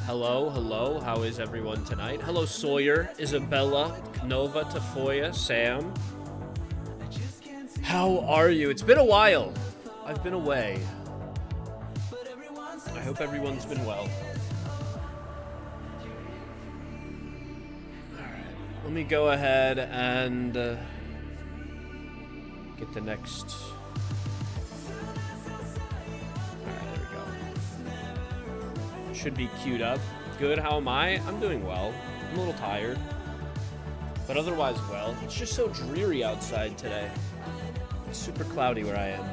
Hello, hello. How is everyone tonight? Hello, Sawyer, Isabella, Nova, Tafoya, Sam. How are you? It's been a while. I've been away. I hope everyone's been well. Alright, let me go ahead and get the next... Should be queued up. Good, how am I? I'm doing well. I'm a little tired. But otherwise well. It's just so dreary outside today. It's super cloudy where I am.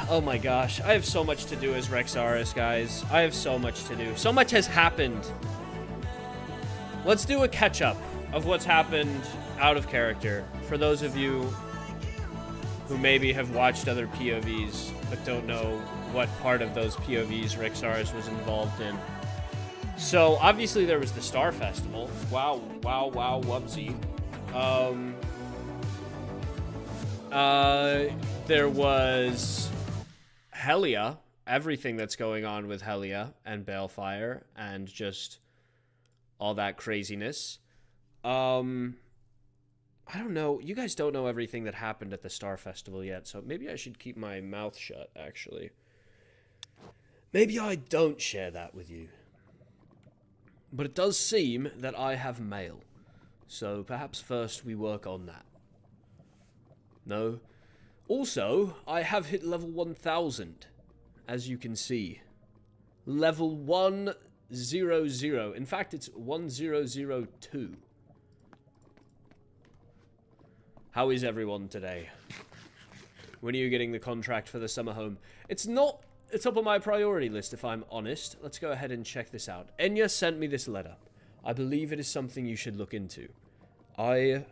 Oh my gosh. I have so much to do as Rexaris, guys. I have so much to do. So much has happened. Let's do a catch-up of what's happened out of character. For those of you who maybe have watched other POVs but don't know what part of those POVs Rexaris was involved in. So, obviously there was the Star Festival. Wow, whoopsie. There was Helia, everything that's going on with Helia and Balefire, and just all that craziness. I don't know. You guys don't know everything that happened at the Star Festival yet, so maybe I should keep my mouth shut, actually. Maybe I don't share that with you. But it does seem that I have mail. So perhaps first we work on that. No. Also, I have hit level 1000, as you can see. Level 100. In fact, it's 1002. How is everyone today? When are you getting the contract for the summer home? It's not top of my priority list, if I'm honest. Let's go ahead and check this out. Enya sent me this letter. I believe it is something you should look into. I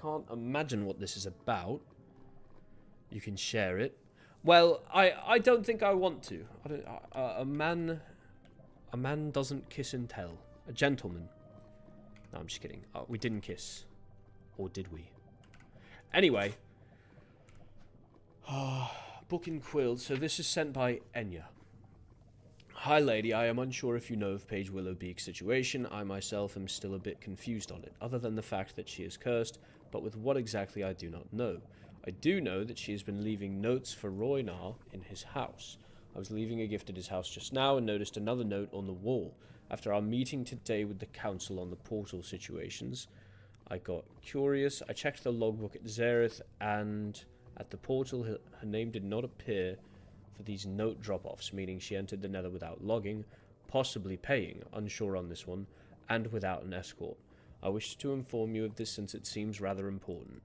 can't imagine what this is about. You can share it. Well, I don't think I want to. A man doesn't kiss and tell. A gentleman. No, I'm just kidding. We didn't kiss. Or did we? Anyway. Book and quill. So this is sent by Enya. Hi lady, I am unsure if you know of Paige Willowbeak's situation. I myself am still a bit confused on it, other than the fact that she is cursed, but with what exactly I do not know. I do know that she has been leaving notes for Roynar in his house. I was leaving a gift at his house just now and noticed another note on the wall. After our meeting today with the council on the portal situations, I got curious. I checked the logbook at Zareth, and at the portal, her name did not appear for these note drop-offs, meaning she entered the nether without logging, possibly paying, unsure on this one, and without an escort. I wish to inform you of this since it seems rather important.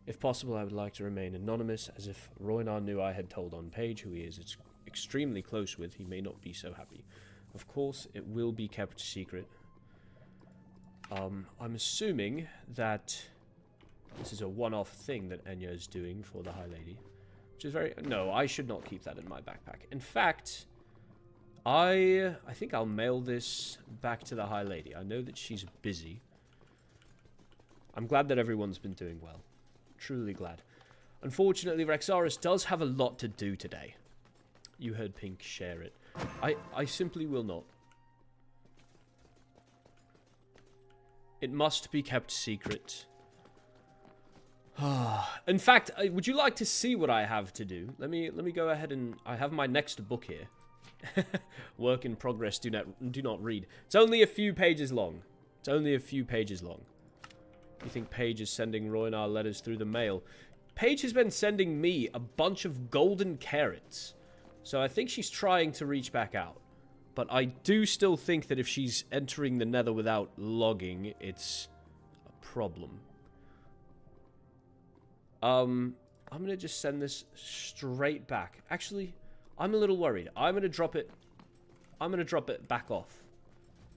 If possible, I would like to remain anonymous, as if Roynar knew I had told on Paige, who he is extremely close with, he may not be so happy. Of course, it will be kept secret. I'm assuming that this is a one-off thing that Enya is doing for the High Lady. Which is very... No, I should not keep that in my backpack. In fact, I think I'll mail this back to the High Lady. I know that she's busy. I'm glad that everyone's been doing well. Truly glad. Unfortunately, Rexaris does have a lot to do today. You heard Pink share it. I simply will not. It must be kept secret. In fact, would you like to see what I have to do? Let me go ahead and... I have my next book here. Work in progress, do not read. It's only a few pages long. It's only a few pages long. You think Paige is sending Roynar letters through the mail? Paige has been sending me a bunch of golden carrots. So I think she's trying to reach back out. But I do still think that if she's entering the nether without logging, it's a problem. I'm going to just send this straight back. Actually, I'm a little worried. I'm going to drop it back off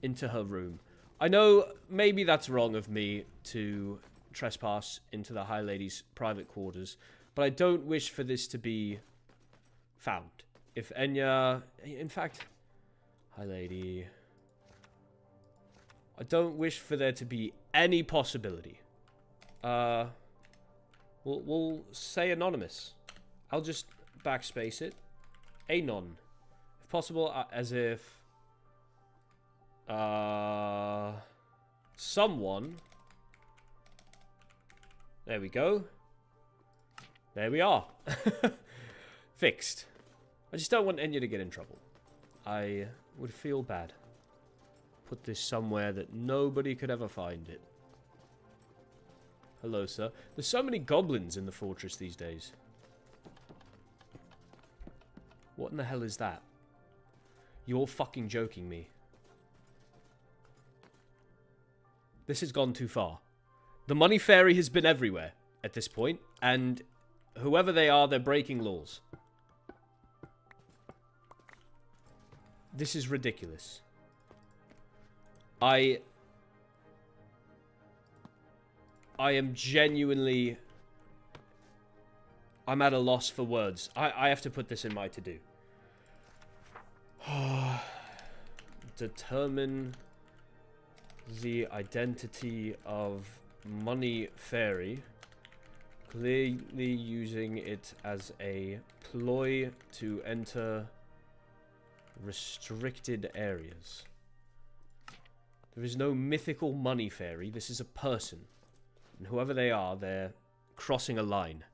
into her room. I know maybe that's wrong of me to trespass into the High Lady's private quarters, but I don't wish for this to be found. If Enya... In fact, High Lady... I don't wish for there to be any possibility. We'll say anonymous. I'll just backspace it. Anon. If possible, as if someone. There we go. There we are. Fixed. I just don't want Enya to get in trouble. I would feel bad. Put this somewhere that nobody could ever find it. Hello, sir. There's so many goblins in the fortress these days. What in the hell is that? You're fucking joking me. This has gone too far. The money fairy has been everywhere at this point, and whoever they are, they're breaking laws. This is ridiculous. I am genuinely... I'm at a loss for words. I have to put this in my to-do. Determine the identity of money fairy, clearly using it as a ploy to enter restricted areas. There is no mythical money fairy. This is a person. And whoever they are, they're crossing a line.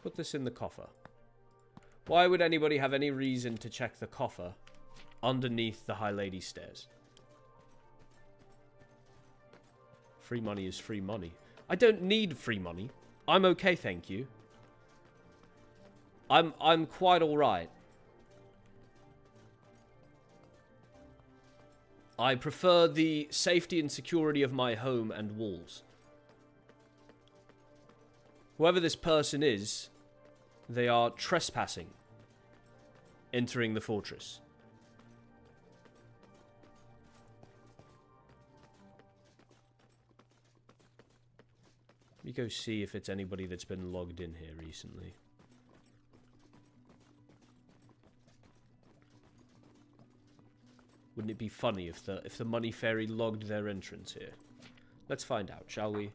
Put this in the coffer. Why would anybody have any reason to check the coffer underneath the High Lady's stairs? Free money is free money. I don't need free money. I'm okay, thank you. I'm quite alright. I prefer the safety and security of my home and walls. Whoever this person is, they are trespassing, entering the fortress. Let me go see if it's anybody that's been logged in here recently. Wouldn't it be funny if the money fairy logged their entrance here? Let's find out, shall we?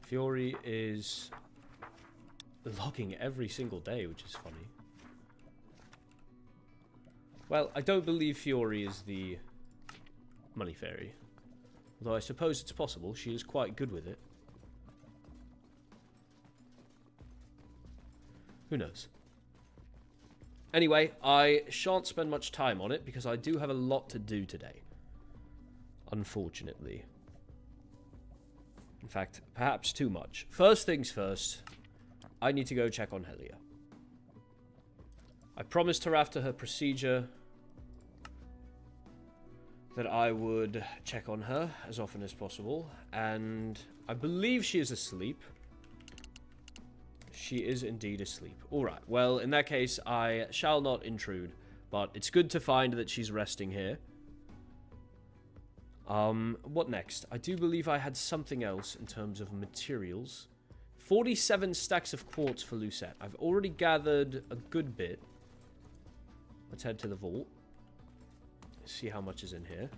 Fiori is logging every single day, which is funny. Well, I don't believe Fiori is the money fairy. Although I suppose it's possible. She is quite good with it. Who knows? Anyway, I shan't spend much time on it because I do have a lot to do today. Unfortunately. In fact, perhaps too much. First things first, I need to go check on Helia. I promised her after her procedure that I would check on her as often as possible, and I believe she is asleep. She is indeed asleep. Alright, well, in that case, I shall not intrude, but it's good to find that she's resting here. What next? I do believe I had something else in terms of materials. 47 stacks of quartz for Lucette. I've already gathered a good bit. Let's head to the vault. See how much is in here.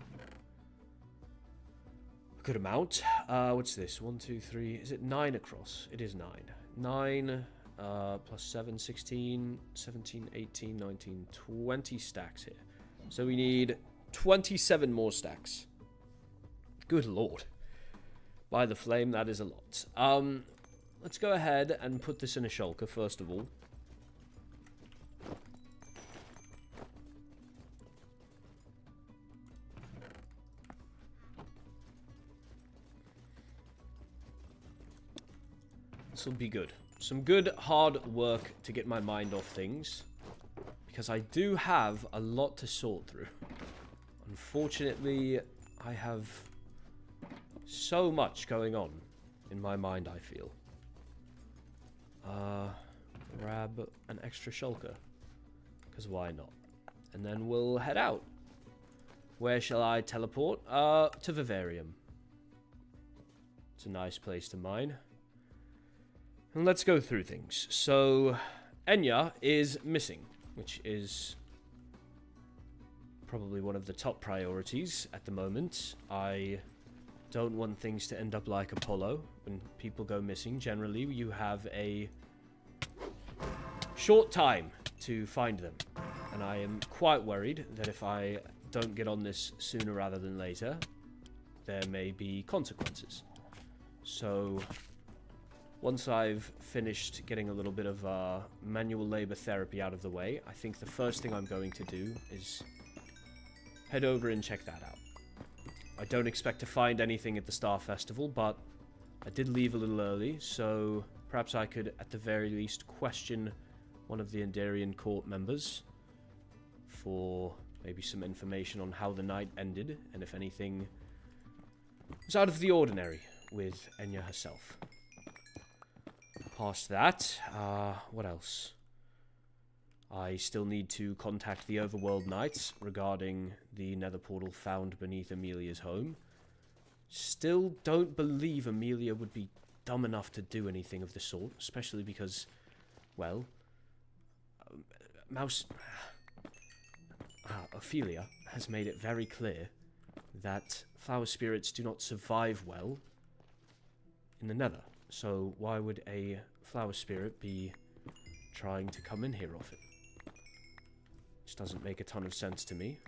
A good amount. What's this? 1, 2, 3. Is it 9 across? It is 9. 9 plus 7, 16, 17, 18, 19, 20 stacks here. So we need 27 more stacks. Good lord. By the flame, that is a lot. Let's go ahead and put this in a shulker, first of all. This will be good. Some good hard work to get my mind off things. Because I do have a lot to sort through. Unfortunately, I have so much going on in my mind, I feel. Grab an extra shulker. Because why not? And then we'll head out. Where shall I teleport? To Vivarium. It's a nice place to mine. And let's go through things. So, Enya is missing, which is probably one of the top priorities at the moment. I don't want things to end up like Apollo. When people go missing, generally you have a short time to find them. And I am quite worried that if I don't get on this sooner rather than later, there may be consequences. So, once I've finished getting a little bit of manual labor therapy out of the way, I think the first thing I'm going to do is head over and check that out. I don't expect to find anything at the Star Festival, but I did leave a little early, so perhaps I could, at the very least, question one of the Endarian court members for maybe some information on how the night ended, and if anything was out of the ordinary with Enya herself. Past that, what else? I still need to contact the Overworld Knights regarding the nether portal found beneath Amelia's home. Still don't believe Amelia would be dumb enough to do anything of the sort, especially because, well, Ophelia has made it very clear that flower spirits do not survive well in the nether. So why would a flower spirit be trying to come in here often? Which doesn't make a ton of sense to me.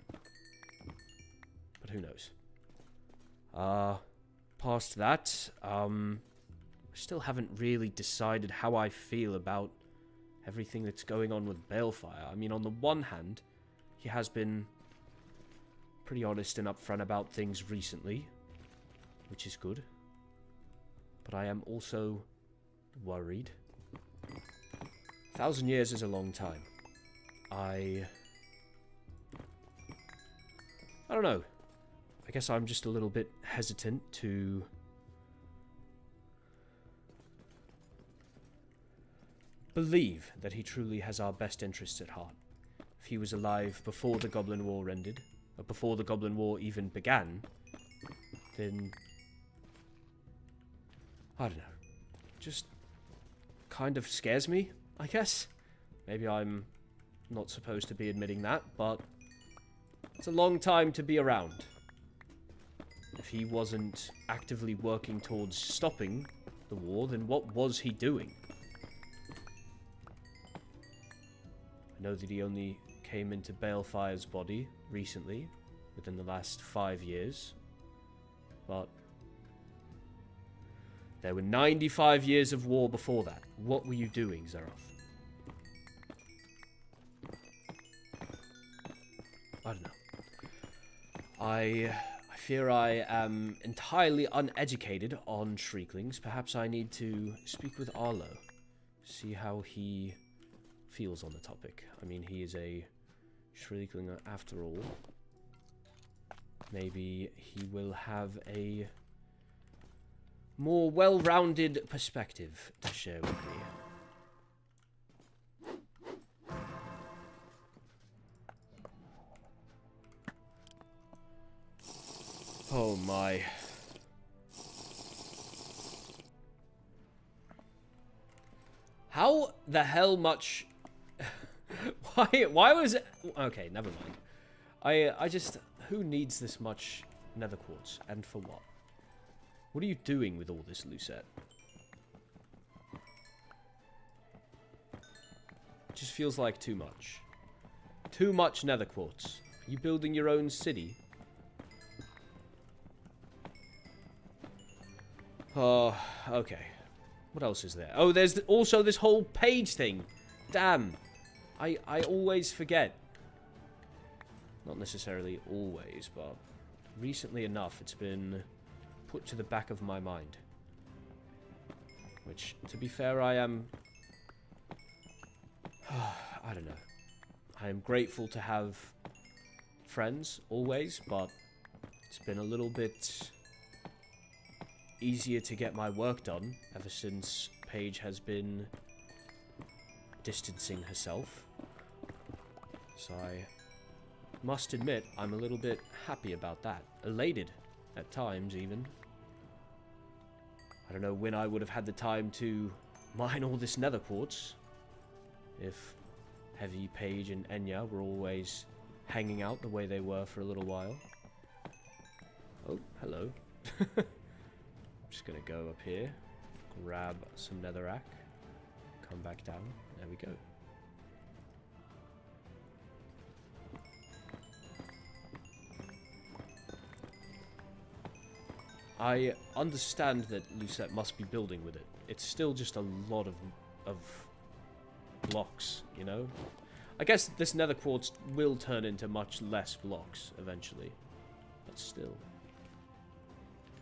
But who knows? Past that, I still haven't really decided how I feel about everything that's going on with Balefire. I mean, on the one hand, he has been pretty honest and upfront about things recently, which is good. But I am also worried. 1,000 years is a long time. I don't know. I guess I'm just a little bit hesitant to believe that he truly has our best interests at heart. If he was alive before the Goblin War ended, or before the Goblin War even began, then I don't know. Just kind of scares me, I guess. Maybe I'm not supposed to be admitting that, but it's a long time to be around. If he wasn't actively working towards stopping the war, then what was he doing? I know that he only came into Balefire's body recently, within the last 5 years, but there were 95 years of war before that. What were you doing, Zeroth? I don't know. I fear I am entirely uneducated on Shrieklings. Perhaps I need to speak with Arlo, see how he feels on the topic. I mean, he is a Shriekling after all. Maybe he will have a more well-rounded perspective to share with me. Oh my. How the hell much... Why was it... Okay, never mind. I just... Who needs this much nether quartz? And for what? What are you doing with all this, Lucette? It just feels like too much. Too much nether quartz. Are you building your own city? Oh, okay. What else is there? Oh, there's also this whole Paige thing. Damn. I always forget. Not necessarily always, but recently enough it's been put to the back of my mind. Which, to be fair, I am... I don't know. I am grateful to have friends, always, but it's been a little bit easier to get my work done ever since Paige has been distancing herself. So I must admit, I'm a little bit happy about that. Elated, at times, even. I don't know when I would have had the time to mine all this nether quartz if Heavy, Paige, and Enya were always hanging out the way they were for a little while. Oh, hello. Just gonna go up here, grab some netherrack, come back down. There we go. I understand that Lucette must be building with it. It's still just a lot of blocks, you know? I guess this nether quartz will turn into much less blocks eventually. But still.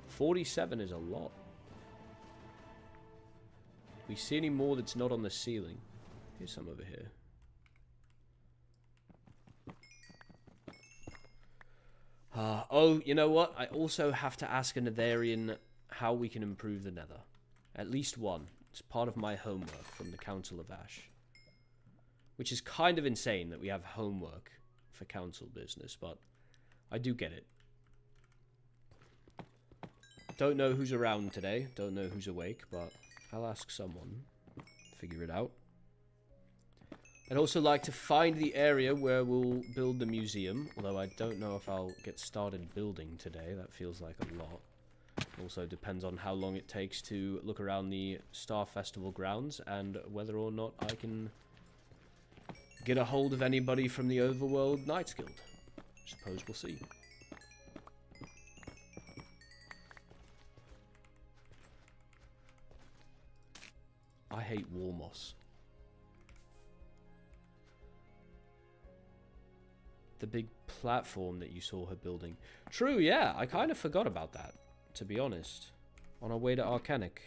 47 is a lot. Do we see any more that's not on the ceiling? Here's some over here. Oh, you know what? I also have to ask a Netherian how we can improve the nether. At least one. It's part of my homework from the Council of Ash. Which is kind of insane that we have homework for council business, but I do get it. Don't know who's around today. Don't know who's awake, but I'll ask someone. Figure it out. I'd also like to find the area where we'll build the museum, although I don't know if I'll get started building today. That feels like a lot. Also depends on how long it takes to look around the Star Festival grounds and whether or not I can get a hold of anybody from the Overworld Knights Guild. Suppose we'll see. I hate wall moss. The big platform that you saw her building. True, yeah, I kind of forgot about that, to be honest. On our way to Arcanic.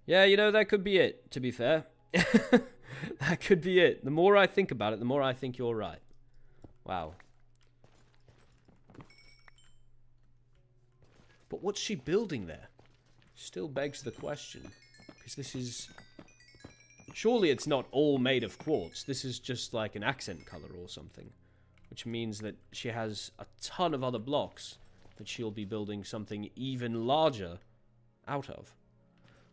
Yeah, you know, that could be it, to be fair. That could be it. The more I think about it, the more I think you're right. Wow. But what's she building there? Still begs the question. Because this is... Surely it's not all made of quartz. This is just like an accent color or something. Which means that she has a ton of other blocks that she'll be building something even larger out of.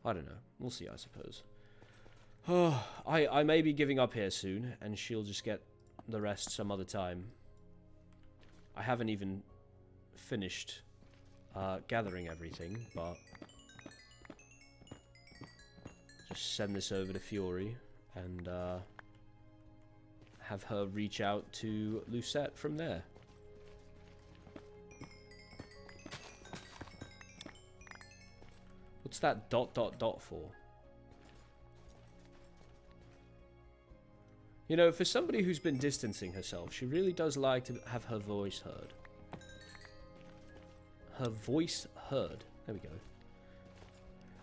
I don't know. We'll see, I suppose. Oh, I may be giving up here soon, and she'll just get the rest some other time. I haven't even finished gathering everything, but... Just send this over to Fury, and have her reach out to Lucette from there. What's that ... for? You know, for somebody who's been distancing herself, she really does like to have her voice heard. Her voice heard. There we go.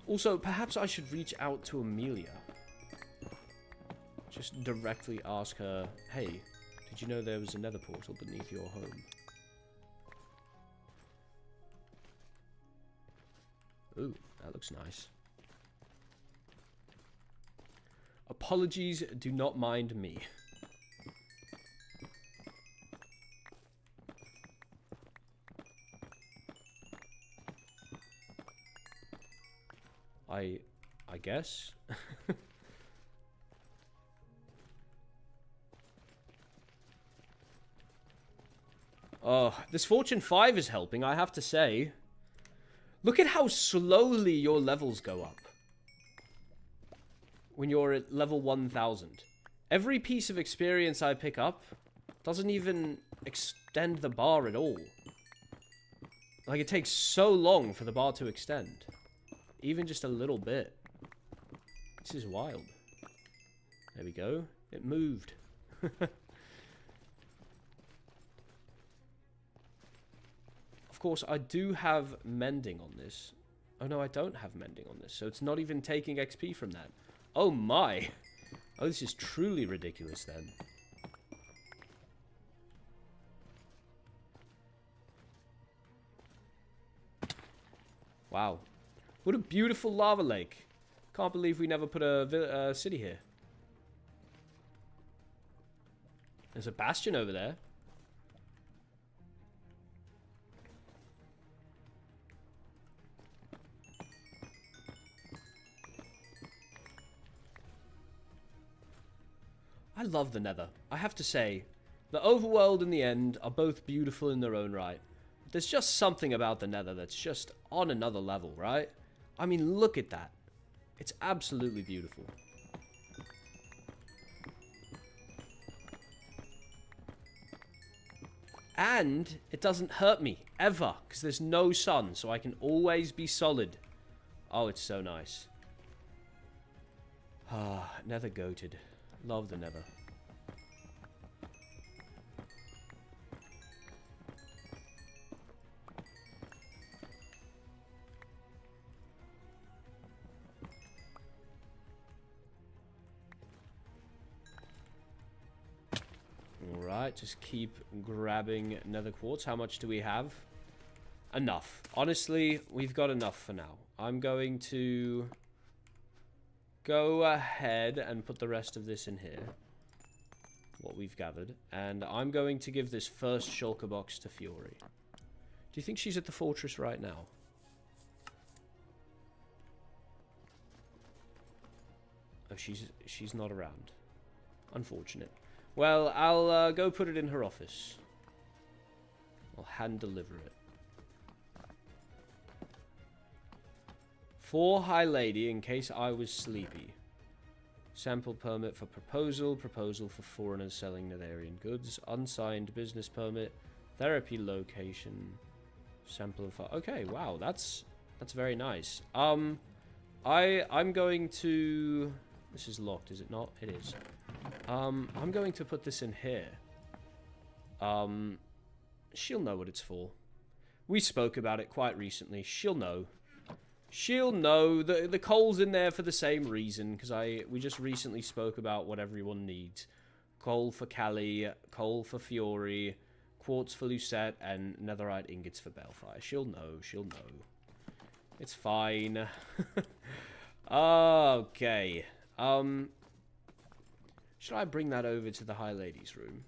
Also, perhaps I should reach out to Amelia. Just directly ask her, hey, did you know there was a nether portal beneath your home? Ooh, that looks nice. Apologies, do not mind me. I guess. Oh, this Fortune 5 is helping, I have to say. Look at how slowly your levels go up when you're at level 1000. Every piece of experience I pick up doesn't even extend the bar at all. Like, it takes so long for the bar to extend. Even just a little bit. This is wild. There we go. It moved. Of course, I do have mending on this. Oh no, I don't have mending on this. So it's not even taking XP from that. Oh my. Oh, this is truly ridiculous then. Wow. What a beautiful lava lake. Can't believe we never put a city here. There's a bastion over there. I love the Nether. I have to say, the Overworld and the End are both beautiful in their own right. There's just something about the nether that's just on another level, right? I mean, look at that. It's absolutely beautiful. And it doesn't hurt me, ever, because there's no sun, so I can always be solid. Oh, it's so nice. Ah, nether goated. Love the nether. Alright, just keep grabbing nether quartz. How much do we have? Enough. Honestly, we've got enough for now. I'm going to go ahead and put the rest of this in here. What we've gathered. And I'm going to give this first shulker box to Fury. Do you think she's at the fortress right now? Oh, she's not around. Unfortunate. Well, I'll go put it in her office. I'll hand deliver it. For High Lady, in case I was sleepy. Sample permit for proposal. Proposal for foreigners selling Netherian goods. Unsigned business permit. Therapy location. Sample of... Okay, wow, that's very nice. I'm going to... This is locked, is it not? It is. I'm going to put this in here. She'll know what it's for. We spoke about it quite recently. She'll know. She'll know. The coal's in there for the same reason, because we just recently spoke about what everyone needs. Coal for Callie, coal for Fury, quartz for Lucette, and netherite ingots for Balefire. She'll know. She'll know. It's fine. Okay. Should I bring that over to the High Lady's room?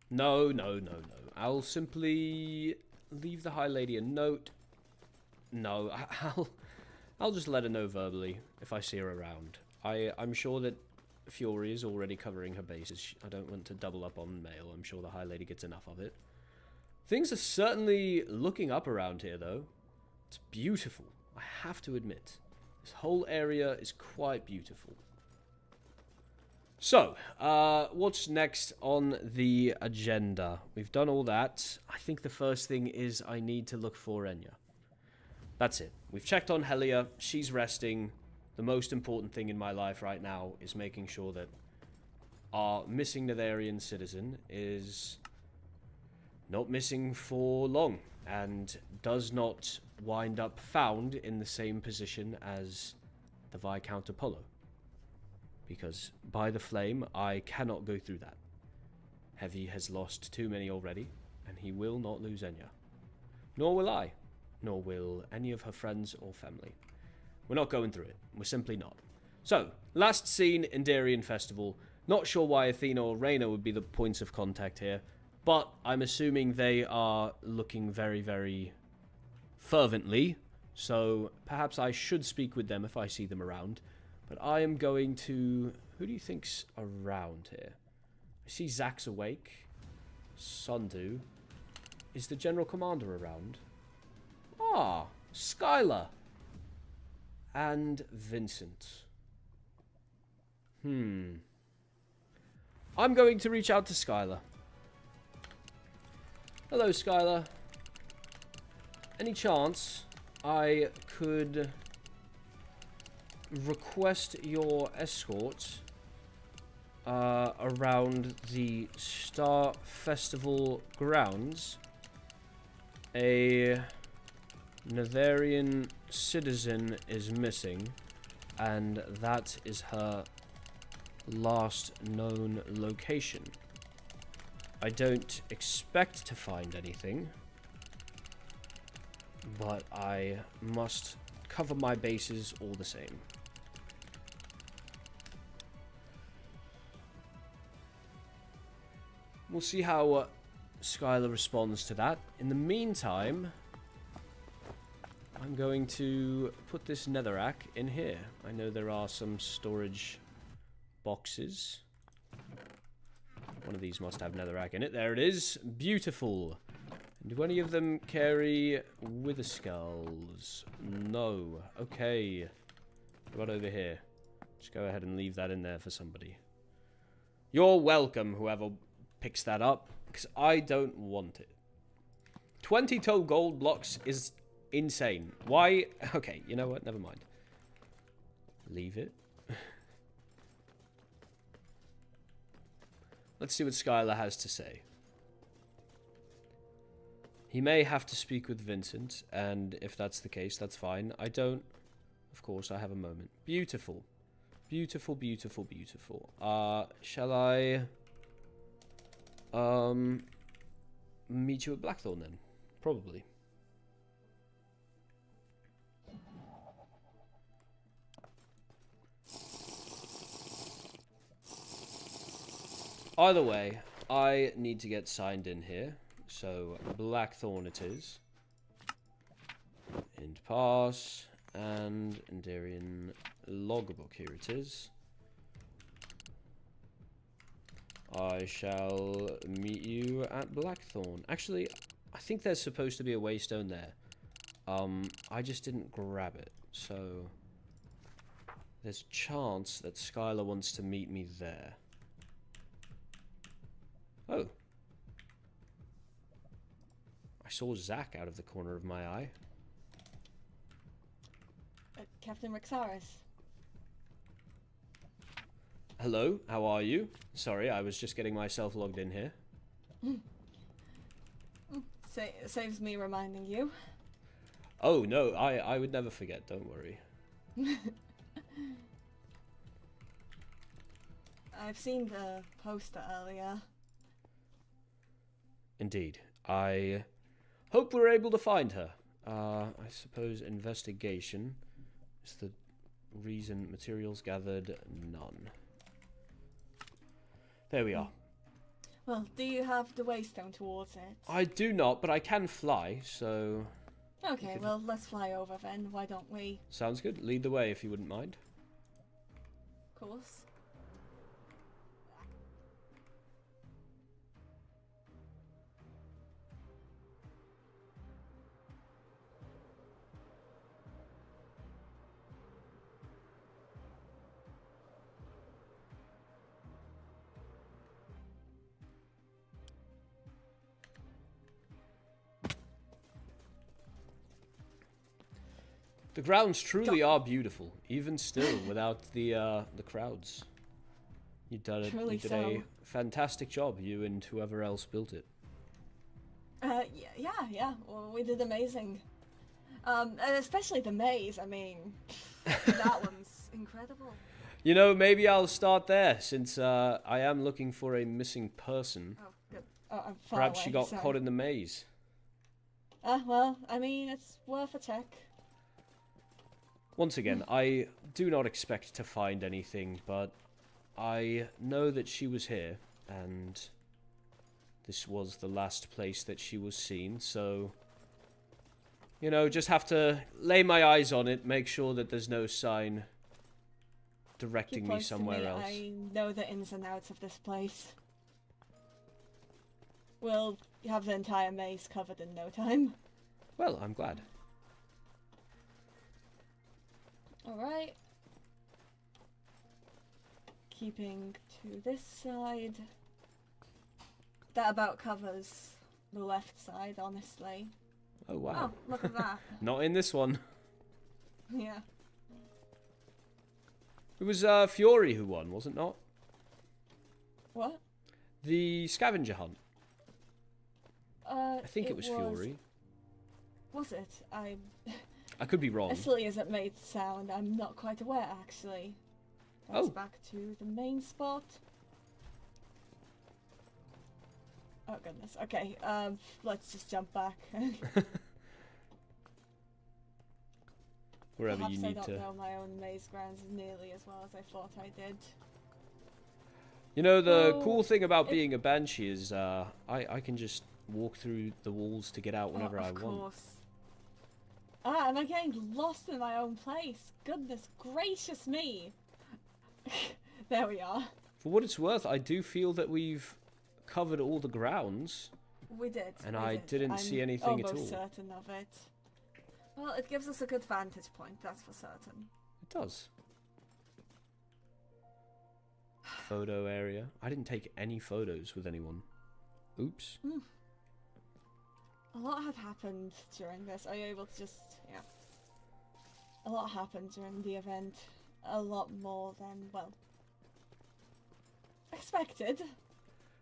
No, no, no, no. I'll simply leave the High Lady a note. No, I'll just let her know verbally if I see her around. I'm sure that Fury is already covering her bases. I don't want to double up on mail. I'm sure the High Lady gets enough of it. Things are certainly looking up around here, though. It's beautiful, I have to admit. This whole area is quite beautiful. So, what's next on the agenda? We've done all that. I think the first thing is I need to look for Enya. That's it. We've checked on Helia. She's resting. The most important thing in my life right now is making sure that our missing Netherian citizen is not missing for long and does not wind up found in the same position as the Viscount Apollo. Because by the flame, I cannot go through that. Heavy has lost too many already, and he will not lose Enya. Nor will I. Nor will any of her friends or family. We're not going through it. We're simply not. So, last seen in Darien Festival. Not sure why Athena or Reyna would be the points of contact here, but I'm assuming they are looking very, very fervently, so perhaps I should speak with them if I see them around. But I am going to... Who do you think's around here? I see Zach's awake. Sundu. Is the General Commander around? Ah, Skylar. And Vincent. I'm going to reach out to Skylar. Hello, Skylar. Any chance I could request your escort around the Star Festival grounds? A Netherian citizen is missing, and that is her last known location. I don't expect to find anything, but I must cover my bases all the same. We'll see how Skylar responds to that. In the meantime, I'm going to put this netherrack in here. I know there are some storage boxes. One of these must have netherrack in it. There it is. Beautiful. Do any of them carry wither skulls? No. Okay. What about over here? Just go ahead and leave that in there for somebody. You're welcome, whoever picks that up, because I don't want it. 22 gold blocks is insane. Why? Okay, you know what? Never mind. Leave it. Let's see what Skylar has to say. He may have to speak with Vincent, and if that's the case, that's fine. I don't... Of course, I have a moment. Beautiful. Beautiful, beautiful, beautiful. Shall I... meet you at Blackthorn, then? Probably. Either way, I need to get signed in here. So, Blackthorn it is. Int pass. And Endarian logbook. Here it is. I shall meet you at Blackthorn. Actually, I think there's supposed to be a waystone there. I just didn't grab it. So, there's a chance that Skylar wants to meet me there. Oh. I saw Zach out of the corner of my eye. Captain Rexaris. Hello, how are you? Sorry, I was just getting myself logged in here. Saves me reminding you. Oh, no, I would never forget, don't worry. I've seen the poster earlier. Indeed. I hope we're able to find her. I suppose investigation is the reason. Materials gathered, none. There we are. Well, do you have the waystone towards it? I do not, but I can fly, so... Okay, well, let's fly over then. Why don't we? Sounds good. Lead the way if you wouldn't mind. Of course. The grounds truly are beautiful, even still, without the crowds. You did a fantastic job, you and whoever else built it. Yeah. Well, we did amazing. Especially the maze. I mean, that one's incredible. You know, maybe I'll start there, since I am looking for a missing person. Oh, good. Oh, I'm far Perhaps away, she got sorry. caught in the maze. Well, I mean, it's worth a check. Once again, I do not expect to find anything, but I know that she was here, and this was the last place that she was seen, so... You know, just have to lay my eyes on it, make sure that there's no sign directing me somewhere else. I know the ins and outs of this place. We'll have the entire maze covered in no time. Well, I'm glad. Alright. Keeping to this side. That about covers the left side, honestly. Oh, wow. Oh, look at that. Not in this one. Yeah. It was Fury who won, was it not? What? The scavenger hunt. I think it was Fury. Was it? I could be wrong. As silly as it may sound, I'm not quite aware, actually. That's back to the main spot. Oh, goodness. Okay, let's just jump back. Wherever Perhaps you need to. I don't know my own maze grounds nearly as well as I thought I did. You know, the cool thing about being a banshee is I can just walk through the walls to get out whenever I want. Of course. Am I getting lost in my own place? Goodness gracious me! There we are. For what it's worth, I do feel that we've covered all the grounds. We did. And we I did. didn't see anything at all. I'm almost certain of it. Well, it gives us a good vantage point, that's for certain. It does. Photo area. I didn't take any photos with anyone. Oops. A lot had happened during this. Are you able to just... yeah. A lot happened during the event. A lot more than, well... expected.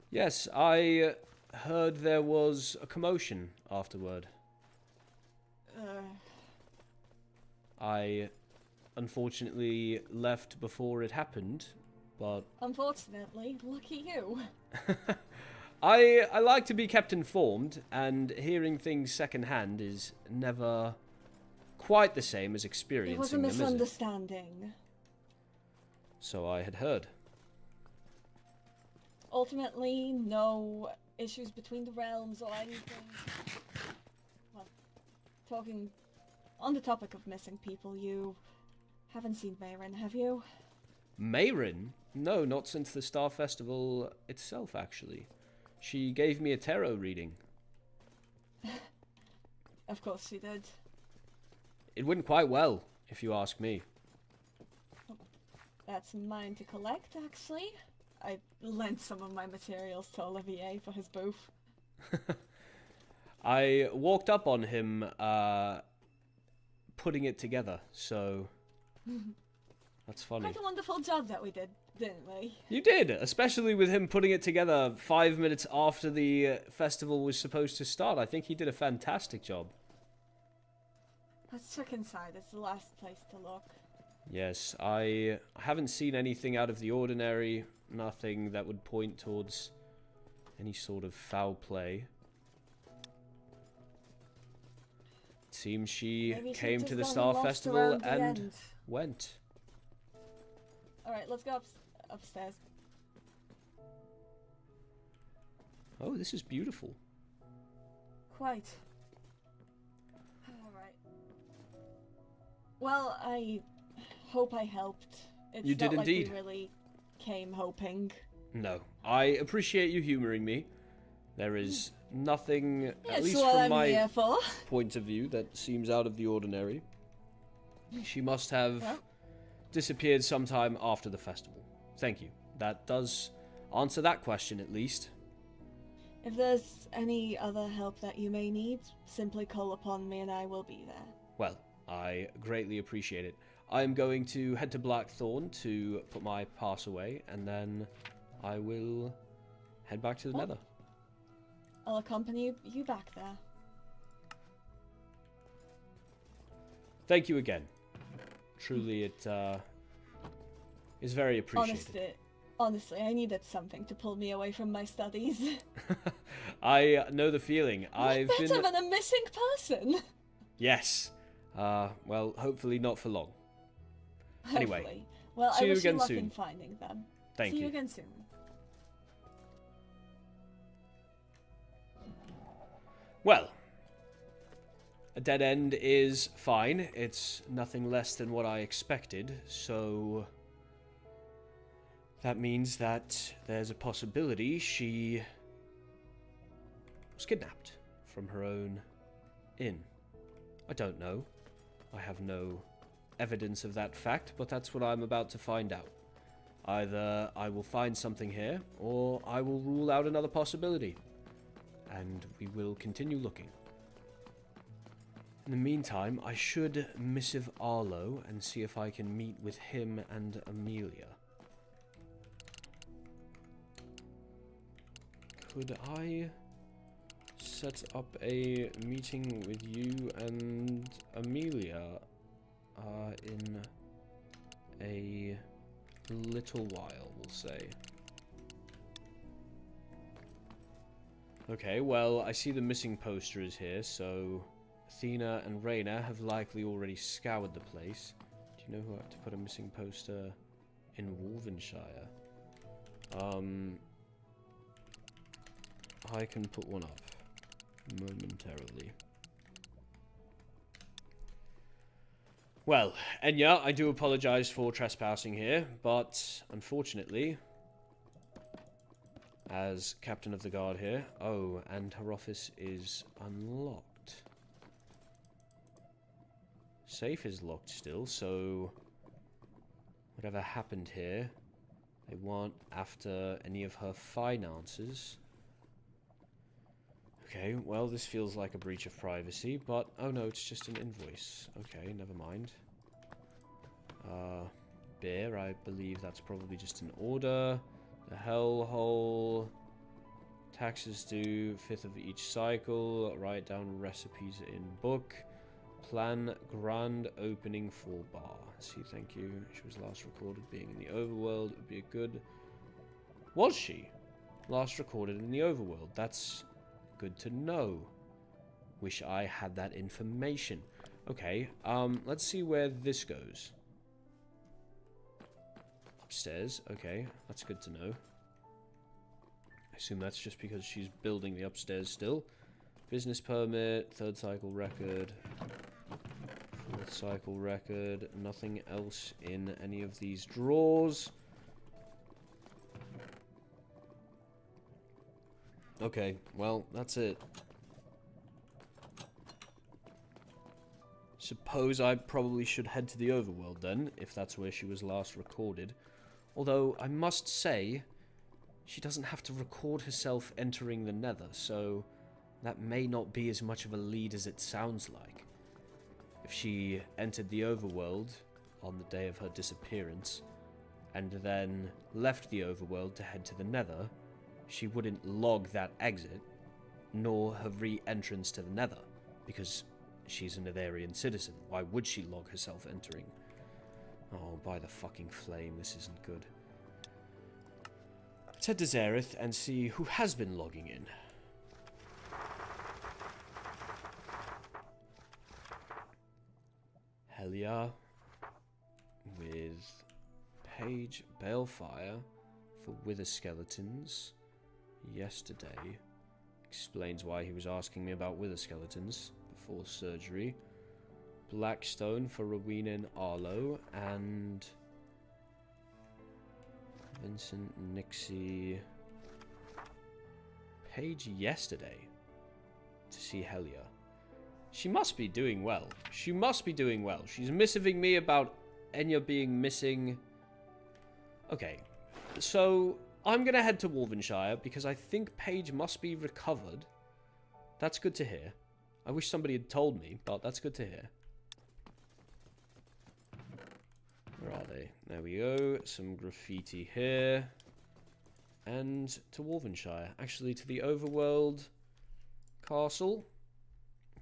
Yes, I heard there was a commotion afterward. I unfortunately left before it happened, but... Unfortunately, lucky you. I like to be kept informed, and hearing things secondhand is never quite the same as experiencing It was a them, is it? misunderstanding. So I had heard. Ultimately, no issues between the realms or anything. Well, talking on the topic of missing people, you haven't seen Mayrin, have you? Mayrin? No, not since the Star Festival itself, actually. She gave me a tarot reading. Of course she did. It went quite well, if you ask me. That's mine to collect, actually. I lent some of my materials to Olivier for his booth. I walked up on him, putting it together, so that's funny. Quite a wonderful job that we did, didn't we? You did, especially with him putting it together 5 minutes after the festival was supposed to start. I think he did a fantastic job. Let's check inside. It's the last place to look. Yes, I haven't seen anything out of the ordinary, nothing that would point towards any sort of foul play. It seems she came to the Star Festival and went. Alright, let's go upstairs. Oh, this is beautiful. Quite. Alright. Well, I hope I helped. It's You did not like indeed. we really came hoping. No, I appreciate you humoring me. There is nothing, at It's least what from I'm my here for. point of view, that seems out of the ordinary. She must have Well. disappeared sometime after the festival. Thank you. That does answer that question, at least. If there's any other help that you may need, simply call upon me and I will be there. Well, I greatly appreciate it. I'm going to head to Blackthorn to put my pass away, and then I will head back to the Nether. I'll accompany you back there. Thank you again. Truly, it is very appreciated. Honestly, I needed something to pull me away from my studies. I know the feeling. I've Better been... than a missing person. Yes. Well, hopefully not for long. Anyway, Hopefully. Well, see I you wish you again luck soon. in finding them. Thank See you. you again soon. Well, a dead end is fine. It's nothing less than what I expected, so that means that there's a possibility she was kidnapped from her own inn. I don't know. I have no evidence of that fact, but that's what I'm about to find out. Either I will find something here, or I will rule out another possibility. And we will continue looking. In the meantime, I should missive Arlo and see if I can meet with him and Amelia. Could I set up a meeting with you and Amelia in a little while, we'll say. Okay, well, I see the missing poster is here, so Athena and Reyna have likely already scoured the place. Do you know who had to put a missing poster in Wolvenshire? I can put one up momentarily. Well, Enya, I do apologize for trespassing here, but unfortunately, as captain of the guard here. Oh, and her office is unlocked. Safe is locked still, so whatever happened here, they weren't after any of her finances. Okay, well, this feels like a breach of privacy, but oh no, it's just an invoice. Okay, never mind. Beer, I believe that's probably just an order. The hellhole. Taxes due, 5th of each cycle. Write down recipes in book. Plan grand opening for bar. See, thank you. She was last recorded being in the overworld. It would be a good... Was she? Last recorded in the overworld. That's good to know. Wish I had that information. Okay, let's see where this goes. Upstairs. Okay, that's good to know. I assume that's just because she's building the upstairs still. Business permit, 3rd cycle record, 4th cycle record, nothing else in any of these drawers. Okay, well, that's it. Suppose I probably should head to the overworld then, if that's where she was last recorded. Although, I must say, she doesn't have to record herself entering the nether, so that may not be as much of a lead as it sounds like. If she entered the overworld on the day of her disappearance, and then left the overworld to head to the nether, she wouldn't log that exit, nor her re-entrance to the nether, because she's a Netherian citizen. Why would she log herself entering? Oh, by the fucking flame, this isn't good. Let's head to Zareth and see who has been logging in. Helia with Paige Balefire for Wither Skeletons yesterday. Explains why he was asking me about Wither Skeletons before surgery. Blackstone for Rowena and Arlo, and Vincent, Nixie, Paige yesterday to see Helia. She must be doing well. She must be doing well. She's messaging me about Enya being missing. Okay, so I'm going to head to Wolvenshire because I think Paige must be recovered. That's good to hear. I wish somebody had told me, but that's good to hear. Where are they? There we go. Some graffiti here. And to Wolvenshire. Actually, to the Overworld Castle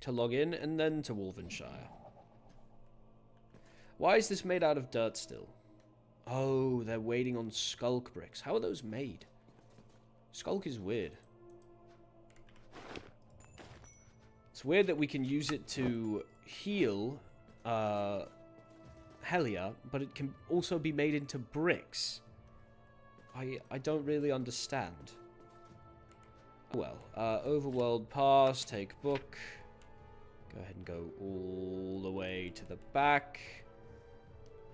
to log in, and then to Wolvenshire. Why is this made out of dirt still? Oh, they're waiting on skulk bricks. How are those made? Skulk is weird. It's weird that we can use it to heal Helia, but it can also be made into bricks. I don't really understand. Well, Overworld Pass, take book. Go ahead and go all the way to the back.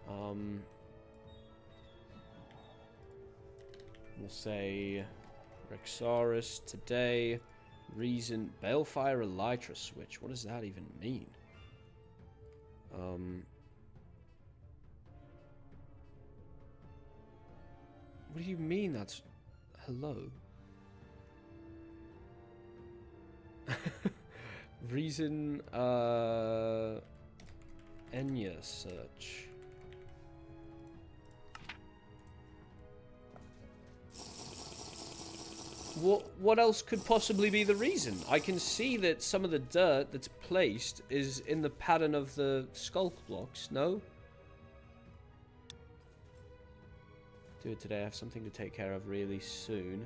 We'll say Rexaris today. Reason Balefire Elytra switch. What does that even mean? What do you mean that's... Hello? Reason, Enya search. What else could possibly be the reason? I can see that some of the dirt that's placed is in the pattern of the skulk blocks, no? Do it today. I have something to take care of really soon.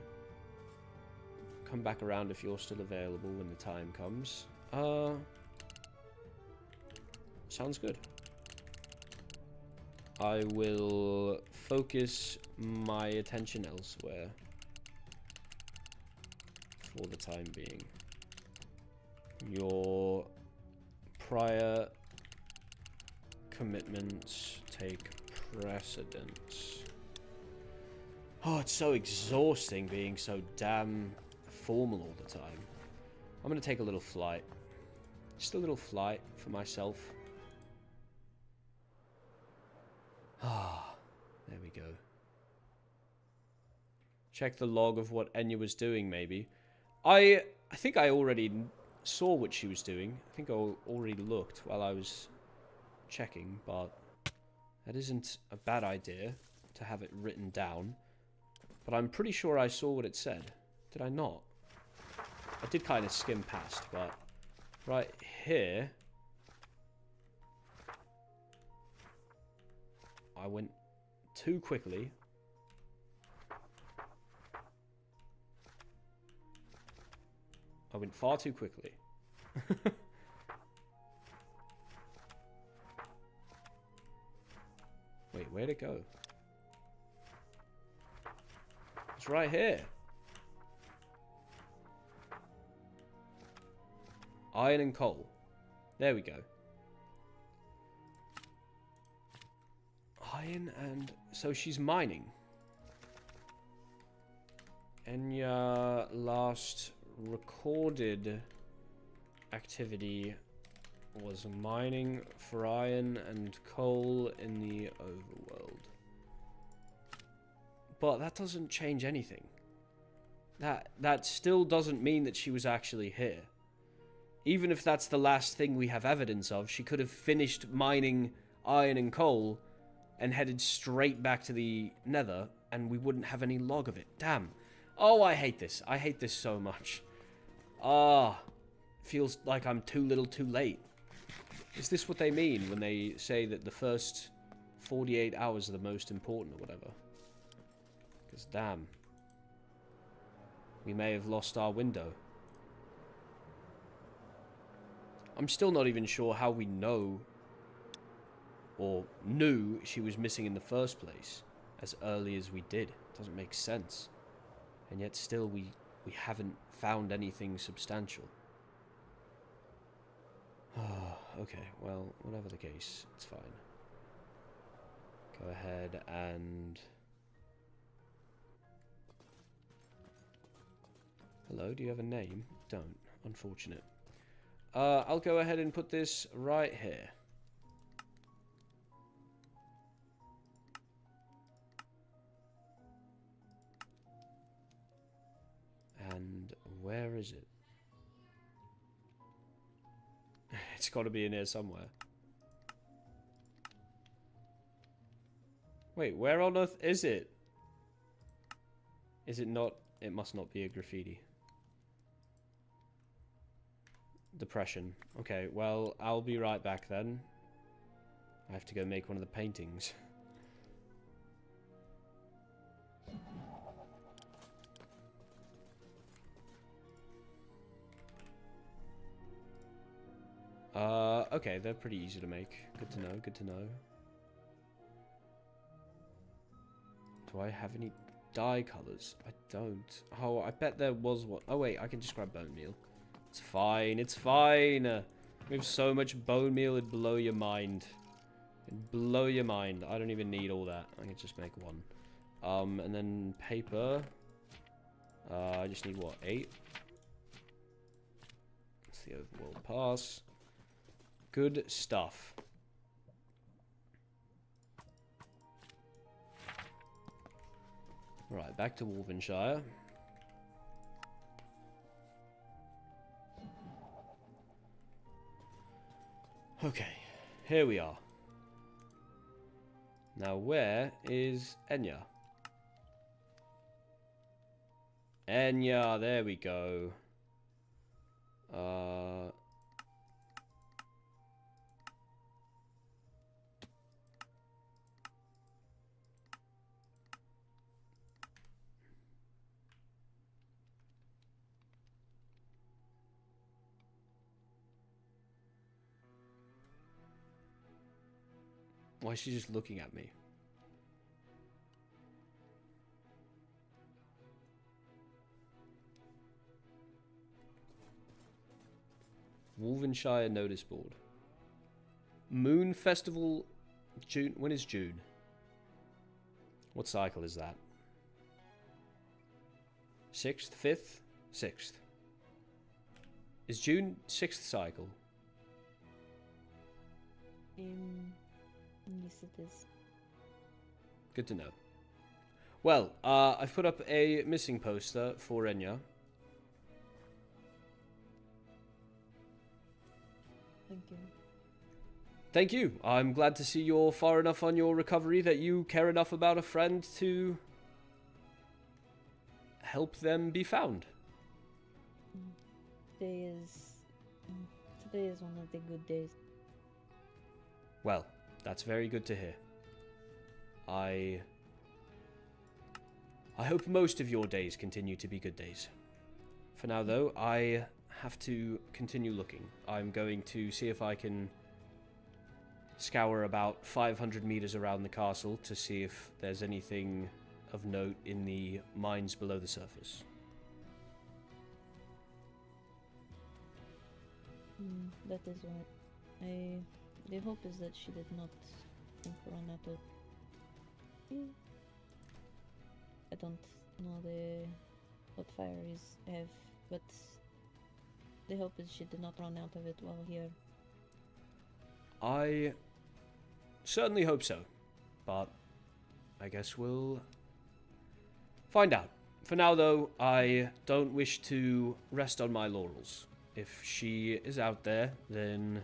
Come back around if you're still available when the time comes. Sounds good. I will focus my attention elsewhere for the time being. Your prior commitments take precedence. Oh, it's so exhausting being so damn formal all the time. I'm gonna take a little flight. Just a little flight for myself. Ah, there we go. Check the log of what Enya was doing, maybe. I think I already saw what she was doing. I think I already looked while I was checking, but that isn't a bad idea to have it written down. But I'm pretty sure I saw what it said. Did I not? I did kind of skim past, but right here, I went too quickly. I went far too quickly. Wait, where'd it go? It's right here. Iron and coal. There we go. Iron and... So she's mining. Enya last recorded activity was mining for iron and coal in the Overworld. But that doesn't change anything. That still doesn't mean that she was actually here. Even if that's the last thing we have evidence of, she could have finished mining iron and coal and headed straight back to the Nether, and we wouldn't have any log of it. Damn. Oh, I hate this. I hate this so much. Ah, feels like I'm too little too late. Is this what they mean when they say that the first 48 hours are the most important or whatever? Because damn. We may have lost our window. I'm still not even sure how we know or knew she was missing in the first place as early as we did. It doesn't make sense. And yet still we haven't found anything substantial. Okay, well, whatever the case, it's fine. Go ahead and... Hello, do you have a name? Don't. Unfortunate. I'll go ahead and put this right here. And where is it? It's got to be in here somewhere. Wait, where on earth is it? Is it not? It must not be a graffiti. Depression. Okay, well, I'll be right back then. I have to go make one of the paintings. Okay, they're pretty easy to make. Good to know, good to know. Do I have any dye colors? I don't. Oh, I bet there was one. Oh wait, I can just grab bone meal. It's fine, it's fine. We have so much bone meal, it'd blow your mind. It'd blow your mind. I don't even need all that. I can just make one. And then paper. I just need, what, 8? It's the Overworld pass. Good stuff. Right, back to Wolvenshire. Okay, here we are. Now, where is Enya? Enya, there we go. Why is she just looking at me? Wolvenshire notice board. Moon Festival, June. When is June? What cycle is that? 6th, 5th, 6th. Is June 6th cycle? Yes, it is. Good to know. Well, I've put up a missing poster for Enya. Thank you. Thank you. I'm glad to see you're far enough on your recovery that you care enough about a friend to help them be found. Today is one of the good days. Well, that's very good to hear. I hope most of your days continue to be good days. For now, though, I have to continue looking. I'm going to see if I can scour about 500 meters around the castle to see if there's anything of note in the mines below the surface. That is what the hope is that she did not run out of. I don't know what fires have, but the hope is she did not run out of it while here. I certainly hope so, but I guess we'll find out. For now, though, I don't wish to rest on my laurels. If she is out there, then,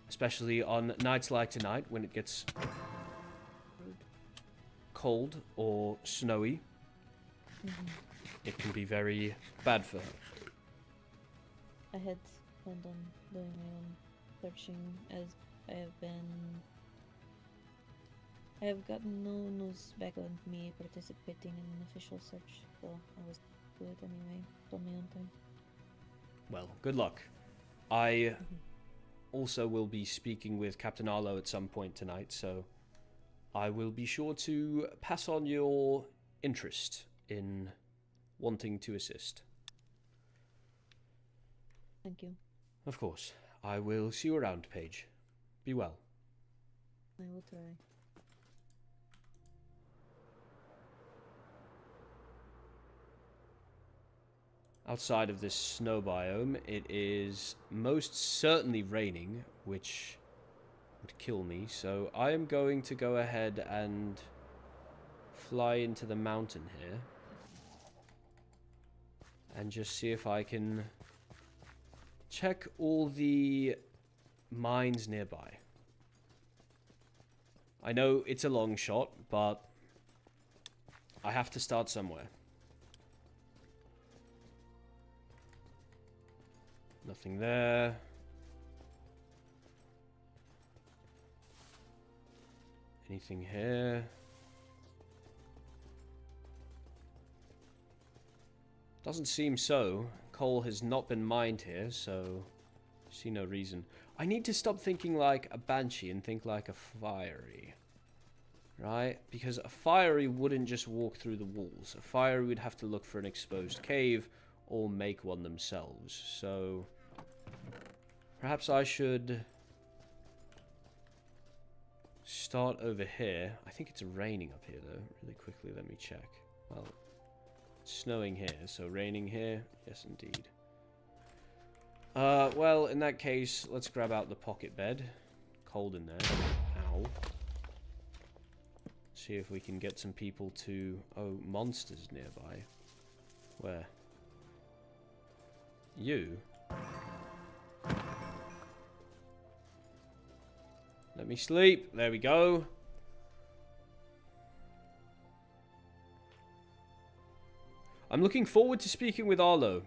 especially on nights like tonight, when it gets cold or snowy, it can be very bad for her. I had planned on doing my own searching, as I have gotten no news back on me participating in an official search, so I was do it anyway on my own time. Well, good luck. I also will be speaking with Captain Arlo at some point tonight, so I will be sure to pass on your interest in wanting to assist. Thank you. Of course. I will see you around, Paige. Be well. I will try. Outside of this snow biome, it is most certainly raining, which would kill me, so I am going to go ahead and fly into the mountain here and just see if I can check all the mines nearby. I know it's a long shot, but I have to start somewhere. Nothing there. Anything here? Doesn't seem so. Coal has not been mined here, so I see no reason. I need to stop thinking like a banshee and think like a fiery. Right? Because a fiery wouldn't just walk through the walls. A fiery would have to look for an exposed cave or make one themselves. So perhaps I should start over here. I think it's raining up here though. Really quickly, let me check. Well, it's snowing here, so raining here. Yes, indeed. Well, in that case, let's grab out the pocket bed. Cold in there. Ow. See if we can get some people to... Oh, monsters nearby. Where? You? Let me sleep. There we go. I'm looking forward to speaking with Arlo.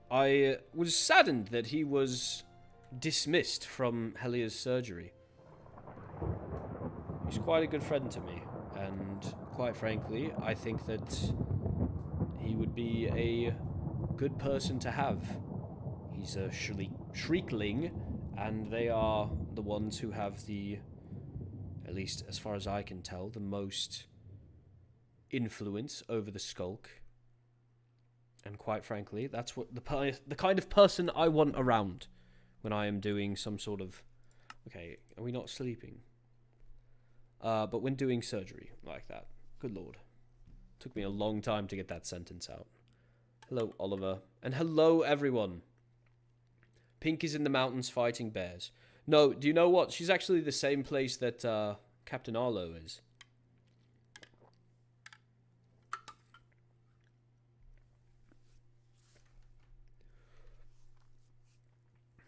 I was saddened that he was dismissed from Helia's surgery. He's quite a good friend to me, and quite frankly, I think that he would be a good person to have. He's a shriekling, and they are the ones who have the, at least as far as I can tell, the most influence over the skulk. And quite frankly, that's what the kind of person I want around when I am doing some sort of... Okay, are we not sleeping? But when doing surgery like that. Good lord. Took me a long time to get that sentence out. Hello, Oliver. And hello, everyone. Pink is in the mountains fighting bears. No, do you know what? She's actually the same place that Captain Arlo is.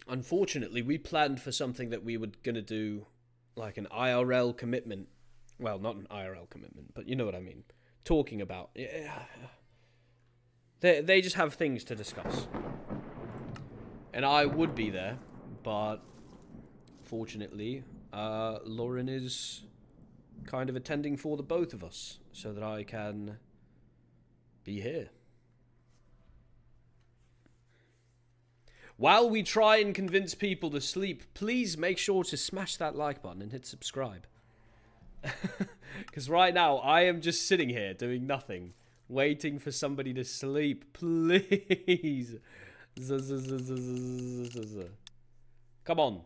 Unfortunately, we planned for something that we were going to do, like an IRL commitment. Well, not an IRL commitment, but you know what I mean. Talking about. Yeah. They just have things to discuss. And I would be there, but fortunately, Lauren is kind of attending for the both of us so that I can be here. While we try and convince people to sleep, please make sure to smash that like button and hit subscribe. Because right now, I am just sitting here doing nothing, waiting for somebody to sleep. Please. Come on.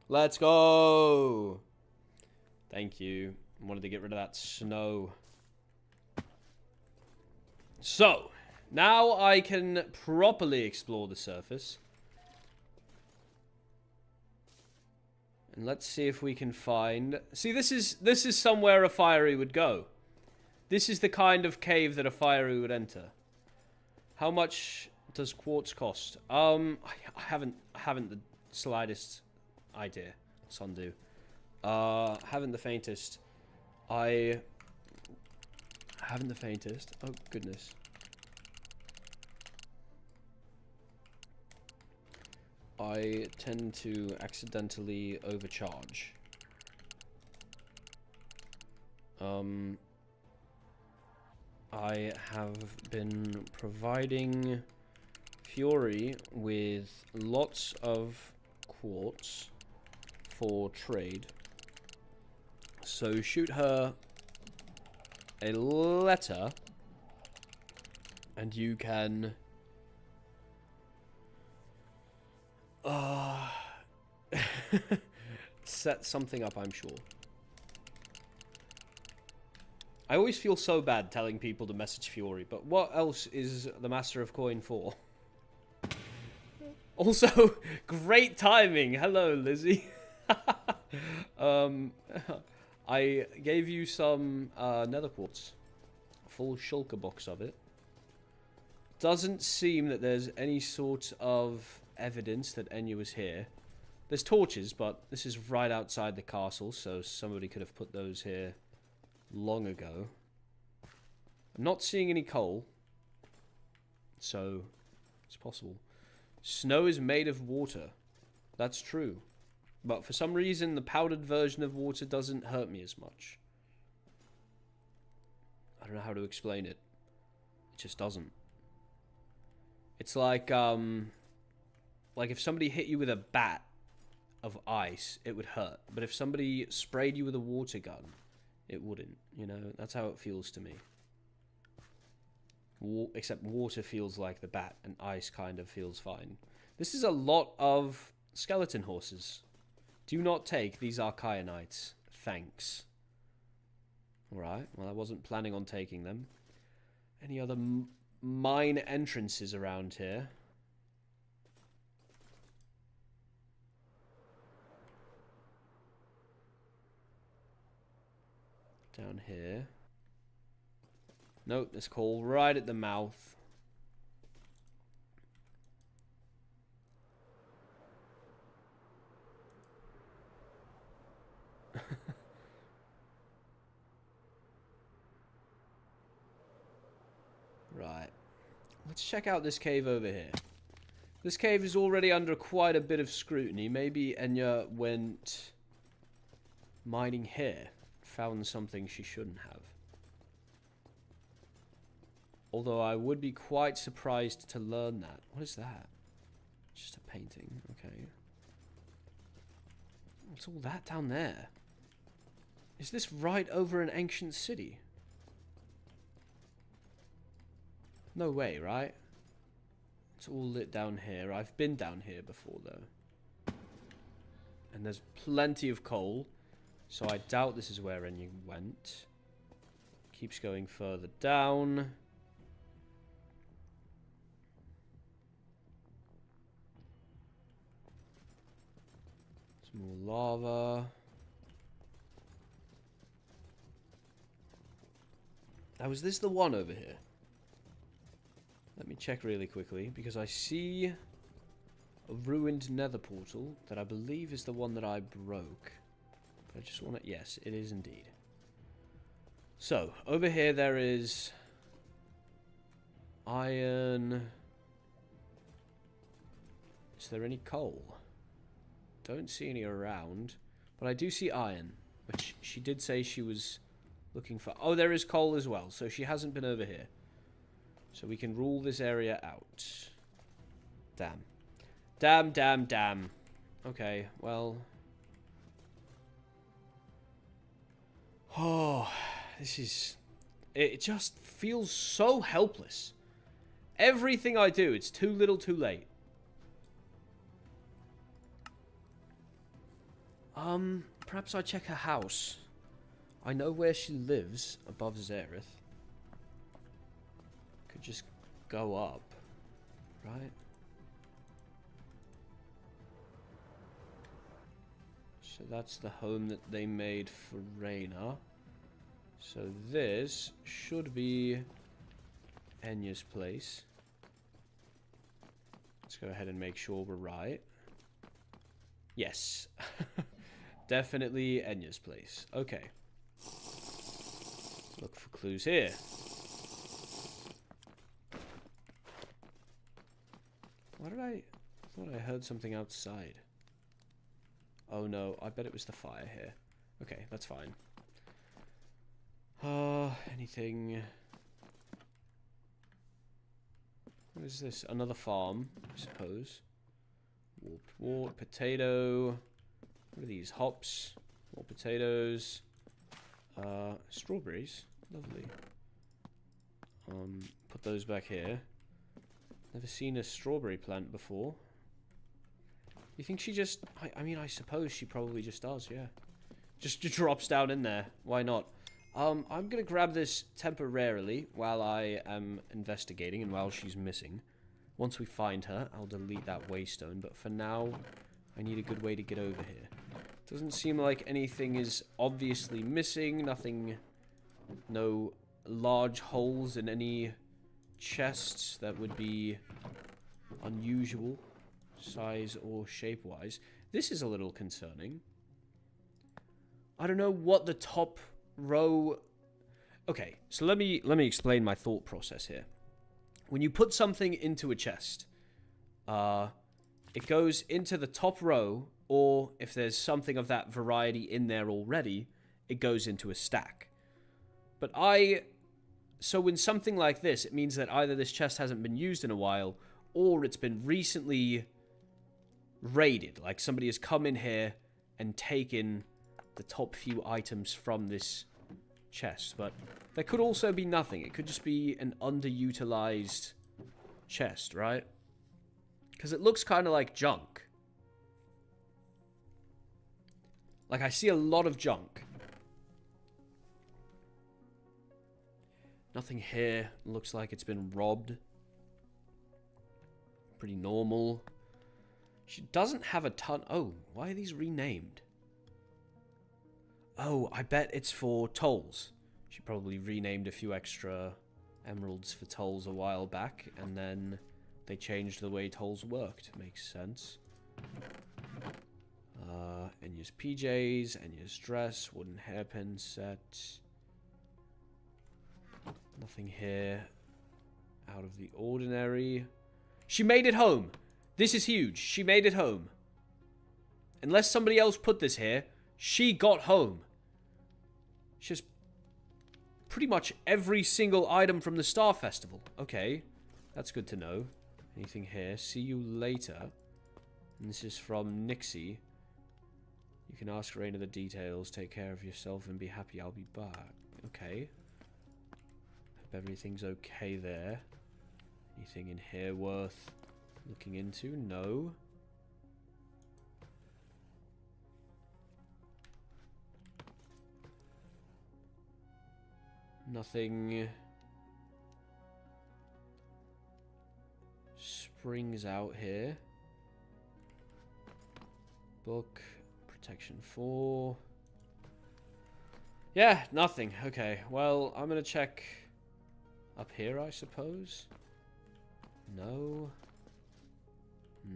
Let's go. Thank you. I wanted to get rid of that snow. So, now I can properly explore the surface. And let's see if we can find... See, this is somewhere a fiery would go. This is the kind of cave that a fiery would enter. How much does quartz cost? I haven't the slightest idea. Sundu. Haven't the faintest. I haven't the faintest. Oh, goodness. I tend to accidentally overcharge. I have been providing Fury with lots of quartz for trade. So shoot her a letter and you can set something up, I'm sure. I always feel so bad telling people to message Fury, but what else is the Master of Coin for? Also, great timing. Hello, Lizzie. I gave you some nether quartz. A full shulker box of it. Doesn't seem that there's any sort of evidence that Enya was here. There's torches, but this is right outside the castle, so somebody could have put those here long ago. I'm not seeing any coal, so it's possible. Snow is made of water. That's true. But for some reason, the powdered version of water doesn't hurt me as much. I don't know how to explain it. It just doesn't. It's like if somebody hit you with a bat of ice, it would hurt. But if somebody sprayed you with a water gun, it wouldn't. You know, that's how it feels to me. Except water feels like the bat, and ice kind of feels fine. This is a lot of skeleton horses. Do not take these Archaeonites. Thanks. Alright, well, I wasn't planning on taking them. Any other mine entrances around here? Down here. Nope, there's coal right at the mouth. Right. Let's check out this cave over here. This cave is already under quite a bit of scrutiny. Maybe Enya went mining here. Found something she shouldn't have. Although I would be quite surprised to learn that. What is that? Just a painting. Okay. What's all that down there? Is this right over an ancient city? No way, right? It's all lit down here. I've been down here before, though. And there's plenty of coal. So I doubt this is where Enya went. Keeps going further down. Some more lava. Now, is this the one over here? Let me check really quickly, because I see a ruined nether portal that I believe is the one that I broke. But I just want to... Yes, it is indeed. So, over here there is... iron. Is there any coal? Don't see any around. But I do see iron, which she did say she was looking for. Oh, there is coal as well, so she hasn't been over here. So we can rule this area out. Damn. Damn, damn, damn. Okay, well... Oh, this is... It just feels so helpless. Everything I do, it's too little too late. Perhaps I check her house. I know where she lives, above Zareth. Could just go up, right? So that's the home that they made for Reyna. So this should be Enya's place. Let's go ahead and make sure we're right. Yes. Definitely Enya's place. Okay. Look for clues here. Why did I thought I heard something outside. Oh no, I bet it was the fire here. Okay, that's fine. Anything... What is this? Another farm, I suppose. Warped wart, potato. What are these? Hops. More potatoes. Strawberries. Lovely. Put those back here. Never seen a strawberry plant before. You think she just... I mean, I suppose she probably just does, yeah. Just drops down in there. Why not? I'm going to grab this temporarily while I am investigating and while she's missing. Once we find her, I'll delete that waystone. But for now, I need a good way to get over here. Doesn't seem like anything is obviously missing. Nothing... No large holes in any chests that would be unusual, size or shape-wise. This is a little concerning. I don't know what the top row... Okay, so let me explain my thought process here. When you put something into a chest, it goes into the top row, or if there's something of that variety in there already, it goes into a stack. But so in something like this, it means that either this chest hasn't been used in a while, or it's been recently raided. Like somebody has come in here and taken the top few items from this chest. But there could also be nothing. It could just be an underutilized chest, right? Because it looks kind of like junk. Like, I see a lot of junk. Nothing here. Looks like it's been robbed. Pretty normal. She doesn't have a ton... Oh, why are these renamed? Oh, I bet it's for tolls. She probably renamed a few extra emeralds for tolls a while back, and then they changed the way tolls worked. Makes sense. Enya's PJs, Enya's dress, wooden hairpin set. Nothing here out of the ordinary. She made it home. This is huge. She made it home. Unless somebody else put this here, she got home. She has pretty much every single item from the Star Festival. Okay, that's good to know. Anything here? See you later. And this is from Nixie. You can ask Reyna the details. Take care of yourself and be happy. I'll be back. Okay. Hope everything's okay there. Anything in here worth looking into? No. Nothing springs out here. Book, protection 4. Yeah, nothing. Okay, well, I'm gonna check up here, I suppose. No.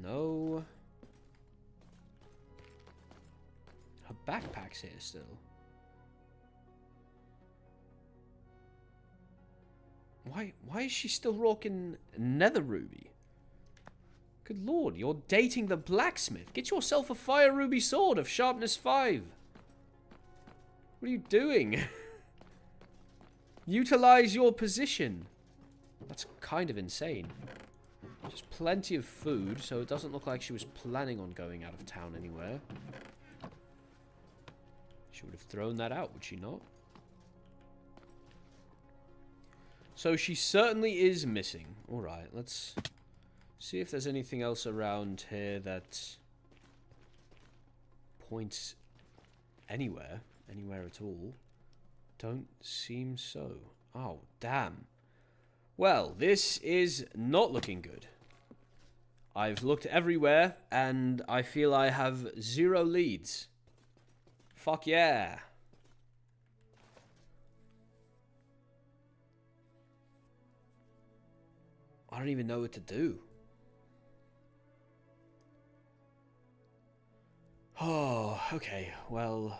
No. Her backpack's here still. Why is she still rocking nether ruby? Good lord, you're dating the blacksmith. Get yourself a fire ruby sword of sharpness 5. What are you doing? Utilize your position. That's kind of insane. Just plenty of food, so it doesn't look like she was planning on going out of town anywhere. She would have thrown that out, would she not? So she certainly is missing. Alright, let's see if there's anything else around here that points anywhere at all. Don't seem so. Oh, damn. Well, this is not looking good. I've looked everywhere, and I feel I have 0 leads. Fuck yeah. I don't even know what to do. Oh, okay, well...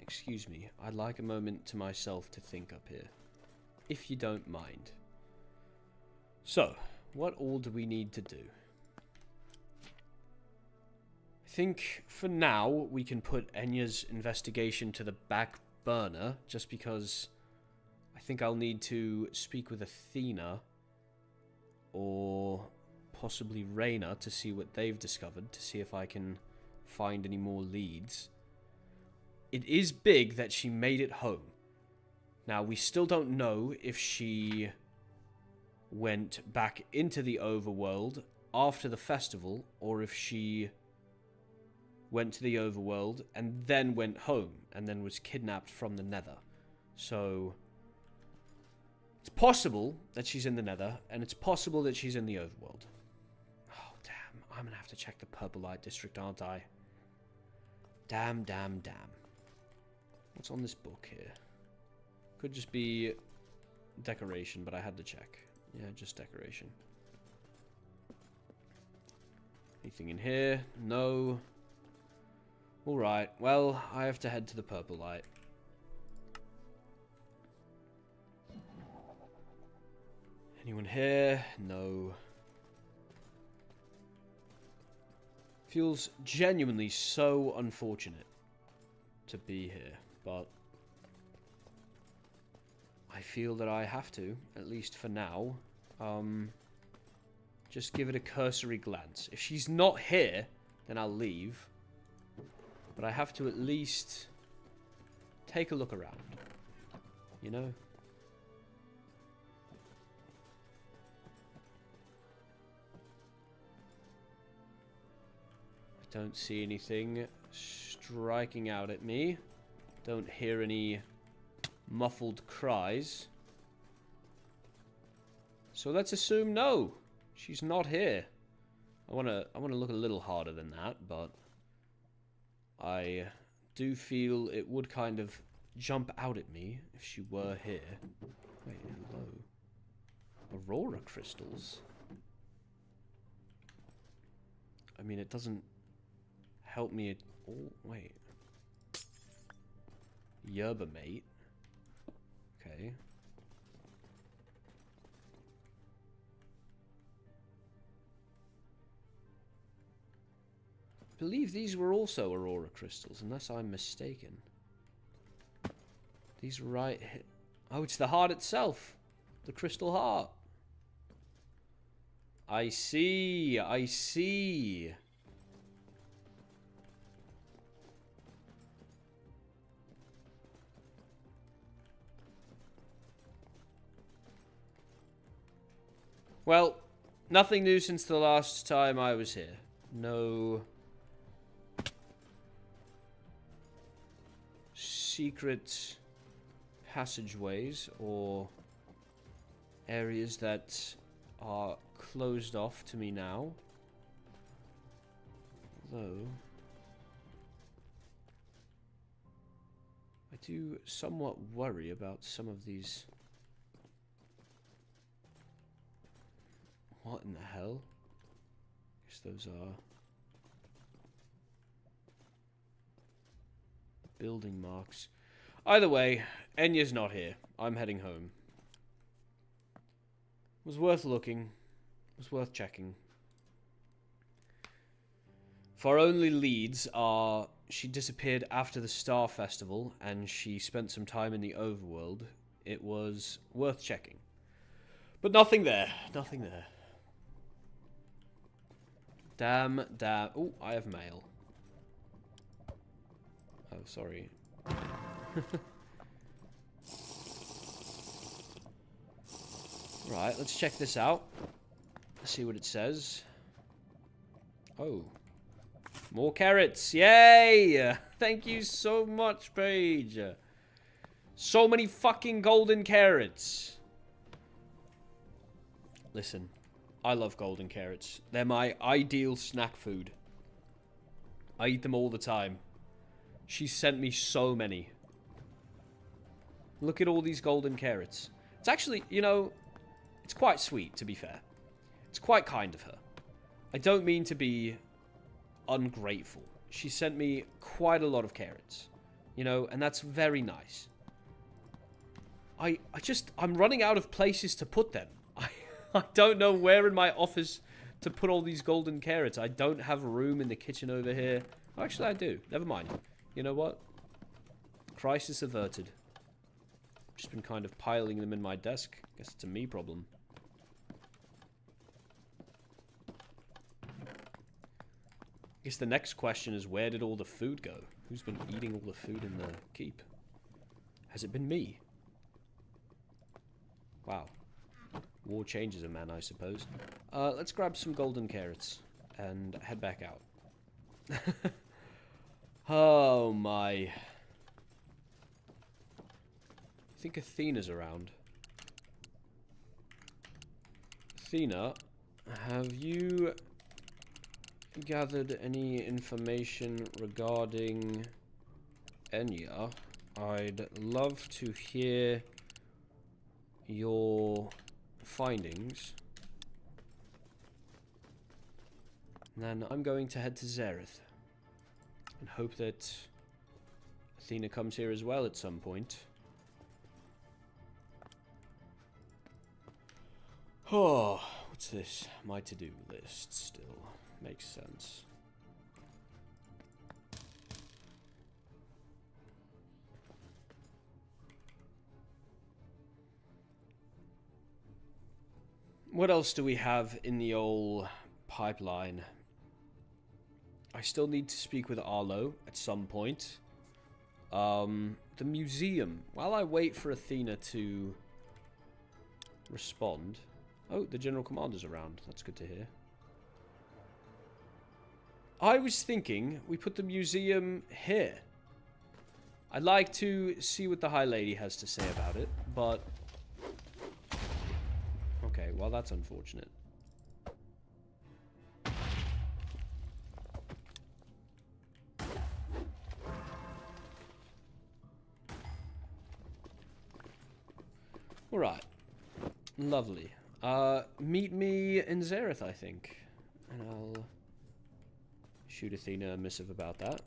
excuse me. I'd like a moment to myself to think up here. If you don't mind. So, what all do we need to do? I think, for now, we can put Enya's investigation to the back burner, just because I think I'll need to speak with Athena, or possibly Reyna, to see what they've discovered, to see if I can find any more leads. It is big that she made it home. Now, we still don't know if she went back into the Overworld after the festival, or if she went to the Overworld and then went home, and then was kidnapped from the Nether. So, it's possible that she's in the Nether, and it's possible that she's in the Overworld. Oh, damn. I'm gonna have to check the Purple Light District, aren't I? Damn, damn, damn. What's on this book here? Could just be decoration, but I had to check. Yeah, just decoration. Anything in here? No. Alright, well, I have to head to the Purple Light. Anyone here? No. Feels genuinely so unfortunate to be here, but I feel that I have to, at least for now, just give it a cursory glance. If she's not here, then I'll leave. But I have to at least take a look around, you know? I don't see anything striking out at me. Don't hear any muffled cries. So let's assume no, she's not here. I wanna look a little harder than that, but I do feel it would kind of jump out at me if she were here. Wait, hello. Aurora crystals? I mean, it doesn't help me at all. Wait. Yerba mate. Okay. I believe these were also Aurora crystals, unless I'm mistaken. These right here. Oh, it's the heart itself. The crystal heart. I see. I see. Well, nothing new since the last time I was here. No secret passageways or areas that are closed off to me now. Although I do somewhat worry about some of these. What in the hell? I guess those are building marks. Either way, Enya's not here. I'm heading home. Was worth looking. Was worth checking. If our only leads are she disappeared after the Star Festival and she spent some time in the Overworld, it was worth checking. But nothing there. Nothing there. Damn. Oh, I have mail. Oh, sorry. Right, let's check this out. Let's see what it says. Oh. More carrots. Yay! Thank you so much, Paige. So many fucking golden carrots. Listen, I love golden carrots. They're my ideal snack food. I eat them all the time. She sent me so many. Look at all these golden carrots. It's actually, you know, it's quite sweet, to be fair. It's quite kind of her. I don't mean to be ungrateful. She sent me quite a lot of carrots. You know, and that's very nice. I'm running out of places to put them. I don't know where in my office to put all these golden carrots. I don't have room in the kitchen over here. Actually, I do. Never mind. You know what? Crisis averted. Just been kind of piling them in my desk. Guess it's a me problem. Guess the next question is, where did all the food go? Who's been eating all the food in the keep? Has it been me? Wow. War changes a man, I suppose. Let's grab some golden carrots and head back out. Oh my. I think Athena's around. Athena, have you gathered any information regarding Enya? I'd love to hear your findings. And then I'm going to head to Zareth and hope that Athena comes here as well at some point. Oh, what's this? My to-do list still. Makes sense. What else do we have in the old pipeline? I still need to speak with Arlo at some point. The museum. While I wait for Athena to respond. Oh, the General Commander's around. That's good to hear. I was thinking we put the museum here. I'd like to see what the High Lady has to say about it, but... Okay, well that's unfortunate. Alright. Lovely. Meet me in Zareth, I think. And I'll shoot Athena a missive about that.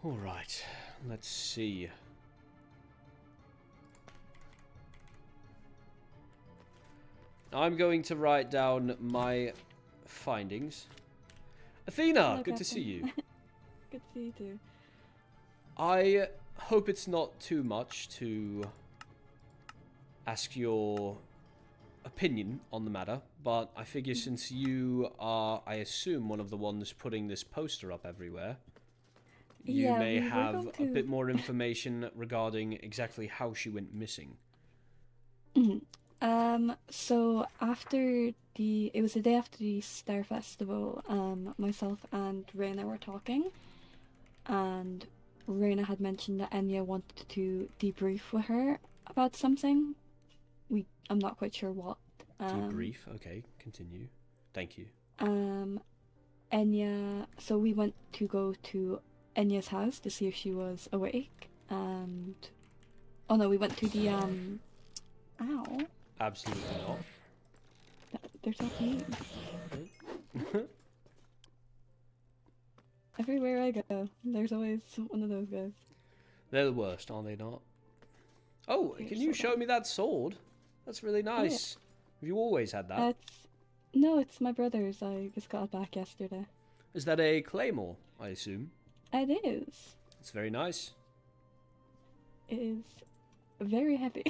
Alright, let's see. I'm going to write down my findings. Athena, Hello, good to Captain. see you. Good to see you too. I hope it's not too much to ask your opinion on the matter, but I figure since you are, I assume, one of the ones putting this poster up everywhere, you Yeah, may we were have going a to- bit more information regarding exactly how she went missing. Mhm. So after it was the day after the Star Festival, myself and Reina were talking, and Reina had mentioned that Enya wanted to debrief with her about something. I'm not quite sure what. Debrief. Okay, continue. Thank you. Enya, so we went to go to Enya's house to see if she was awake, and oh no, we went to the ow, Absolutely not. they're so mean. Everywhere I go, there's always one of those guys. They're the worst, are they not? Oh, You're can you so show bad. me that sword? That's really nice. Have you always had that? No, it's my brother's. I just got it back yesterday. Is that a claymore, I assume? It is. It's very nice. It is very heavy.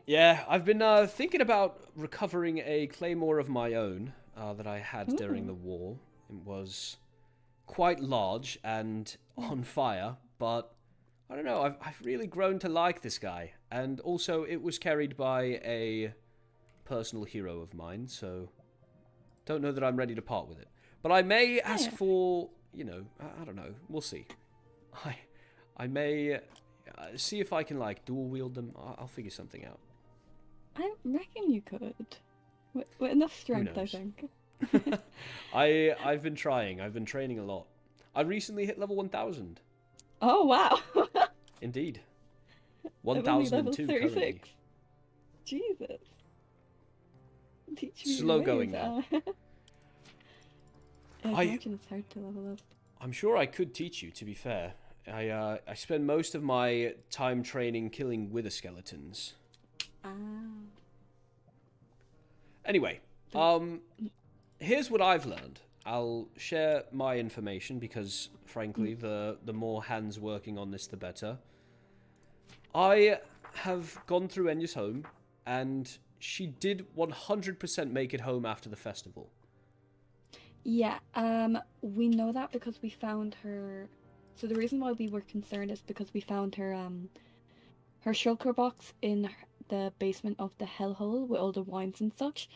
Yeah, I've been thinking about recovering a claymore of my own that I had during Ooh. the war. It was quite large and on fire, but I don't know, I've really grown to like this guy. And also, it was carried by a personal hero of mine, so don't know that I'm ready to part with it. But I may ask for, you know, I don't know, we'll see. I may see if I can, like, dual wield them. I'll figure something out. I reckon you could. With enough strength, I knows? think. I've been trying. I've been training a lot. I recently hit level 1000. Oh, wow. Indeed. I'm only level 1002 currently. 36. Jesus. Teach me your Slow ways, going now. I imagine it's hard to level up. I'm sure I could teach you, to be fair. I spend most of my time training killing wither skeletons. Ah. Anyway, here's what I've learned. I'll share my information because, frankly, the more hands working on this, the better. I have gone through Enya's home, and she did 100% make it home after the festival. Yeah, we know that because we found her. So the reason why we were concerned is because we found her shulker box in the basement of the hellhole with all the wines and such.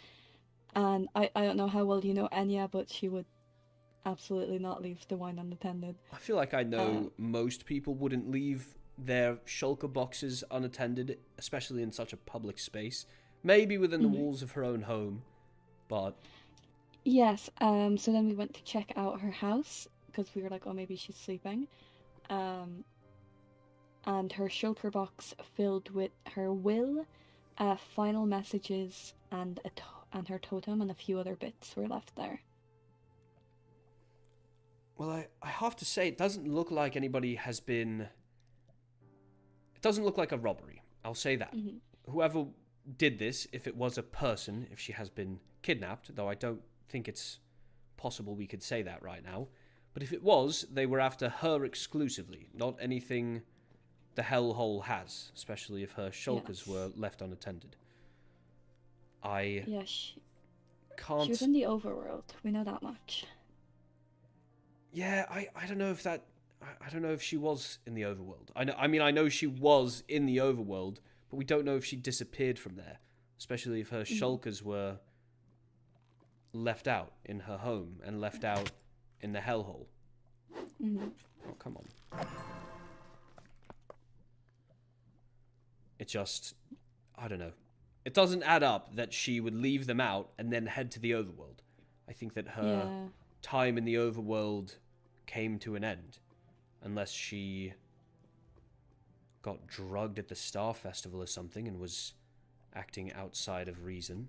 And I don't know how well you know Enya, but she would absolutely not leave the wine unattended. I feel like I know most people wouldn't leave their shulker boxes unattended, especially in such a public space. Maybe within the walls of her own home, but... Yes, so then we went to check out her house, because we were like, oh, maybe she's sleeping. And her shulker box filled with her will, final messages, and her totem, and a few other bits were left there. Well, I have to say, it doesn't look like anybody has been... It doesn't look like a robbery. I'll say that. Whoever did this, if it was a person, if she has been kidnapped, though I don't think it's possible we could say that right now, but if it was, they were after her exclusively, not anything the hellhole has, especially if her shulkers were left unattended. Yeah, can't... She was in the Overworld, we know that much. Yeah, I don't know if that... I don't know if she was in the Overworld. I know she was in the Overworld, but we don't know if she disappeared from there, especially if her shulkers were left out in her home and left out in the hellhole. Oh, come on. It just... I don't know. It doesn't add up that she would leave them out and then head to the Overworld. I think that her time in the Overworld came to an end. Unless she got drugged at the Star Festival or something and was acting outside of reason.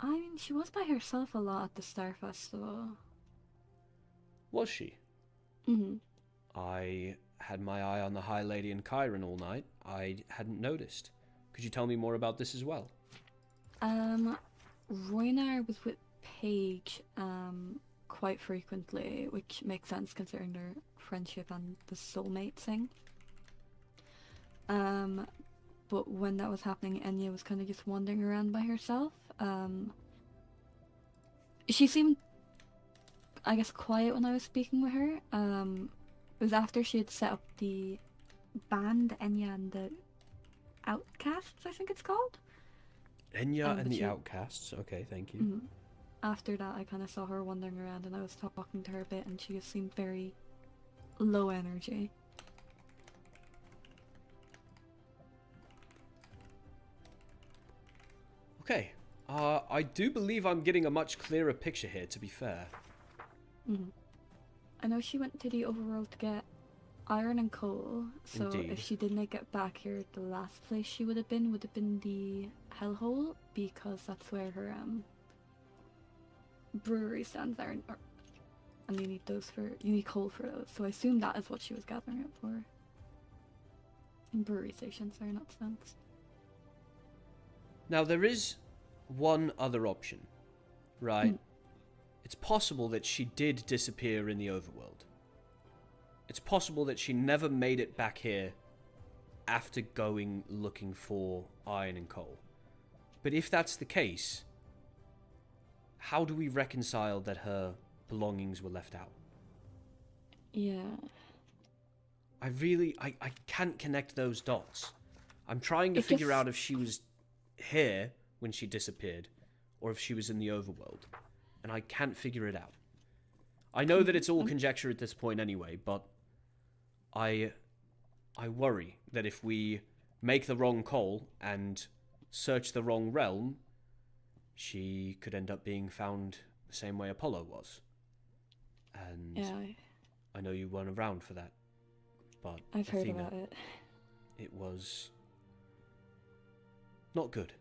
I mean, she was by herself a lot at the Star Festival. Was she? I had my eye on the High Lady in Chiron all night. I hadn't noticed. Could you tell me more about this as well? Roynar was with Paige, quite frequently, which makes sense considering their friendship and the soulmate thing. but when that was happening, Enya was kind of just wandering around by herself. She seemed, I guess, quiet when I was speaking with her. It was after she had set up the band, Enya and the Outcasts, I think it's called. Enya and the Outcasts. Okay, thank you. Mm. After that, I kind of saw her wandering around, and I was talking to her a bit, and she just seemed very low energy. Okay. I do believe I'm getting a much clearer picture here, to be fair. Mm. I know she went to the Overworld to get iron and coal, so Indeed. if she did make it back here, the last place she would have been the Hellhole, because that's where her brewery stands there, and you need coal for those. So I assume that is what she was gathering it for. And brewery stations are not stands. Now, there is one other option, right? Mm. It's possible that she did disappear in the Overworld. It's possible that she never made it back here after going looking for iron and coal. But if that's the case, how do we reconcile that her belongings were left out? Yeah. I can't connect those dots. I'm trying to figure out if she was here when she disappeared, or if she was in the Overworld, and I can't figure it out. I know that it's all conjecture at this point anyway, but I worry that if we make the wrong call and search the wrong realm, she could end up being found the same way Apollo was. And Yeah. I know you weren't around for that, but I've heard Athena, about it. it was not good.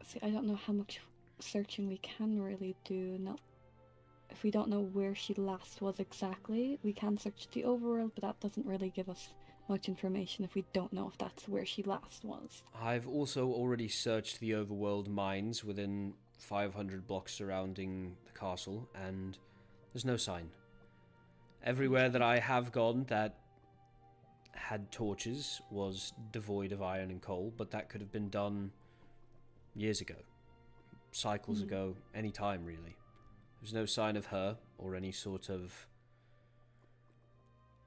See, I don't know how much searching we can really do. Not if we don't know where she last was exactly. We can search the Overworld, but that doesn't really give us much information if we don't know if that's where she last was. I've also already searched the Overworld mines within 500 blocks surrounding the castle, and there's no sign. Everywhere that I have gone that had torches was devoid of iron and coal, but that could have been done years ago, cycles ago, any time really. There's no sign of her or any sort of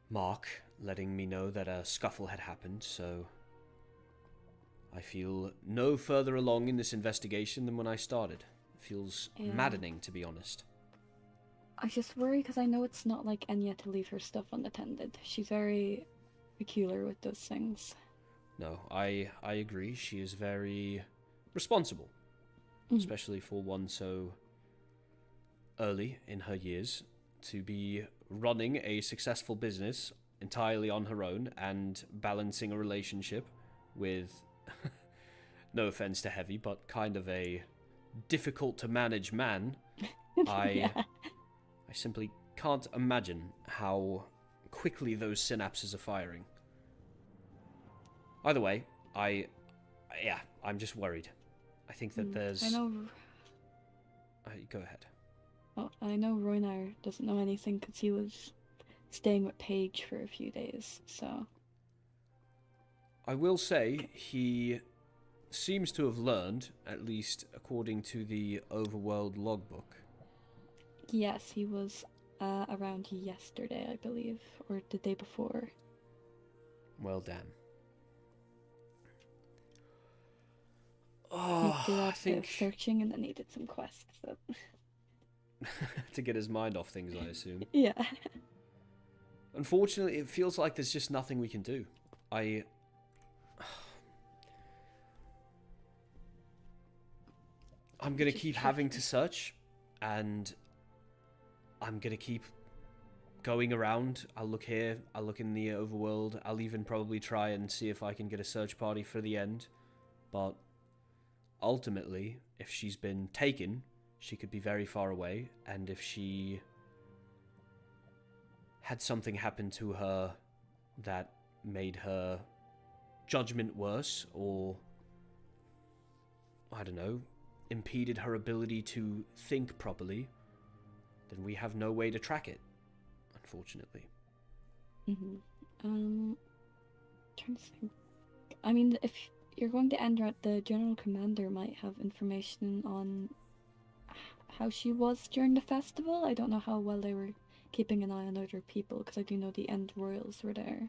mark letting me know that a scuffle had happened, so I feel no further along in this investigation than when I started. It feels maddening, to be honest. I just worry because I know it's not like Enya to leave her stuff unattended. She's very peculiar with those things. No, I agree. She is very responsible, especially for one so early in her years, to be running a successful business entirely on her own and balancing a relationship with, no offense to Heavy, but kind of a difficult to manage man. I simply can't imagine how quickly those synapses are firing. Either way, I'm just worried. I think that there's... I know... go ahead. Oh, I know Roynar doesn't know anything because he was staying with Paige for a few days, so... I will say he seems to have learned, at least according to the Overworld logbook. Yes, he was around yesterday, I believe, or the day before. Well, damn. He did I a bit think of searching and then he did some quests. So. to get his mind off things, I assume. Yeah. Unfortunately, it feels like there's just nothing we can do. I'm gonna keep having to search, and I'm gonna keep going around. I'll look here, I'll look in the Overworld, I'll even probably try and see if I can get a search party for the end. But ultimately, if she's been taken, she could be very far away, and if she had something happen to her that made her judgment worse, or, I don't know, impeded her ability to think properly, then we have no way to track it, unfortunately. Trying to think. I mean, if you're going to end her, the general commander might have information on how she was during the festival. I don't know how well they were keeping an eye on other people, because I do know the End Royals were there.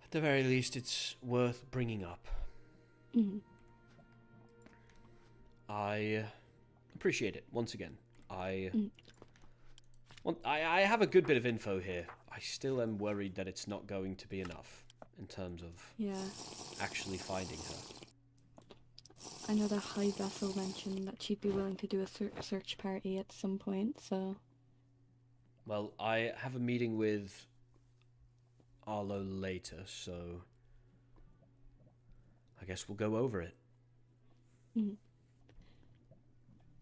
At the very least, it's worth bringing up. I appreciate it, once again. I have a good bit of info here. I still am worried that it's not going to be enough in terms of actually finding her. I know the High Vessel mentioned that she'd be willing to do a search party at some point, so... Well, I have a meeting with Arlo later, so I guess we'll go over it.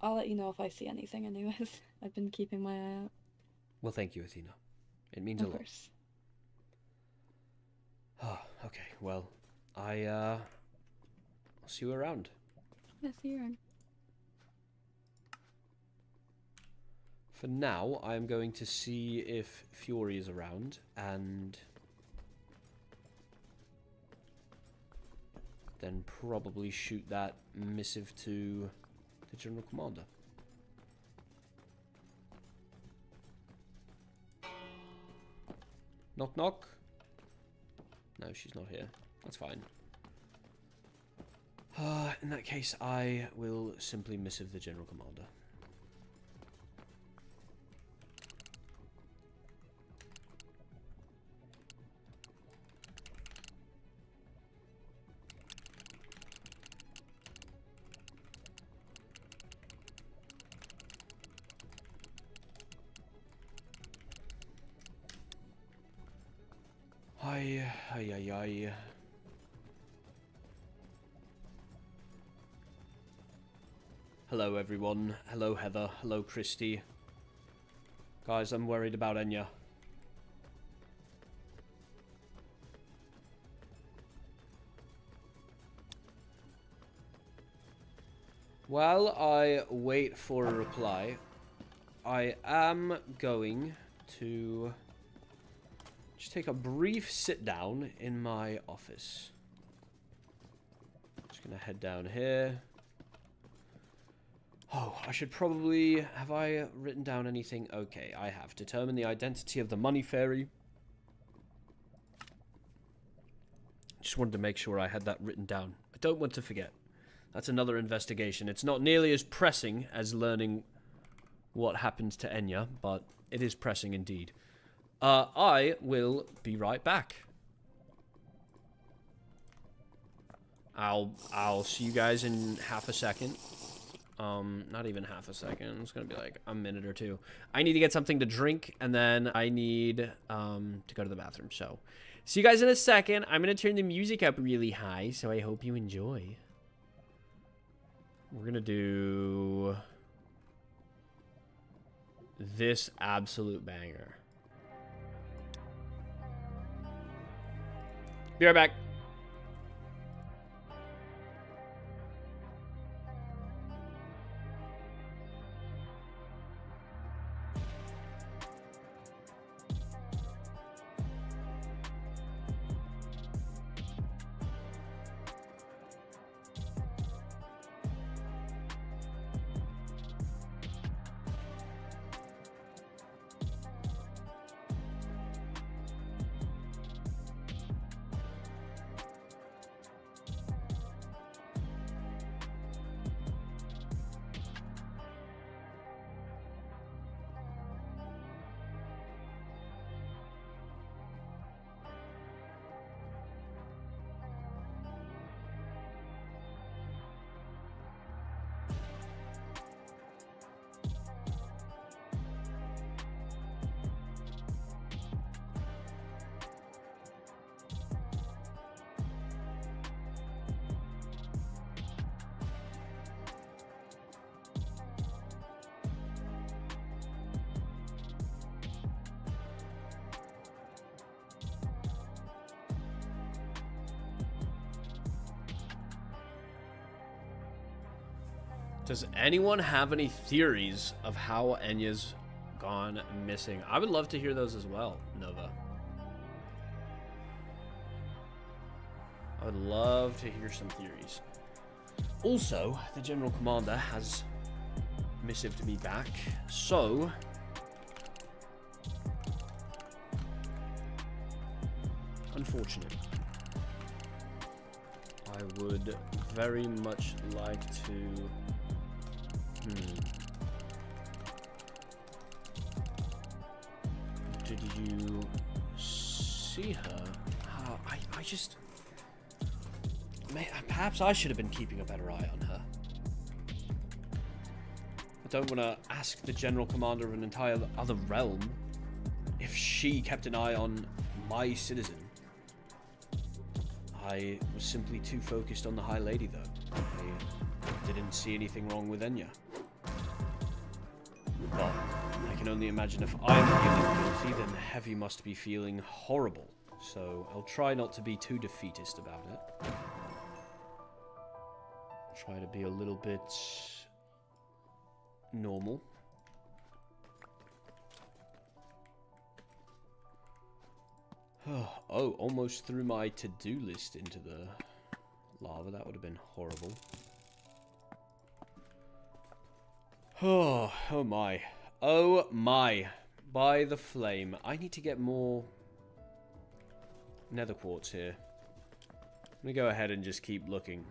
I'll let you know if I see anything anyways. I've been keeping my eye out. Well, thank you, Athena. It means a lot. Of course. Oh, okay. Well, I'll see you around. Yeah, see you around. For now, I'm going to see if Fury is around, and then probably shoot that missive to the General Commander. Knock knock. No, she's not here. That's fine. In that case, I will simply missive the General Commander. Ay. Hello, everyone. Hello, Heather. Hello, Christy. Guys, I'm worried about Enya. While I wait for a reply, I am going to just take a brief sit down in my office. Just gonna head down here. Oh, I should probably... Have I written down anything? Okay, I have. Determine the identity of the money fairy. Just wanted to make sure I had that written down. I don't want to forget. That's another investigation. It's not nearly as pressing as learning what happened to Enya, but it is pressing indeed. I will be right back. I'll see you guys in half a second. Not even half a second. It's gonna be like a minute or two. I need to get something to drink, and then I need to go to the bathroom. So, see you guys in a second. I'm gonna turn the music up really high, so I hope you enjoy. We're gonna do this absolute banger. Be right back. Does anyone have any theories of how Enya's gone missing. I would love to hear those as well, Nova. I would love to hear some theories. Also, the General Commander has missived me back, so unfortunate. I would very much like to... Did you see her? I just... Perhaps I should have been keeping a better eye on her. I don't want to ask the General Commander of an entire other realm if she kept an eye on my citizen. I was simply too focused on the High Lady, though. I didn't see anything wrong with Enya. But I can only imagine if I'm feeling guilty, then Heavy must be feeling horrible. So I'll try not to be too defeatist about it. Try to be a little bit normal. Oh, almost threw my to-do list into the lava. That would have been horrible. Oh my. Oh my. By the flame. I need to get more nether quartz here. Let me go ahead and just keep looking.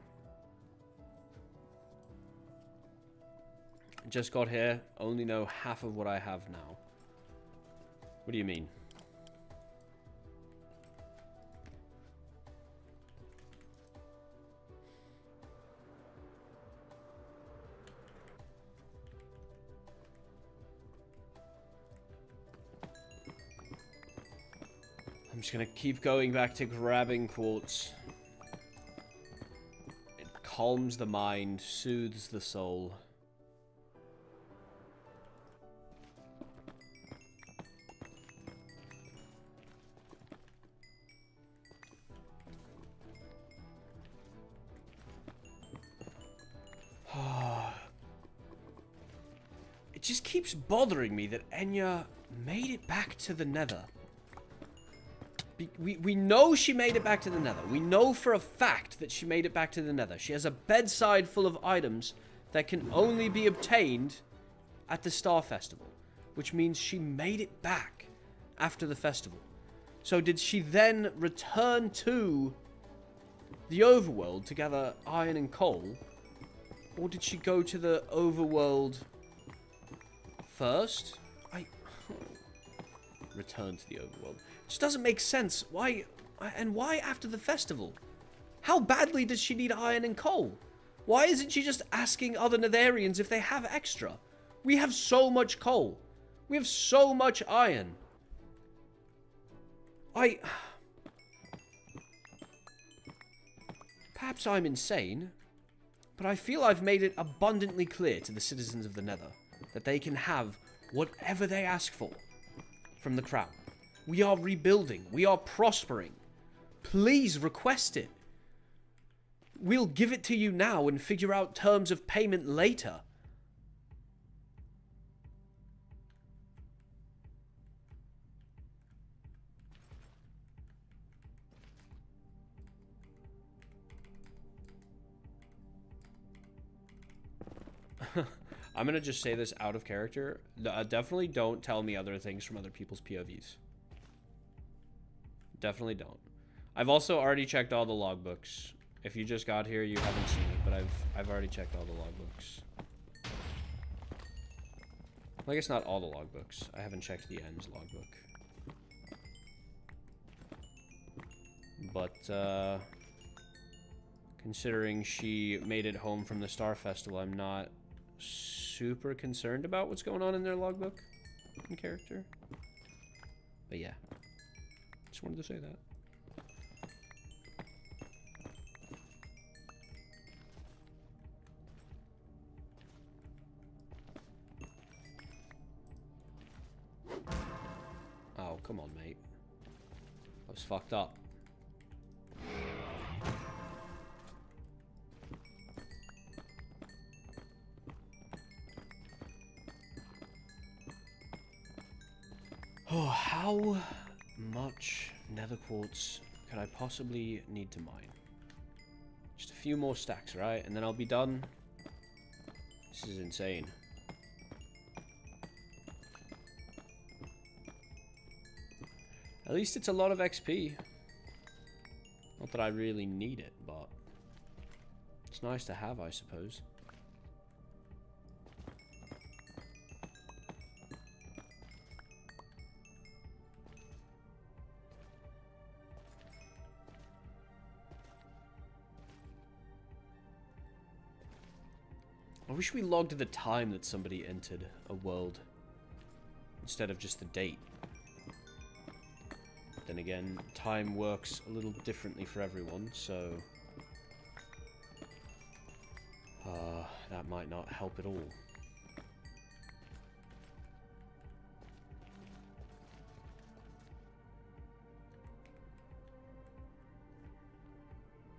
Just got here. Only know half of what I have now. What do you mean? I'm just gonna keep going back to grabbing quartz. It calms the mind, soothes the soul. It just keeps bothering me that Enya made it back to the Nether. We know she made it back to the Nether. We know for a fact that she made it back to the Nether. She has a bedside full of items that can only be obtained at the Star Festival, which means she made it back after the festival. So did she then return to the Overworld to gather iron and coal, or did she go to the Overworld first? Return to the Overworld. Just doesn't make sense. Why? And why after the festival? How badly does she need iron and coal? Why isn't she just asking other Netherians if they have extra? We have so much coal. We have so much iron. Perhaps I'm insane, but I feel I've made it abundantly clear to the citizens of the Nether that they can have whatever they ask for from the crown. We are rebuilding. We are prospering. Please request it. We'll give it to you now and figure out terms of payment later. I'm gonna just say this out of character. Definitely don't tell me other things from other people's POVs. Definitely don't. I've also already checked all the logbooks. If you just got here, you haven't seen it, but I've already checked all the logbooks. Well, I guess not all the logbooks. I haven't checked the End's logbook. But considering she made it home from the Star Festival, I'm not super concerned about what's going on in their logbook in character. But yeah. Just wanted to say that. Oh, come on, mate. I was fucked up. Oh, how much nether quartz could I possibly need to mine? Just a few more stacks, right? And then I'll be done. This is insane. At least it's a lot of XP. Not that I really need it, but it's nice to have, I suppose. I wish we logged the time that somebody entered a world instead of just the date. Then again, time works a little differently for everyone, so that might not help at all.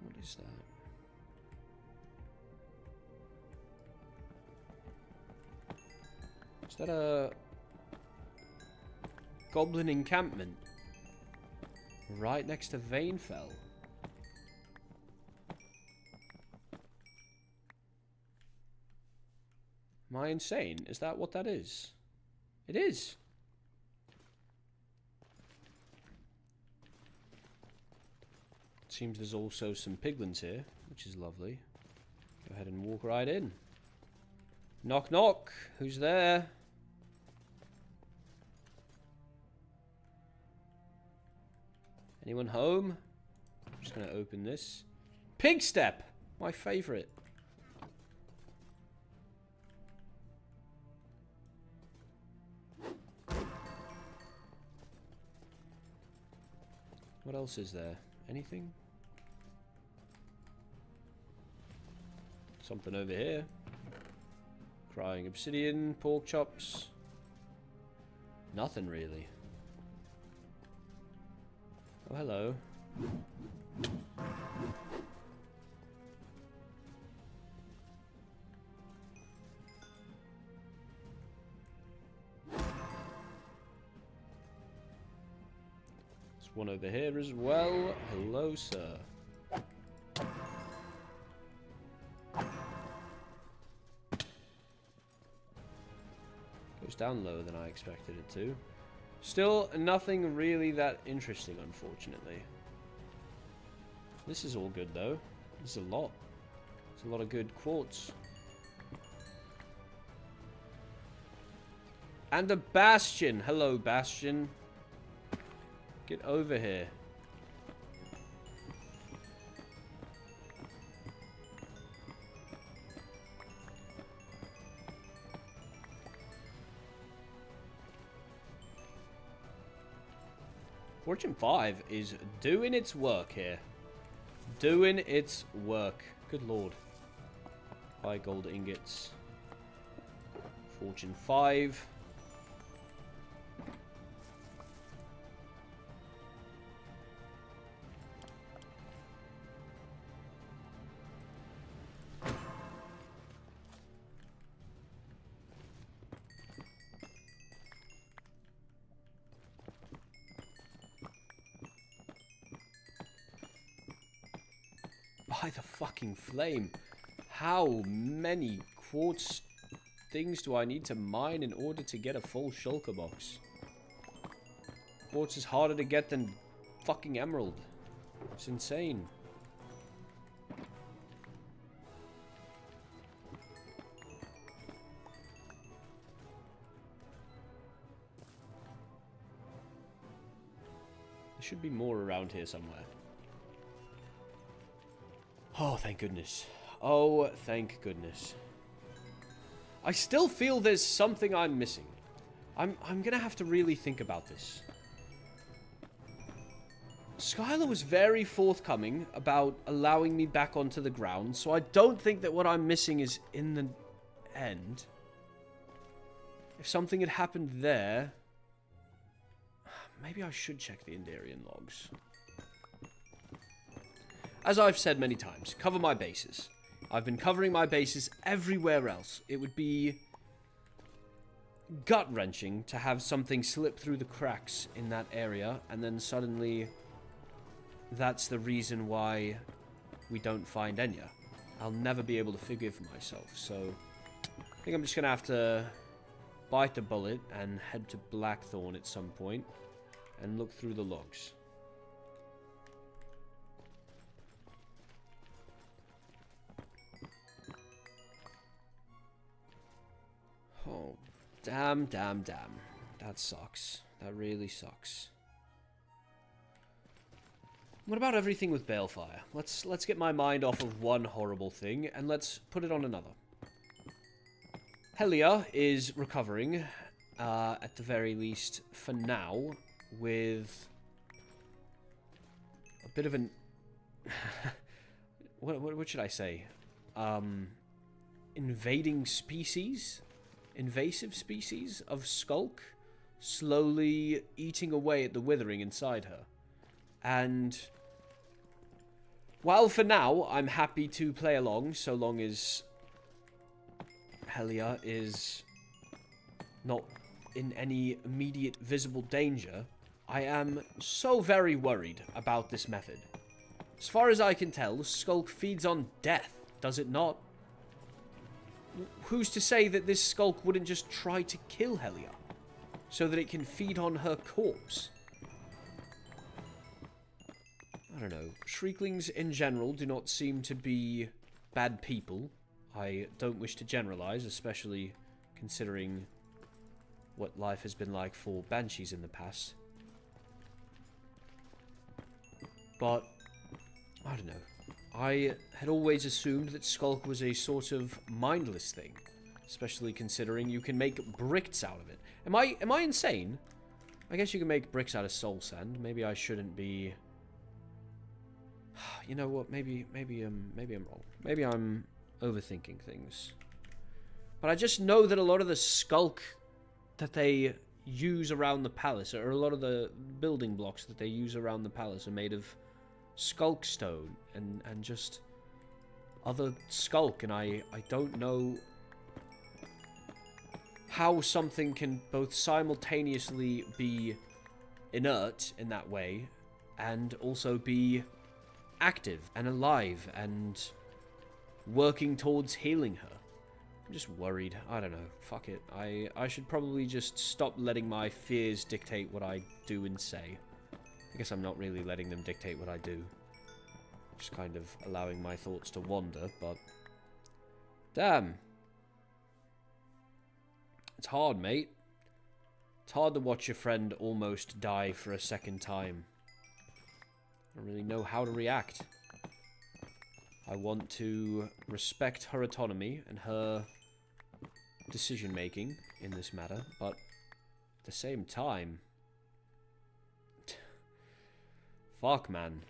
What is that? Is that a goblin encampment? Right next to Vainfell. Am I insane? Is that what that is? It is. It seems there's also some piglins here, which is lovely. Go ahead and walk right in. Knock knock. Who's there? Anyone home? I'm just going to open this. Pig step! My favourite. What else is there? Anything? Something over here. Crying obsidian, pork chops. Nothing really. Oh, hello. There's one over here as well. Hello, sir. Goes down lower than I expected it to. Still, nothing really that interesting, unfortunately. This is all good, though. This is a lot. There's a lot of good quartz. And a bastion! Hello, bastion. Get over here. Fortune 5 is doing its work here. Doing its work. Good lord. Buy gold ingots. Fortune 5. By the fucking flame. How many quartz things do I need to mine in order to get a full shulker box? Quartz is harder to get than fucking emerald. It's insane. There should be more around here somewhere. Oh, thank goodness. Oh, thank goodness. I still feel there's something I'm missing. I'm gonna have to really think about this. Skylar was very forthcoming about allowing me back onto the ground, so I don't think that what I'm missing is in the end. If something had happened there, maybe I should check the Indarian logs. As I've said many times, cover my bases. I've been covering my bases everywhere else. It would be gut-wrenching to have something slip through the cracks in that area, and then suddenly that's the reason why we don't find Enya. I'll never be able to forgive myself, so I think I'm just gonna have to bite the bullet and head to Blackthorn at some point and look through the logs. Oh, damn. That sucks. That really sucks. What about everything with Balefire? Let's get my mind off of one horrible thing and let's put it on another. Helia is recovering, at the very least for now, with a bit of an what should I say? Invading species? Invasive species of skulk slowly eating away at the withering inside her. And while for now I'm happy to play along so long as Helia is not in any immediate visible danger, I am so very worried about this method. As far as I can tell, Skulk feeds on death, does it not? Who's to say that this Skulk wouldn't just try to kill Helia, so that it can feed on her corpse? I don't know. Shrieklings in general do not seem to be bad people. I don't wish to generalize, especially considering what life has been like for banshees in the past. But, I don't know. I had always assumed that Skulk was a sort of mindless thing, especially considering you can make bricks out of it. Am I insane? I guess you can make bricks out of soul sand. Maybe I shouldn't be. You know what? Maybe I'm wrong. Maybe I'm overthinking things. But I just know that a lot of the Skulk that they use around the palace, or a lot of the building blocks that they use around the palace, are made of Skulk stone and just other Skulk, and I don't know how something can both simultaneously be inert in that way and also be active and alive and working towards healing her. I'm just worried. I don't know. Fuck it. I should probably just stop letting my fears dictate what I do and say. I guess I'm not really letting them dictate what I do. Just kind of allowing my thoughts to wander, but damn. It's hard, mate. It's hard to watch your friend almost die for a second time. I don't really know how to react. I want to respect her autonomy and her decision-making in this matter, but at the same time... Fuck, man.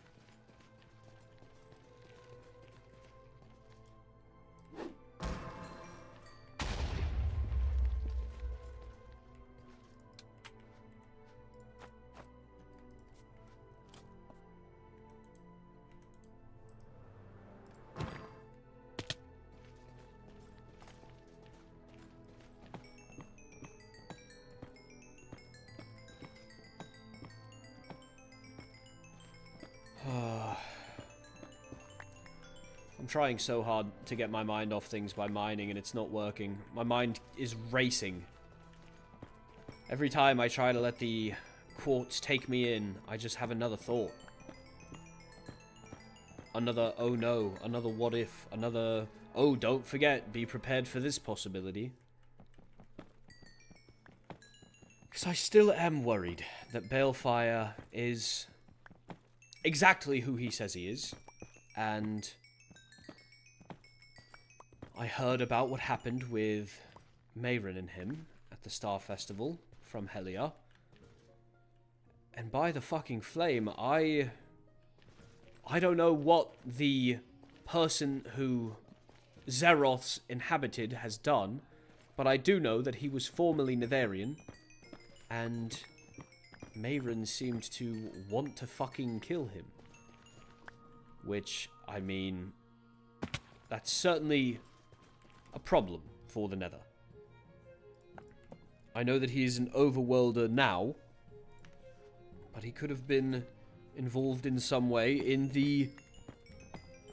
I'm trying so hard to get my mind off things by mining, and it's not working. My mind is racing. Every time I try to let the quartz take me in, I just have another thought. Another, oh no, another what if, another, oh, don't forget, be prepared for this possibility. Because I still am worried that Balefire is exactly who he says he is, and I heard about what happened with Mayron and him at the Star Festival from Helia. And by the fucking flame, I don't know what the person who Zeroth's inhabited has done, but I do know that he was formerly Netherian, and Mayron seemed to want to fucking kill him. Which, I mean, that's certainly a problem for the Nether. I know that he is an overworlder now, but he could have been involved in some way in the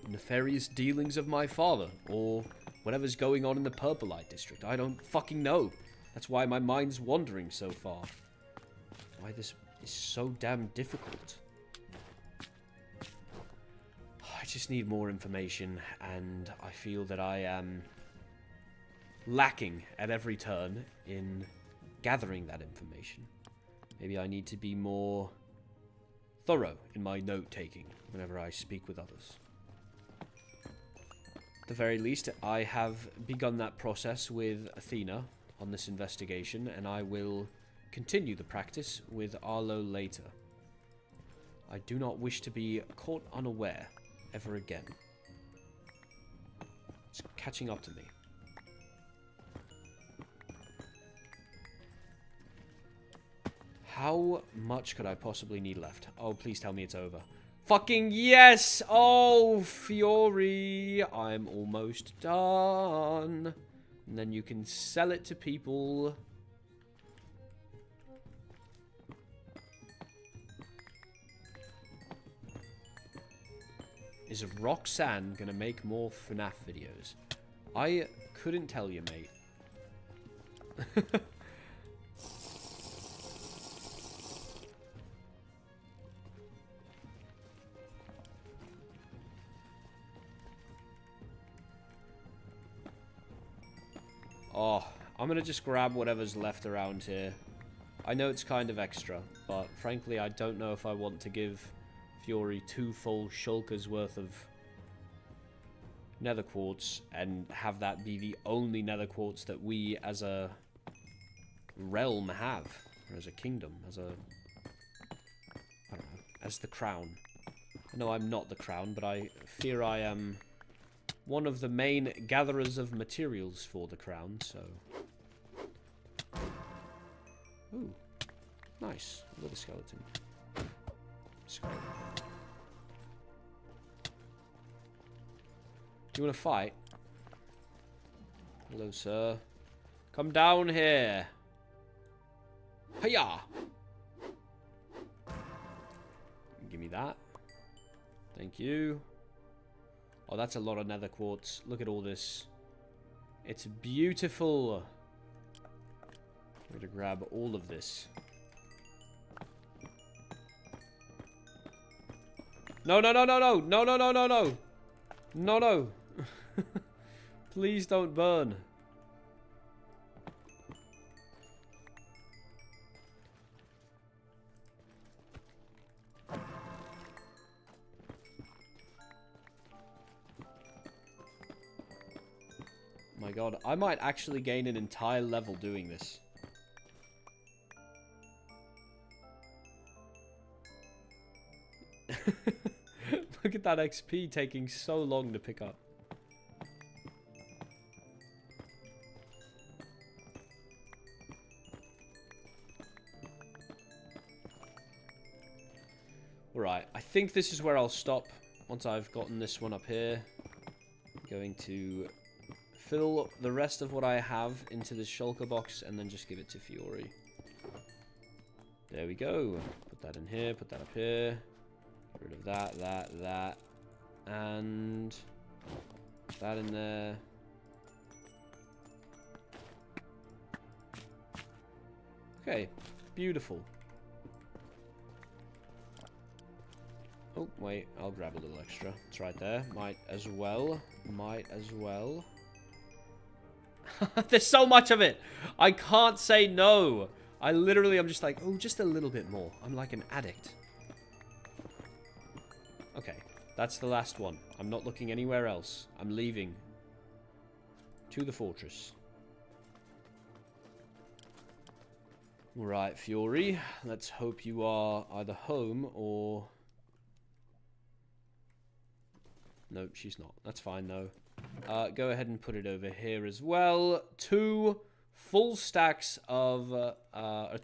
nefarious dealings of my father, or whatever's going on in the Purple-Light District. I don't fucking know. That's why my mind's wandering so far. Why this is so damn difficult. I just need more information, and I feel that I am lacking at every turn in gathering that information. Maybe I need to be more thorough in my note-taking whenever I speak with others. At the very least, I have begun that process with Athena on this investigation, and I will continue the practice with Arlo later. I do not wish to be caught unaware ever again. It's catching up to me. How much could I possibly need left? Oh, please tell me it's over. Fucking yes! Oh, Fiori! I'm almost done. And then you can sell it to people. Is Roxanne gonna make more FNAF videos? I couldn't tell you, mate. Oh, I'm gonna just grab whatever's left around here. I know it's kind of extra, but frankly, I don't know if I want to give Fiori 2 full shulkers worth of nether quartz and have that be the only nether quartz that we as a realm have, or as a kingdom, as a, I don't know, as the crown. I know I'm not the crown, but I fear I am one of the main gatherers of materials for the crown, so. Ooh, nice. Another skeleton. Skeleton. Do you want to fight? Hello, sir. Come down here. Heya! Give me that. Thank you. Oh, that's a lot of nether quartz. Look at all this. It's beautiful. I'm going to grab all of this. No, no, no, no, no. No, no, no, no, no. No, no. Please don't burn. My god, I might actually gain an entire level doing this. Look at that XP taking so long to pick up. Alright, I think this is where I'll stop once I've gotten this one up here. I'm going to fill the rest of what I have into this shulker box and then just give it to Fiori. There we go. Put that in here, put that up here. Get rid of that, and that in there. Okay, beautiful. Oh, wait, I'll grab a little extra. It's right there. Might as well. Might as well. There's so much of it. I can't say no. I literally am just like, oh, just a little bit more. I'm like an addict. Okay, that's the last one. I'm not looking anywhere else. I'm leaving to the fortress. Alright, Fiori. Let's hope you are either home or... Nope, she's not. That's fine, though. Go ahead and put it over here as well. 2 full stacks of...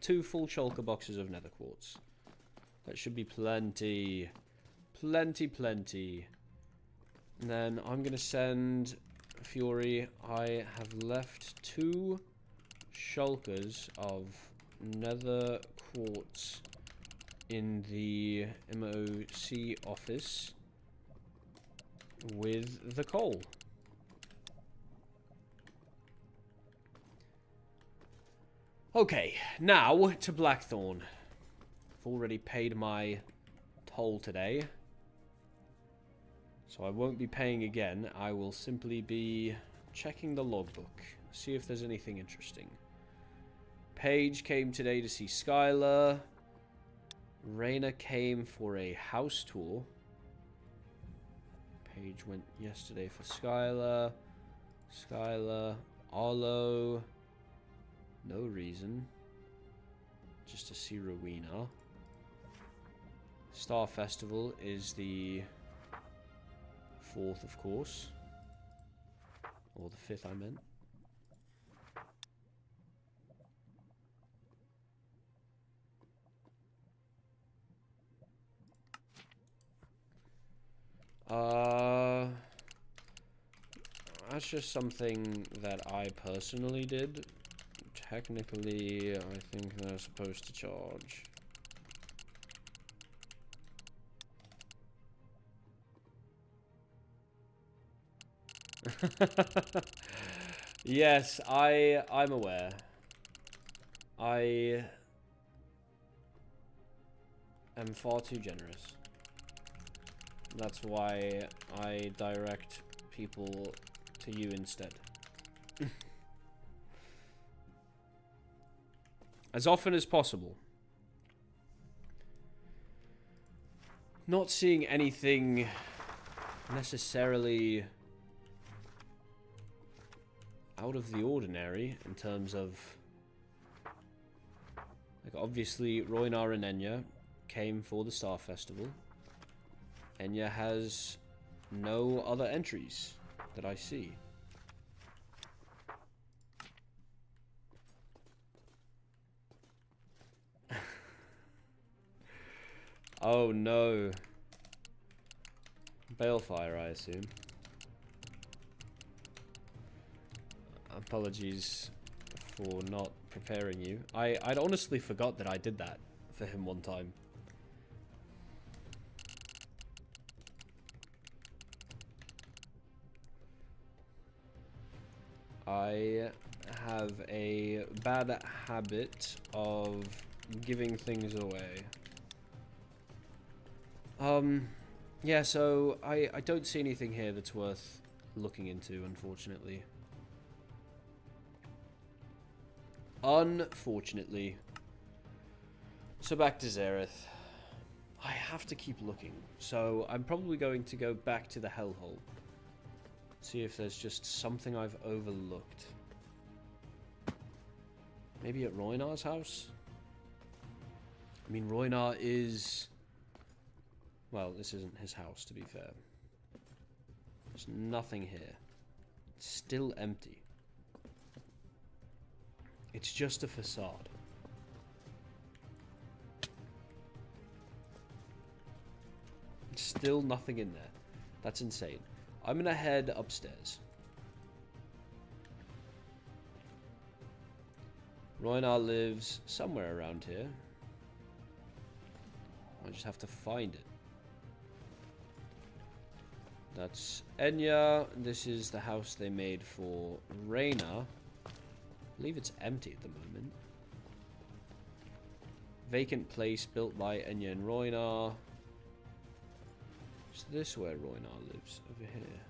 2 full shulker boxes of nether quartz. That should be plenty. Plenty. And then I'm going to send Fiori. I have left 2 shulkers of nether quartz in the MOC office with the coal. Okay, now to Blackthorn. I've already paid my toll today, so I won't be paying again. I will simply be checking the logbook, see if there's anything interesting. Paige came today to see Skylar. Raina came for a house tour. Paige went yesterday for Skylar. Skylar, Arlo. No reason. Just to see Rowena. Star Festival is the 4th, of course. Or the 5th, I meant. That's just something that I personally did. Technically, I think they're supposed to charge. Yes, I'm aware. I am far too generous. That's why I direct people to you instead. As often as possible. Not seeing anything necessarily out of the ordinary in terms of, like, obviously Roynar and Enya came for the Star Festival. Enya has no other entries that I see. Oh no. Balefire, I assume. Apologies for not preparing you. I'd honestly forgot that I did that for him one time. I have a bad habit of giving things away. Yeah, so I don't see anything here that's worth looking into, unfortunately. Unfortunately. So back to Xerath. I have to keep looking, so I'm probably going to go back to the hellhole. See if there's just something I've overlooked. Maybe at Roynar's house? I mean, Roynar is... Well, this isn't his house, to be fair. There's nothing here. It's still empty. It's just a facade. Still nothing in there. That's insane. I'm gonna head upstairs. Roynar lives somewhere around here. I just have to find it. That's Enya. This is the house they made for Raina. I believe it's empty at the moment. Vacant place built by Enya and Roynar. Is this where Roynar lives? Over here.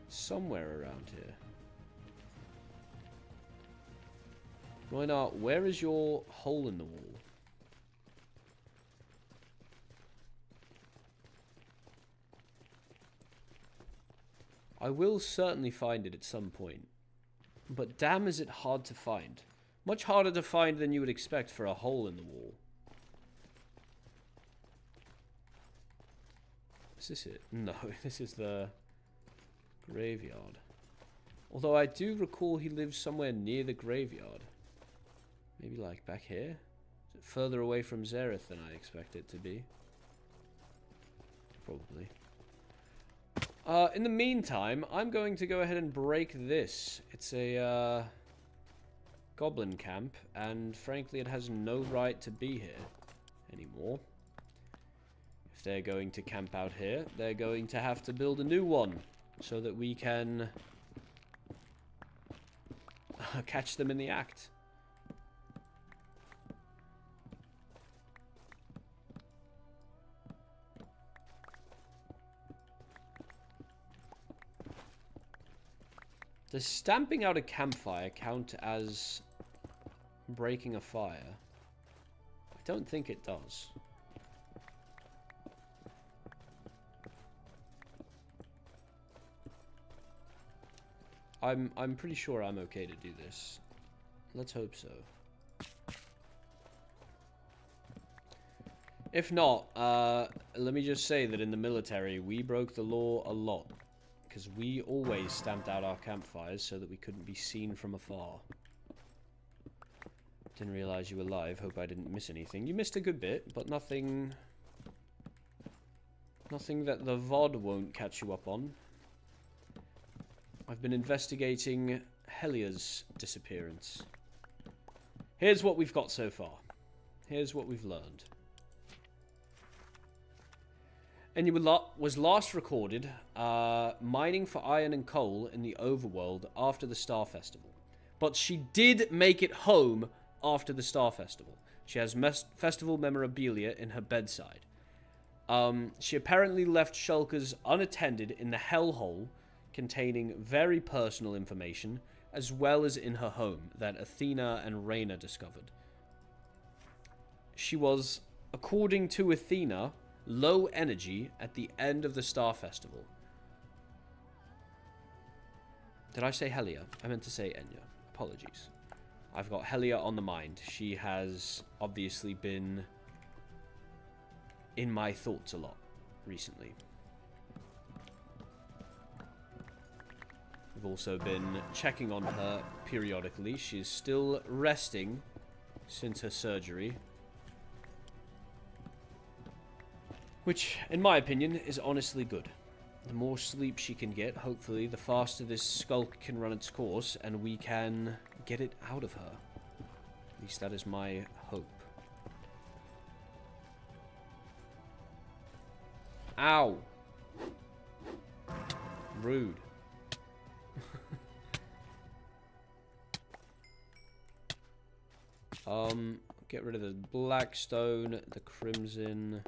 Somewhere around here. Roynar, where is your hole in the wall? I will certainly find it at some point. But damn is it hard to find. Much harder to find than you would expect for a hole in the wall. Is this it? No, this is the graveyard. Although I do recall he lives somewhere near the graveyard. Maybe like back here? Is it further away from Xerath than I expect it to be? Probably. In the meantime, I'm going to go ahead and break this. It's a goblin camp, and frankly it has no right to be here anymore. If they're going to camp out here, they're going to have to build a new one so that we can catch them in the act. Does stamping out a campfire count as breaking a fire? I don't think it does. I'm pretty sure I'm okay to do this. Let's hope so. If not, let me just say that in the military, we broke the law a lot. Because we always stamped out our campfires so that we couldn't be seen from afar. Didn't realize you were live. Hope I didn't miss anything. You missed a good bit, but nothing... nothing that the VOD won't catch you up on. I've been investigating Helia's disappearance. Here's what we've got so far. Here's what we've learned. Enya was last recorded mining for iron and coal in the Overworld after the Star Festival. But she did make it home after the Star Festival. She has festival memorabilia in her bedside. She apparently left shulkers unattended in the hellhole, containing very personal information, as well as in her home that Athena and Reyna discovered. She was, according to Athena, low energy at the end of the Star Festival. Did I say Helia? I meant to say Enya. Apologies. I've got Helia on the mind. She has obviously been in my thoughts a lot recently. We've also been checking on her periodically. She's still resting since her surgery. Which, in my opinion, is honestly good. The more sleep she can get, hopefully, the faster this skulk can run its course, and we can get it out of her. At least that is my hope. Ow! Rude. Get rid of the black stone, the crimson...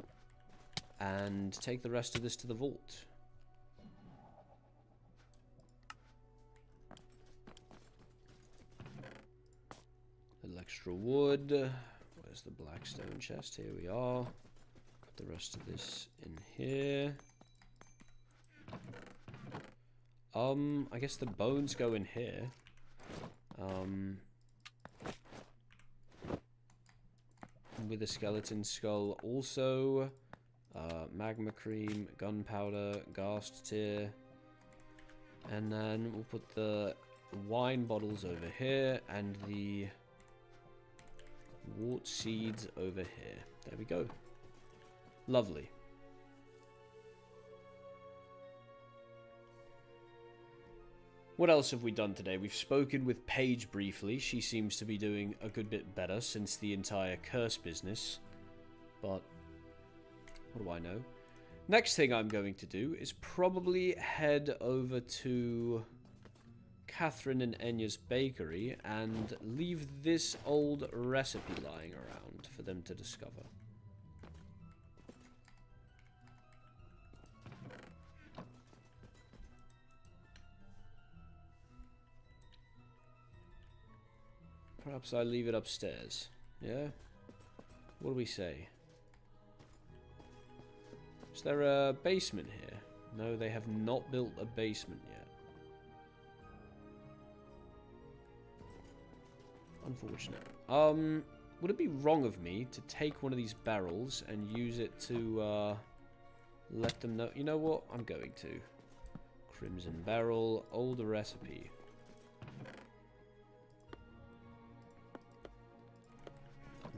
and take the rest of this to the vault. Little extra wood. Where's the blackstone chest? Here we are. Put the rest of this in here. I guess the bones go in here. With a skeleton skull also. Magma cream, gunpowder, ghast tear, and then we'll put the wine bottles over here and the wart seeds over here. There we go. Lovely. What else have we done today? We've spoken with Paige briefly. She seems to be doing a good bit better since the entire curse business, but what do I know? Next thing I'm going to do is probably head over to Catherine and Enya's bakery and leave this old recipe lying around for them to discover. Perhaps I leave it upstairs. Yeah? What do we say? Is there a basement here? No, they have not built a basement yet. Unfortunate. Would it be wrong of me to take one of these barrels and use it to let them know? You know what? I'm going to. Crimson barrel, old recipe.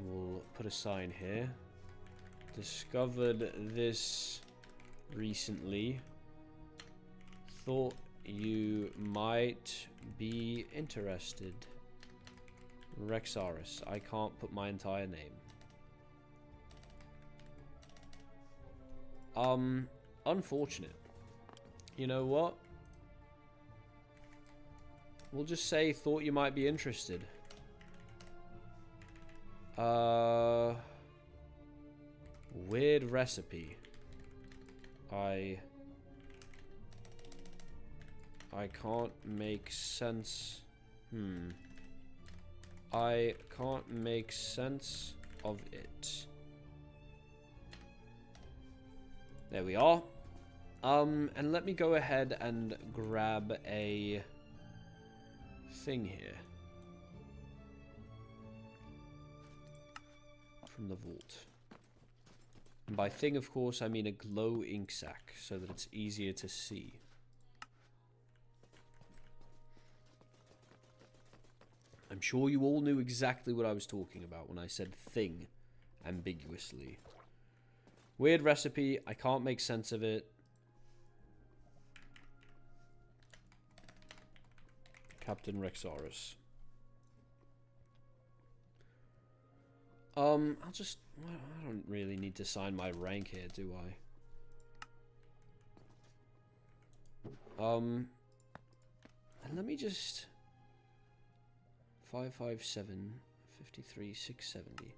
We'll put a sign here. Discovered this recently. thought you might be interested. Rexaris. I can't put my entire name. Unfortunate. You know what? We'll just say thought you might be interested. Weird recipe. I can't make sense. I can't make sense of it. There we are. And let me go ahead and grab a thing here from the vault. And by thing, of course, I mean a glow ink sac, so that it's easier to see. I'm sure you all knew exactly what I was talking about when I said thing ambiguously. Weird recipe, I can't make sense of it. Captain Rexaris. I'll just... Well, I don't really need to sign my rank here, do I? And let me just... 557, 53, 670.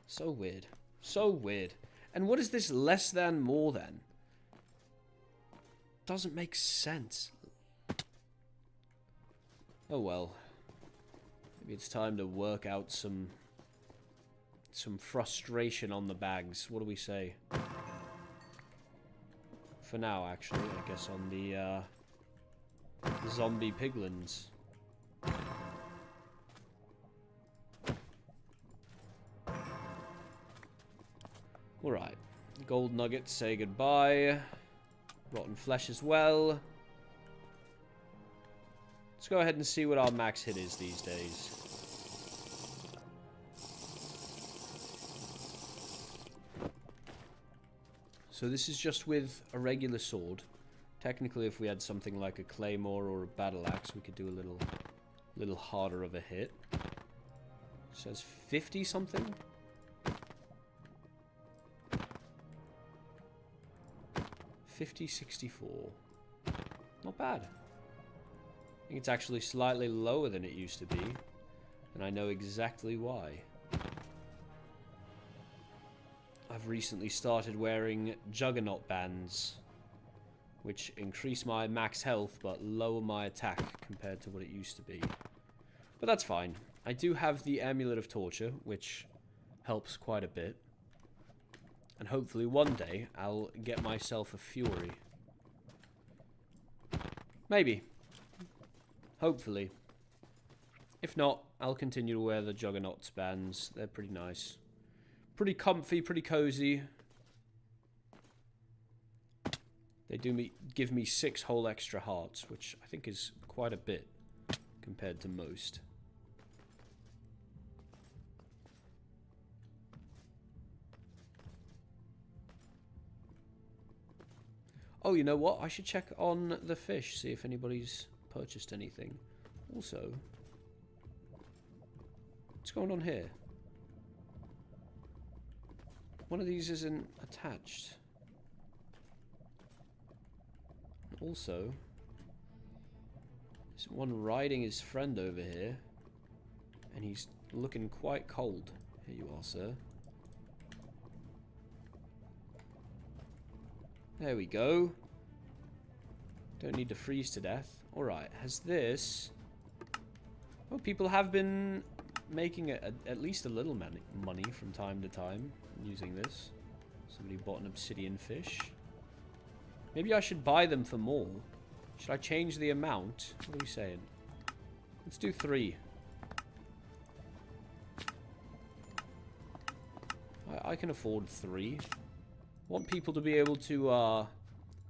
So weird. So weird. And what is this less than, more than? Doesn't make sense. Oh well. Maybe it's time to work out some frustration on the bags. What do we say? For now, actually, I guess on the zombie piglins. Alright. Gold nuggets, say goodbye. Rotten flesh as well. Let's go ahead and see what our max hit is these days. So this is just with a regular sword. Technically, if we had something like a claymore or a battle axe, we could do a little harder of a hit. It says 50 something. 5064. Not bad. I think it's actually slightly lower than it used to be. And I know exactly why. I've recently started wearing juggernaut bands, which increase my max health but lower my attack compared to what it used to be. But that's fine. I do have the Amulet of Torture, which helps quite a bit. And hopefully one day I'll get myself a Fury. Maybe. Hopefully. If not, I'll continue to wear the Juggernaut bands. They're pretty nice. Pretty comfy, pretty cozy. They do give me 6 whole extra hearts, which I think is quite a bit compared to most. Oh, you know what? I should check on the fish, see if anybody's purchased anything. Also, what's going on here? One of these isn't attached. Also, there's one riding his friend over here, and he's looking quite cold. Here you are, sir. There we go. Don't need to freeze to death. Alright, has this... Well, people have been making at least a little money from time to time using this. Somebody bought an obsidian fish. Maybe I should buy them for more. Should I change the amount? What are we saying? Let's do 3. I can afford 3. Want people to be able to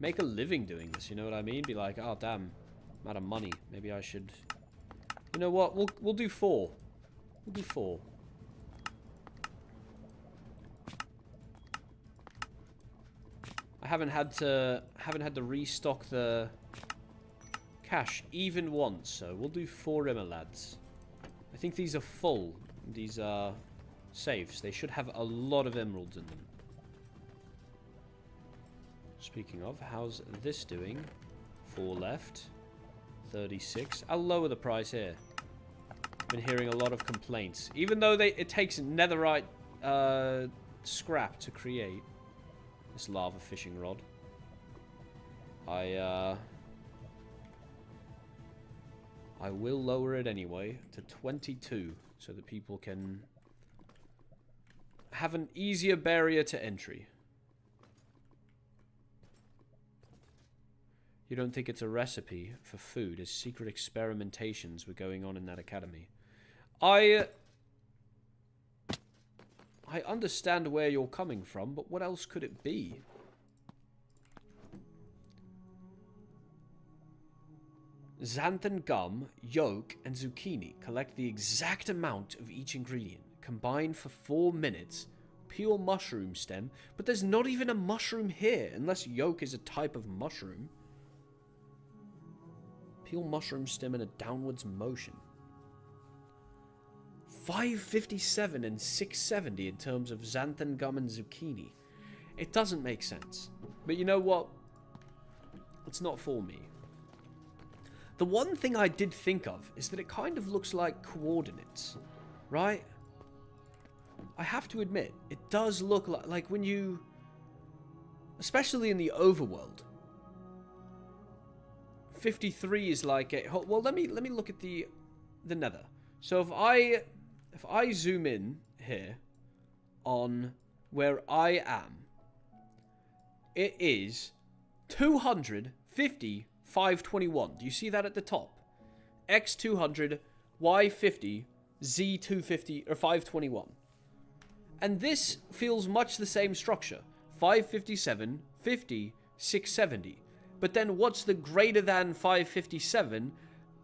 make a living doing this, you know what I mean? Be like, oh damn, I'm out of money. Maybe I should... You know what? We'll do 4. We'll do 4. I haven't had to restock the Cash, even once, so we'll do 4 emeralds. I think these are full. These are safes. They should have a lot of emeralds in them. Speaking of, how's this doing? 4 left. 36. I'll lower the price here. Been hearing a lot of complaints. Even though it takes netherite scrap to create this lava fishing rod. I will lower it anyway to 22 so that people can have an easier barrier to entry. You don't think it's a recipe for food as secret experimentations were going on in that academy? I understand where you're coming from, but what else could it be? Xanthan gum, yolk, and zucchini. Collect the exact amount of each ingredient. Combine for 4 minutes. Peel mushroom stem. But there's not even a mushroom here, unless yolk is a type of mushroom. Peel mushroom stem in a downwards motion. 557 and 670 in terms of xanthan gum and zucchini. It doesn't make sense. But you know what? It's not for me. The one thing I did think of is that it kind of looks like coordinates, right? I have to admit, it does look like when you, especially in the Overworld, 53 is like a, well, let me look at the nether. So if I zoom in here on where I am, it is 250 521. Do you see that at the top? X200, Y50, Z250, or 521. And this feels much the same structure. 557, 50, 670. But then what's the greater than 557,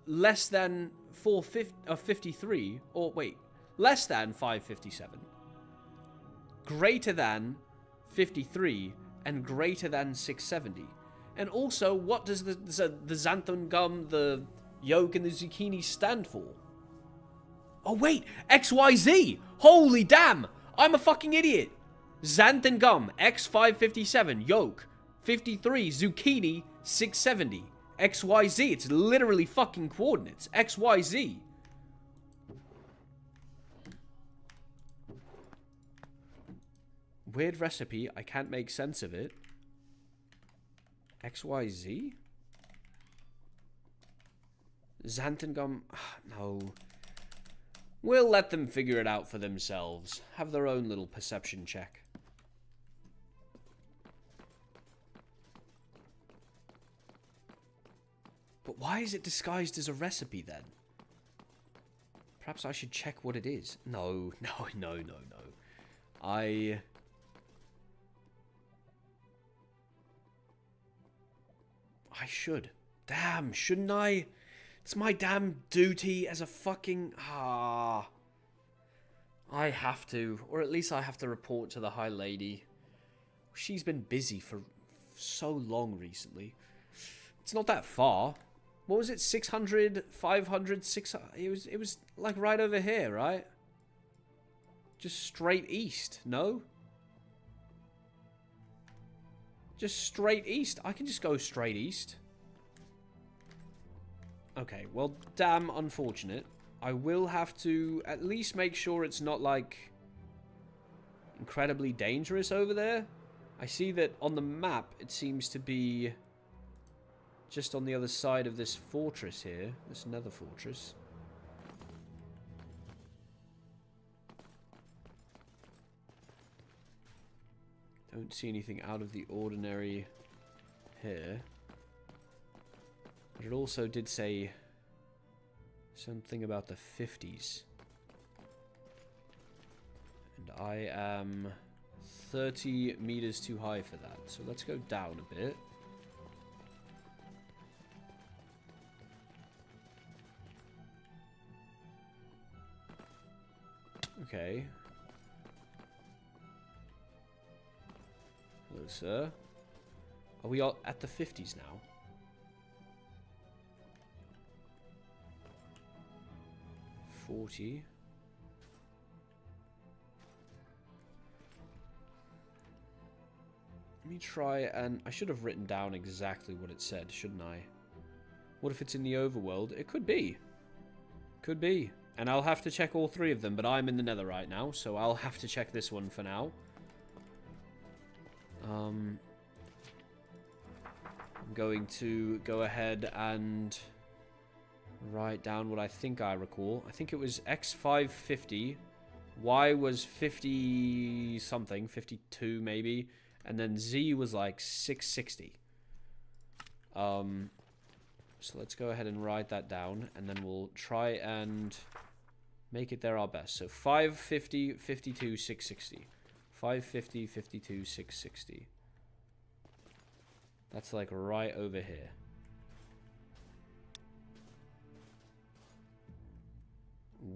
less than 453, or wait, less than 557, greater than 53, and greater than 670? And also, what does the xanthan gum, the yolk, and the zucchini stand for? Oh wait, XYZ! Holy damn! I'm a fucking idiot! Xanthan gum, X557, yolk, 53, zucchini, 670. XYZ, it's literally fucking coordinates. XYZ. Weird recipe, I can't make sense of it. XYZ? Xanthan gum? No. We'll let them figure it out for themselves. Have their own little perception check. But why is it disguised as a recipe then? Perhaps I should check what it is. No. I should. Damn, shouldn't I? It's my damn duty as a fucking... I have to. Or at least I have to report to the High Lady. She's been busy for so long recently. It's not that far. What was it? 600, 500, 600? It was like right over here, right? Just straight east, no? Just straight east. I can just go straight east. Okay, well, damn unfortunate. I will have to at least make sure it's not, like, incredibly dangerous over there. I see that on the map it seems to be just on the other side of this fortress here. This nether fortress. Don't see anything out of the ordinary here. But it also did say something about the 50s. And I am 30 meters too high for that. So let's go down a bit. Okay. Hello, sir. Are we all at the 50s now? 40. Let me try and... I should have written down exactly what it said, shouldn't I? What if it's in the overworld? It could be. Could be. And I'll have to check all three of them, but I'm in the nether right now, so I'll have to check this one for now. I'm going to go ahead and write down what I think I recall. I think it was X 550, Y was 50 something, 52 maybe, and then Z was like 660. So let's go ahead and write that down, and then we'll try and make it there our best. So 550, 52, 660. 550, 52, 660. That's like right over here.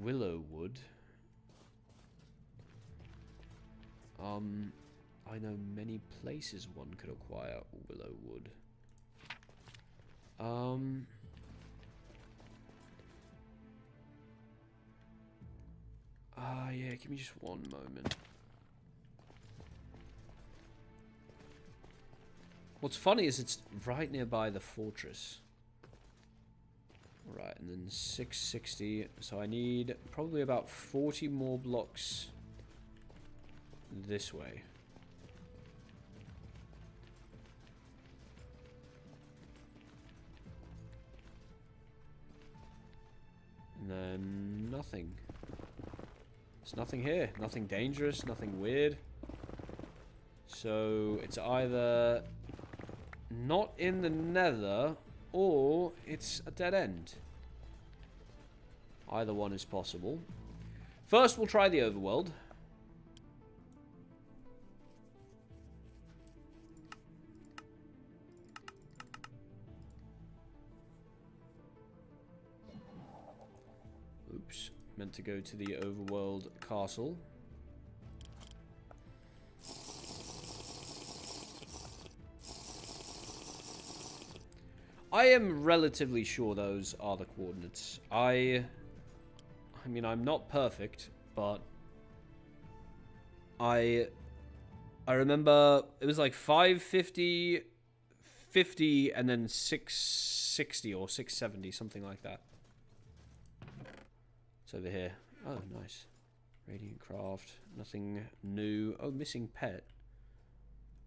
Willowwood. I know many places one could acquire Willowwood. Yeah, give me just one moment. What's funny is it's right nearby the fortress. Right, and then 660. So I need probably about 40 more blocks this way. And then nothing. There's nothing here. Nothing dangerous, nothing weird. So it's either not in the nether or it's a dead end. Either one is possible. First, we'll try the overworld. Oops. Meant to go to the overworld castle. I am relatively sure those are the coordinates. I mean, I'm not perfect, but I remember it was like 550, 50, and then 660 or 670, something like that. It's over here. Oh, nice. Radiant craft. Nothing new. Oh, missing pet.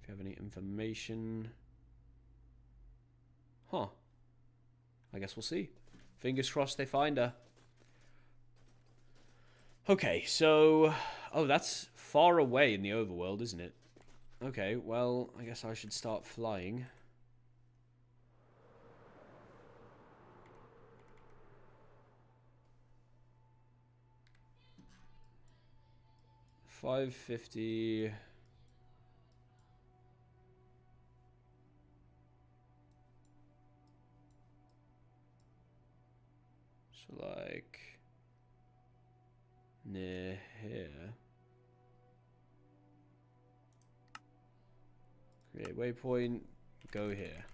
If you have any information. Huh. I guess we'll see. Fingers crossed they find her. Okay, so... Oh, that's far away in the overworld, isn't it? Okay, well, I guess I should start flying. $550... So, like, near here. Create waypoint, go here.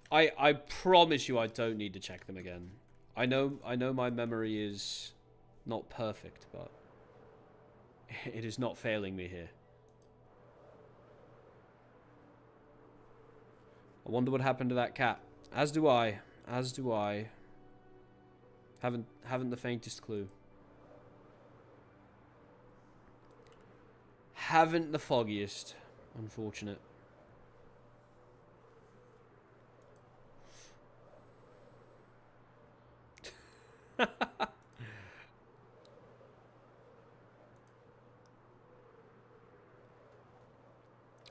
I promise you I don't need to check them again. I know my memory is not perfect, but it is not failing me here. I wonder what happened to that cat. As do I. As do I. Haven't the faintest clue. Haven't the foggiest. Unfortunate.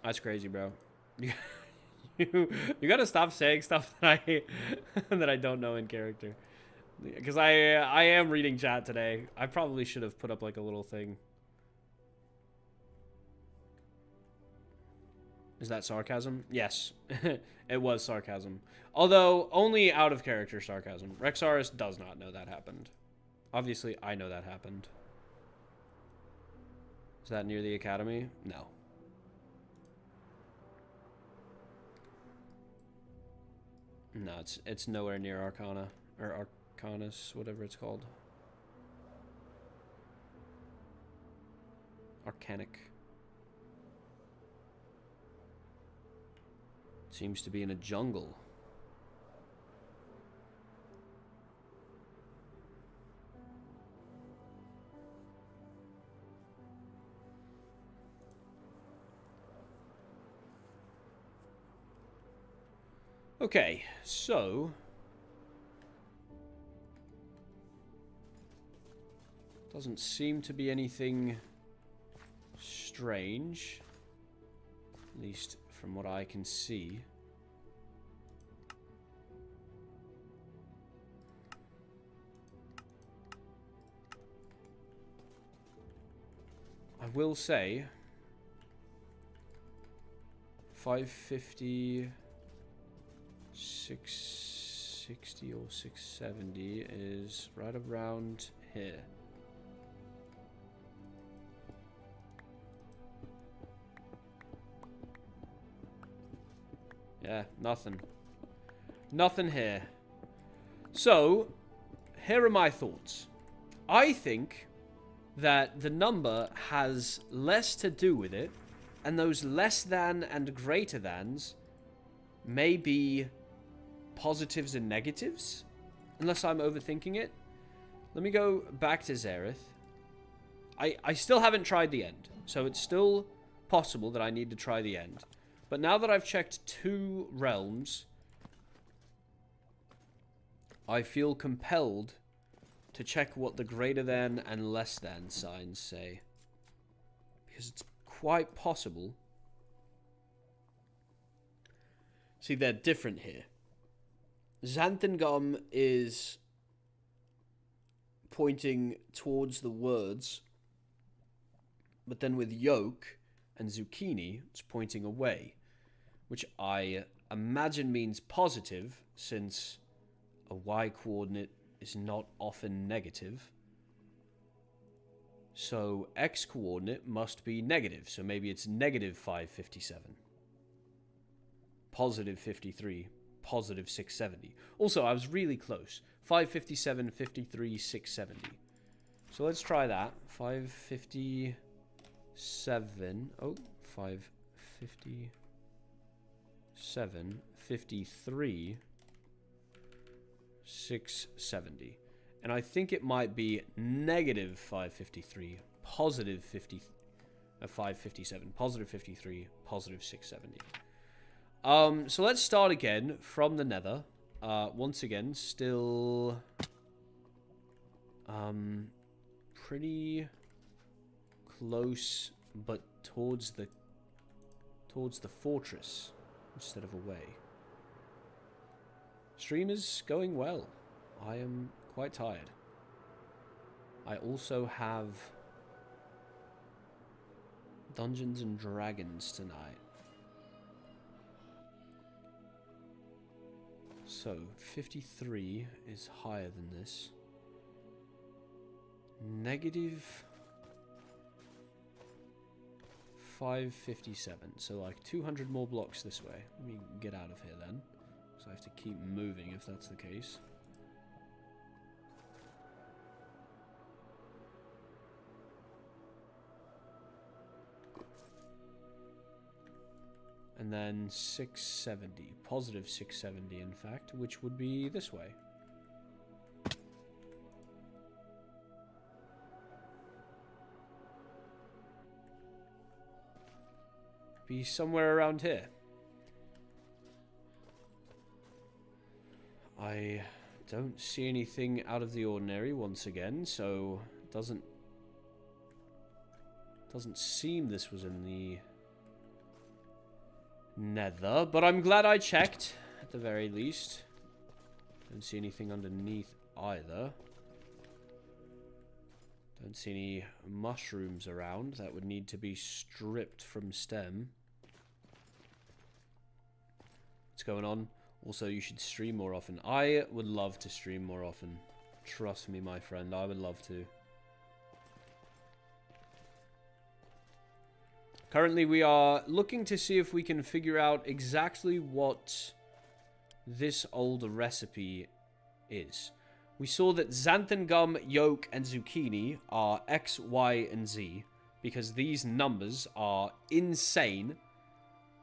That's crazy, bro. You gotta stop saying stuff that I don't know in character, because I am reading chat today. I probably should have put up like a little thing. Is that sarcasm? Yes. It was sarcasm. Although, only out of character sarcasm. Rexaris does not know that happened. Obviously, I know that happened. Is that near the academy? No. No, it's nowhere near Arcana. Or Arcanus, whatever it's called. Arcanic. Seems to be in a jungle. Okay, so doesn't seem to be anything strange, at least from what I can see. I will say 550, 660 or 670 is right around here. Yeah, nothing. Nothing here. So, here are my thoughts. I think that the number has less to do with it, and those less than and greater thans may be positives and negatives, unless I'm overthinking it. Let me go back to Xerath. I still haven't tried the end, so it's still possible that I need to try the end. But now that I've checked 2 realms, I feel compelled to check what the greater than and less than signs say. Because it's quite possible. See, they're different here. Xanthangum is pointing towards the words, but then with yolk and zucchini, it's pointing away, which I imagine means positive, since a y-coordinate is not often negative. So x-coordinate must be negative, so maybe it's negative 557. Positive 53, positive 670. Also, I was really close. 557, 53, 670. So let's try that. 557. Oh, 557, 53, 670. And I think it might be negative 553, positive 557, positive 53, positive 670. So let's start again from the nether. Once again, still pretty close, but towards the fortress instead of away. Stream is going well. I am quite tired. I also have Dungeons and Dragons tonight. So, 53 is higher than this. Negative 557. So, like 200 more blocks this way. Let me get out of here then. So I have to keep moving if that's the case. And then 670. Positive 670, in fact, which would be this way. Be somewhere around here. I don't see anything out of the ordinary once again, so it doesn't seem this was in the nether, but I'm glad I checked, at the very least. Don't see anything underneath either. Don't see any mushrooms around that would need to be stripped from stem. going on. Also, you should stream more often. I would love to stream more often. Trust me, my friend, I would love to. Currently, we are looking to see if we can figure out exactly what this old recipe is. We saw that xanthan gum, yolk, and zucchini are X, Y, and Z, because these numbers are insane.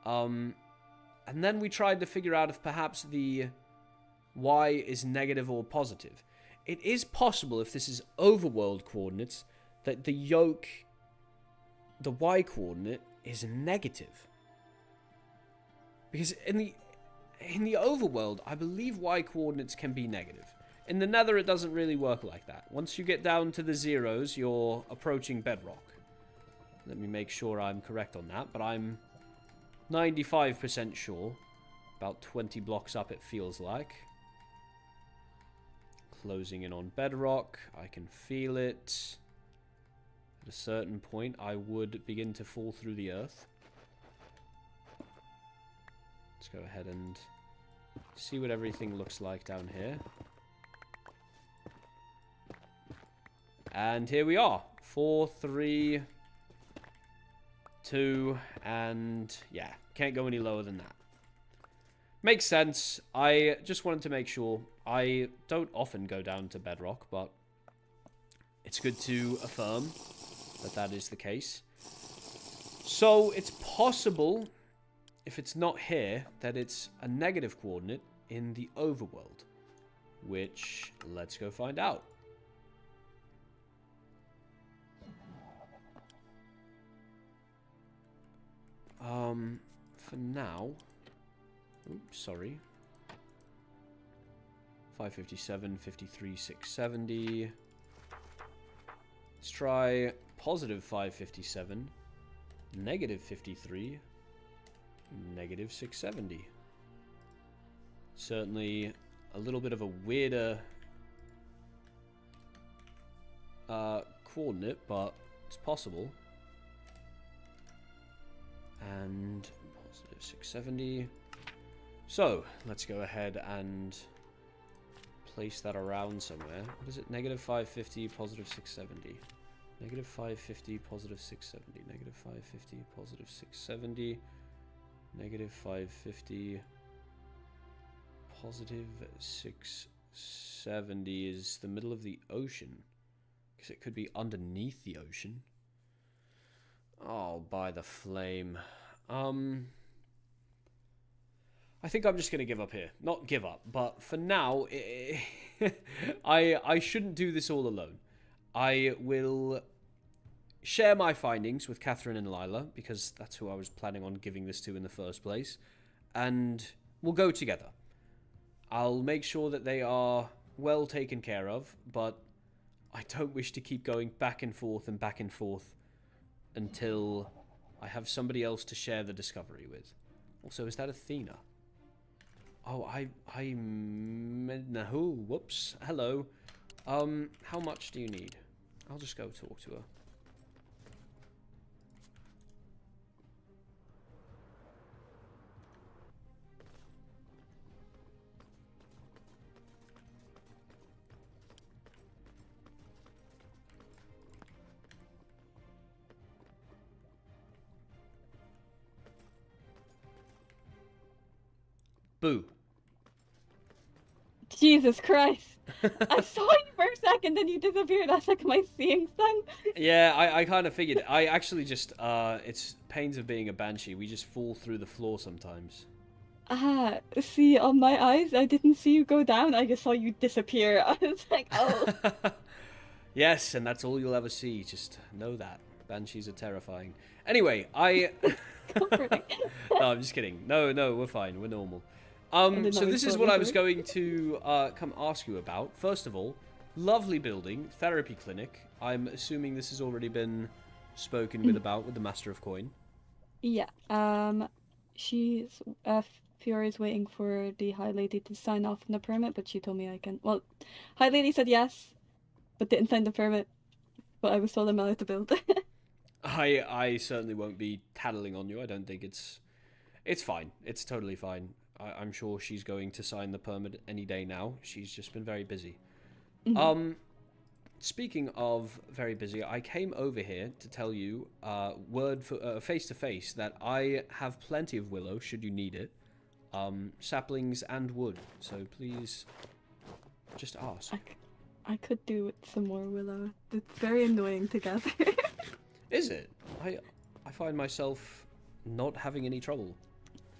And then we tried to figure out if perhaps the Y is negative or positive. It is possible, if this is overworld coordinates, that the yolk, the Y coordinate, is negative. Because in the overworld, I believe Y coordinates can be negative. In the nether, it doesn't really work like that. Once you get down to the zeros, you're approaching bedrock. Let me make sure I'm correct on that, but I'm 95% sure. About 20 blocks up, it feels like. Closing in on bedrock. I can feel it. At a certain point, I would begin to fall through the earth. Let's go ahead and see what everything looks like down here. And here we are. 4, 3, 2, and yeah, can't go any lower than that. Makes sense. I just wanted to make sure. I don't often go down to bedrock, but it's good to affirm that that is the case. So it's possible, if it's not here, that it's a negative coordinate in the overworld. Which, let's go find out. For now... Oops, sorry. 557, 53, 670. Let's try positive 557, negative 53, negative 670. Certainly a little bit of a weirder coordinate, but it's possible. And positive 670. So, let's go ahead and place that around somewhere. What is it? Negative 550, positive 670. Negative 550, positive 670. Negative 550, positive 670. Negative 550, positive 670 is the middle of the ocean. Because it could be underneath the ocean. Oh, by the flame. I think I'm just going to give up here. Not give up, but for now, I shouldn't do this all alone. I will share my findings with Catherine and Lila, because that's who I was planning on giving this to in the first place, and we'll go together. I'll make sure that they are well taken care of, but I don't wish to keep going back and forth until I have somebody else to share the discovery with. Also, is that Athena? Oh, no, whoops, hello. How much do you need? I'll just go talk to her. Boo. Jesus Christ. I saw you for a second, then you disappeared. I was like, am I seeing something? Yeah, I kind of figured. I actually just, it's pains of being a banshee. We just fall through the floor sometimes. Ah, see, on my eyes, I didn't see you go down. I just saw you disappear. I was like, oh. Yes, and that's all you'll ever see. Just know that. Banshees are terrifying. Anyway, No, I'm just kidding. No, we're fine. We're normal. So this is what I was going to come ask you about. First of all, lovely building, therapy clinic. I'm assuming this has already been spoken with about with the Master of Coin. Yeah. She's Fiore's waiting for the High Lady to sign off on the permit, but she told me I can. Well, High Lady said yes, but didn't sign the permit. But I was told I'm allowed to build. I certainly won't be tattling on you. I don't think it's fine. It's totally fine. I'm sure she's going to sign the permit any day now. She's just been very busy. Mhm. Speaking of very busy, I came over here to tell you, face to face, that I have plenty of willow should you need it. Saplings and wood. So please, just ask. I could do with some more willow. It's very annoying to gather. Is it? I find myself not having any trouble.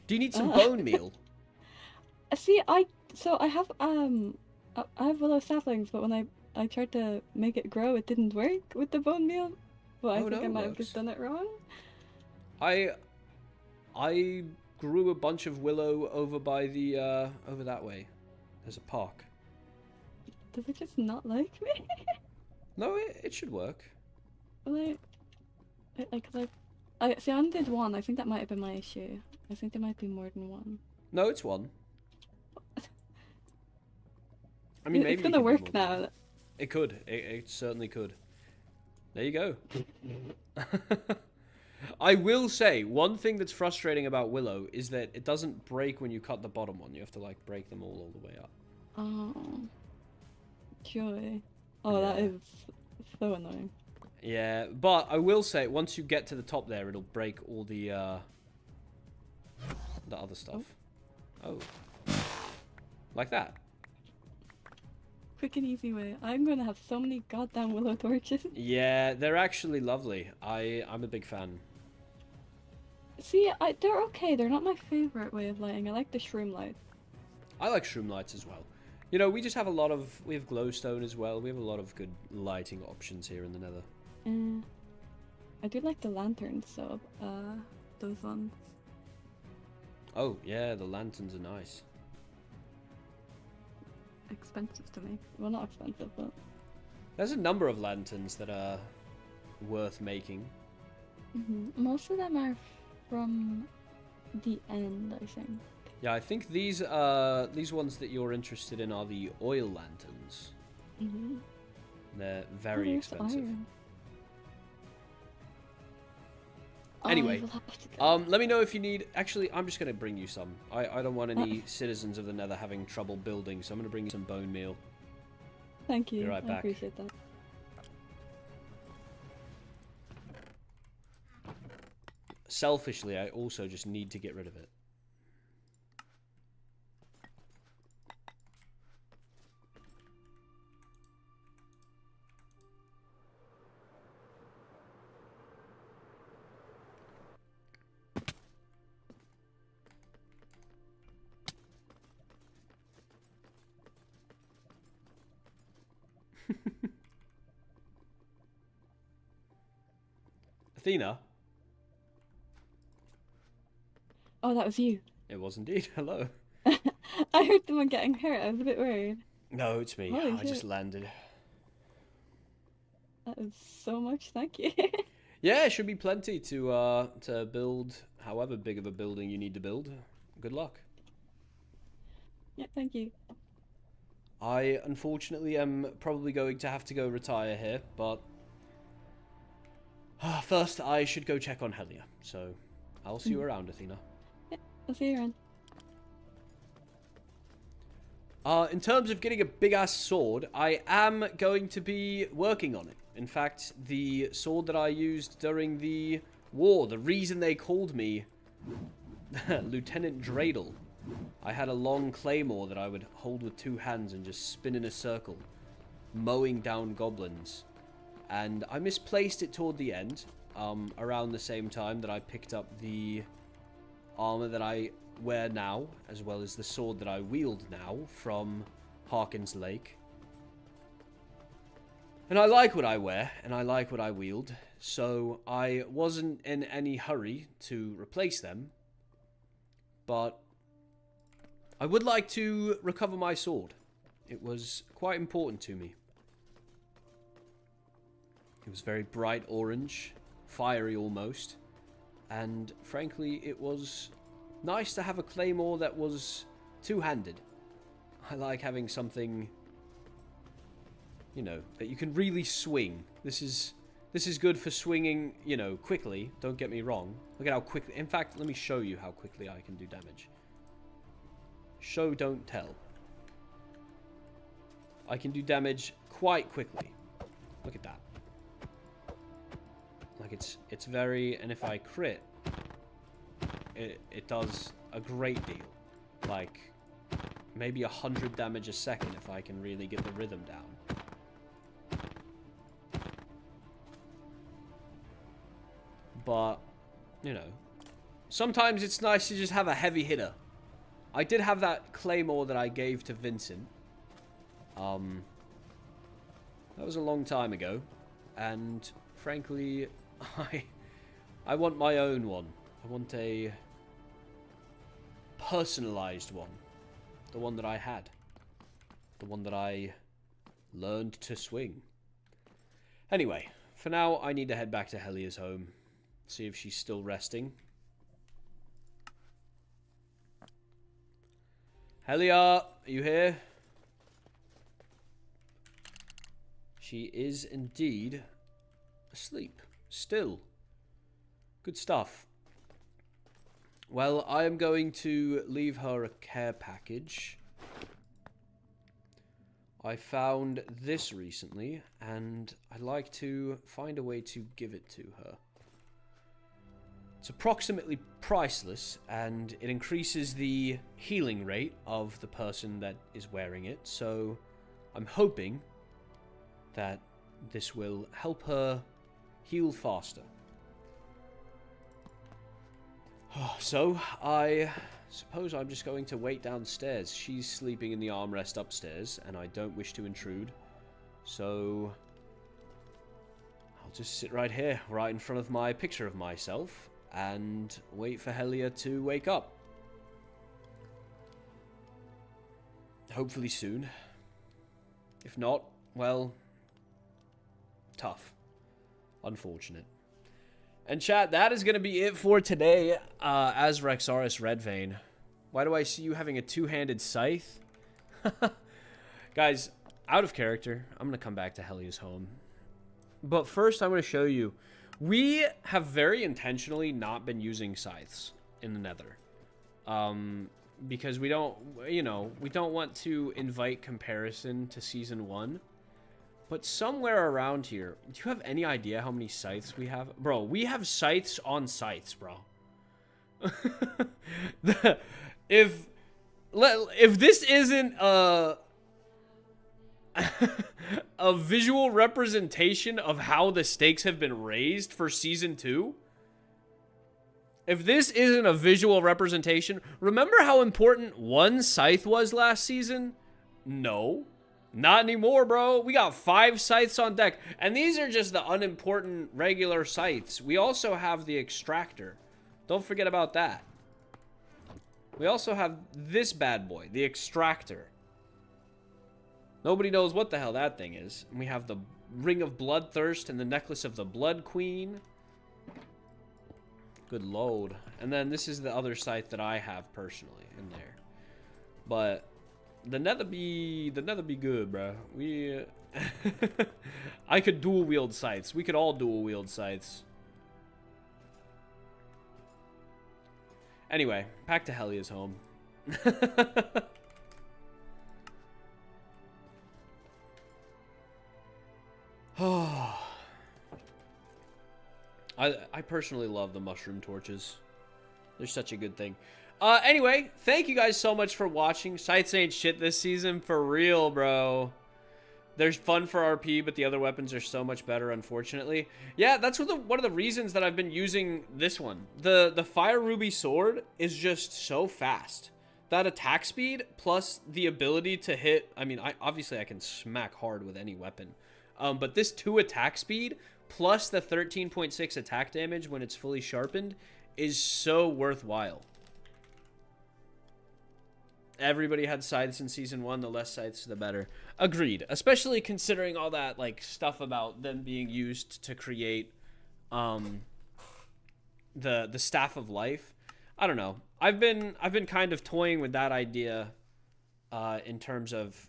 Do you need some bone meal? See, I have willow saplings, but when I tried to make it grow, it didn't work with the bone meal. Well, I Oh, think no, I it might have works. just done it wrong. I grew a bunch of willow over by the over that way. There's a park. Does it just not like me? No, it should work. Well, I see. I only did one. I think that might have been my issue. I think there might be more than one. No, it's one. I mean, maybe It's you gonna could do work more. now. It could. It certainly could. There you go. I will say, one thing that's frustrating about willow is that it doesn't break when you cut the bottom one. You have to, like, break them all the way up. Oh, joy. Oh, that Yeah. is so annoying. Yeah, but I will say, once you get to the top there, it'll break all the other stuff. Oh. Like that. Quick and easy way. I'm gonna have so many goddamn willow torches. Yeah, they're actually lovely. I'm a big fan. See, they're okay. They're not my favorite way of lighting. I like the shroom light. I like shroom lights as well. You know, we just have we have glowstone as well. We have a lot of good lighting options here in the nether. I do like the lanterns, so, those ones. Oh, yeah, the lanterns are nice. Expensive to make. Well, not expensive, but... There's a number of lanterns that are worth making. Most of them are from the end, I think. Yeah, I think these ones that you're interested in are the oil lanterns. They're very There's expensive. iron. Anyway, we'll have to go. let me know if you need... Actually, I'm just going to bring you some. I don't want any citizens of the nether having trouble building, so I'm going to bring you some bone meal. Thank you. Be right I back. appreciate that. Selfishly, I also just need to get rid of it. Athena? Oh, that was you. It was indeed. Hello. I heard someone getting hurt. I was a bit worried. No, it's me. Holy I just shit. landed. That is so much. Thank you. Yeah, it should be plenty to build however big of a building you need to build. Good luck. Yeah, thank you. I unfortunately am probably going to have to go retire here, but first I should go check on Helia. So I'll see you around, Athena. I'll see you around. In terms of getting a big-ass sword, I am going to be working on it. In fact, the sword that I used during the war, the reason they called me Lieutenant Dreidel, I had a long claymore that I would hold with two hands and just spin in a circle, mowing down goblins. And I misplaced it toward the end, around the same time that I picked up the armor that I wear now, as well as the sword that I wield now from Harkin's Lake. And I like what I wear, and I like what I wield, so I wasn't in any hurry to replace them, but I would like to recover my sword. It was quite important to me. It was very bright orange, fiery almost, and frankly it was nice to have a claymore that was two-handed. I like having something, you know, that you can really swing. This is good for swinging, you know, quickly. Don't get me wrong. Look at how quickly. In fact, let me show you how quickly I can do damage. Show don't tell. I can do damage quite quickly. Look at that. Like it's very, and if I crit, it does a great deal. Like maybe 100 damage a second if I can really get the rhythm down. But, you know, sometimes it's nice to just have a heavy hitter. I did have that claymore that I gave to Vincent. That was a long time ago, and frankly, I want my own one. I want a personalized one. The one that I had. The one that I learned to swing. Anyway, for now, I need to head back to Helia's home. See if she's still resting. Helia, are you here? She is indeed asleep. Still. Good stuff. Well, I am going to leave her a care package. I found this recently, and I'd like to find a way to give it to her. It's approximately priceless, and it increases the healing rate of the person that is wearing it, so I'm hoping that this will help her heal faster. So, I suppose I'm just going to wait downstairs. She's sleeping in the armrest upstairs, and I don't wish to intrude. So, I'll just sit right here, right in front of my picture of myself, and wait for Helia to wake up. Hopefully soon. If not, well, tough. Unfortunate. And chat, that is going to be it for today as Rexaris Redvein. Why do I see you having a two-handed scythe? Guys, out of character, I'm going to come back to Helia's home. But first, I'm going to show you. We have very intentionally not been using scythes in the Nether. Because we don't, you know, we don't want to invite comparison to Season 1. But somewhere around here, do you have any idea how many scythes we have? Bro, we have scythes on scythes, bro. If this isn't a visual representation of how the stakes have been raised for Season 2, if this isn't a visual representation, remember how important one scythe was last season? No. Not anymore, bro. We got 5 scythes on deck. And these are just the unimportant regular scythes. We also have the extractor. Don't forget about that. We also have this bad boy, the extractor. Nobody knows what the hell that thing is. And we have the Ring of Bloodthirst and the Necklace of the Blood Queen. Good load. And then this is the other scythe that I have personally in there. But the nether be good, bro. We I could dual wield scythes. We could all dual wield scythes. Anyway, back to Helia's home. I personally love the mushroom torches. They're such a good thing. Anyway, thank you guys so much for watching. Scythes ain't shit this season, for real, bro. There's fun for RP, but the other weapons are so much better, unfortunately. Yeah, that's one of the reasons that I've been using this one. The Fire Ruby Sword is just so fast. That attack speed, plus the ability to hit... I mean, obviously I can smack hard with any weapon. But this 2 attack speed, plus the 13.6 attack damage when it's fully sharpened, is so worthwhile. Everybody had scythes in Season 1. The less scythes, the better. Agreed. Especially considering all that like stuff about them being used to create the Staff of Life. I don't know. I've been kind of toying with that idea in terms of,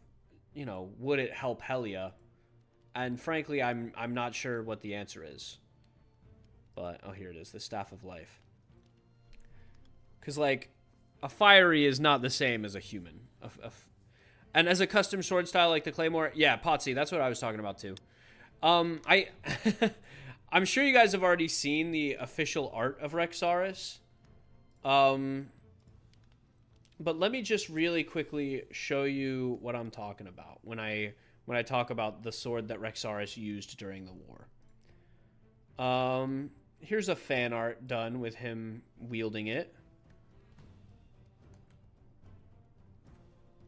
you know, would it help Helia? And frankly, I'm not sure what the answer is. But oh, here it is, the Staff of Life. Cuz like a fiery is not the same as a human. And as a custom sword style like the Claymore, yeah, Potsy, that's what I was talking about too. I'm sure you guys have already seen the official art of Rexaris. But let me just really quickly show you what I'm talking about when I talk about the sword that Rexaris used during the war. Here's a fan art done with him wielding it.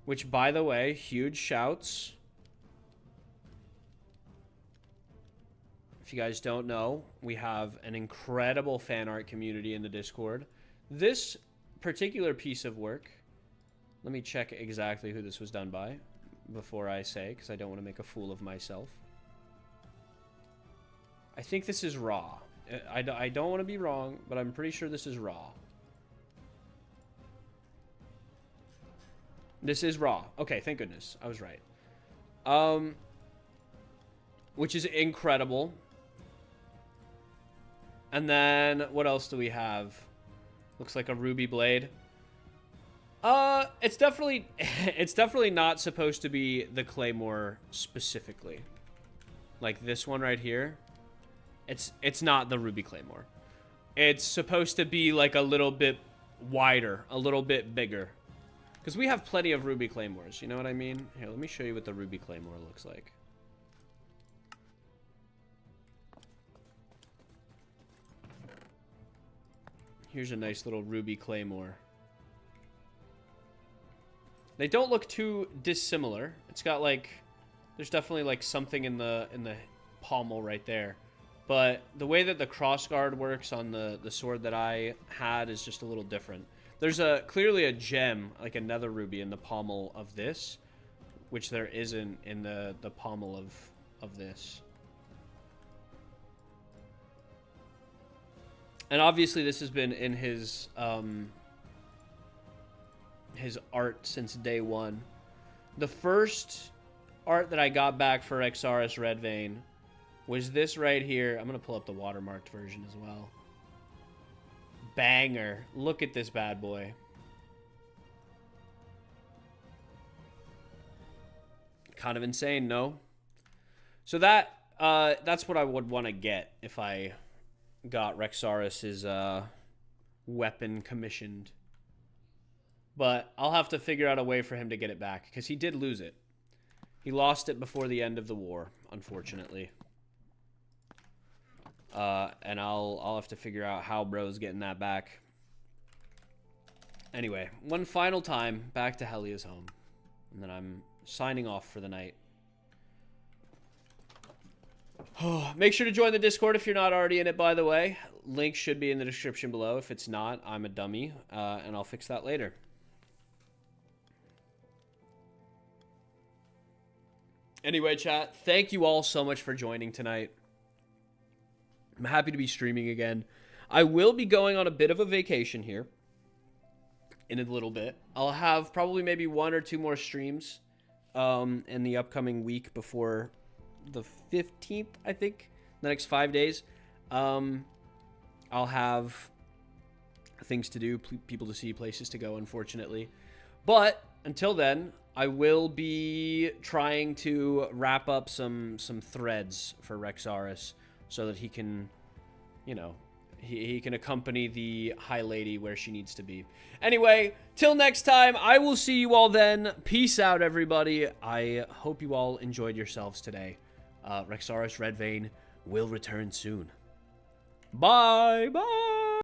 Which, by the way, huge shouts. If you guys don't know, we have an incredible fan art community in the Discord. This particular piece of work, let me check exactly who this was done by before I say, because I don't want to make a fool of myself. I think this is raw. I don't want to be wrong, but I'm pretty sure this is raw. This is raw. Okay, thank goodness. I was right. Which is incredible. And then, what else do we have? Looks like a ruby blade. It's definitely not supposed to be the Claymore specifically. Like this one right here. It's not the ruby Claymore. It's supposed to be like a little bit wider, a little bit bigger. Because we have plenty of ruby Claymores, you know what I mean? Here, let me show you what the ruby Claymore looks like. Here's a nice little ruby Claymore. They don't look too dissimilar. It's got like, there's definitely like something in the pommel right there. But the way that the crossguard works on the sword that I had is just a little different. There's clearly a gem, like a nether ruby in the pommel of this, which there isn't in the pommel of this. And obviously this has been in his art since day one. The first art that I got back for Rexaris Red Vein was this right here. I'm going to pull up the watermarked version as well. Banger. Look at this bad boy. Kind of insane, no? So that's what I would want to get if I got Rexaris's weapon commissioned. But I'll have to figure out a way for him to get it back, because he did lose it. He lost it before the end of the war, unfortunately. And I'll have to figure out how bro's getting that back. Anyway, one final time, back to Helia's home. And then I'm signing off for the night. Make sure to join the Discord if you're not already in it, by the way. Link should be in the description below. If it's not, I'm a dummy, and I'll fix that later. Anyway, chat, thank you all so much for joining tonight. I'm happy to be streaming again. I will be going on a bit of a vacation here in a little bit. I'll have probably maybe 1 or 2 more streams in the upcoming week before the 15th, I think, the next 5 days. I'll have things to do, people to see, places to go, unfortunately. But until then, I will be trying to wrap up some threads for Rexaris so that he can, you know, he can accompany the High Lady where she needs to be. Anyway, till next time, I will see you all then. Peace out, everybody. I hope you all enjoyed yourselves today. Rexaris Red Vein will return soon. Bye. Bye.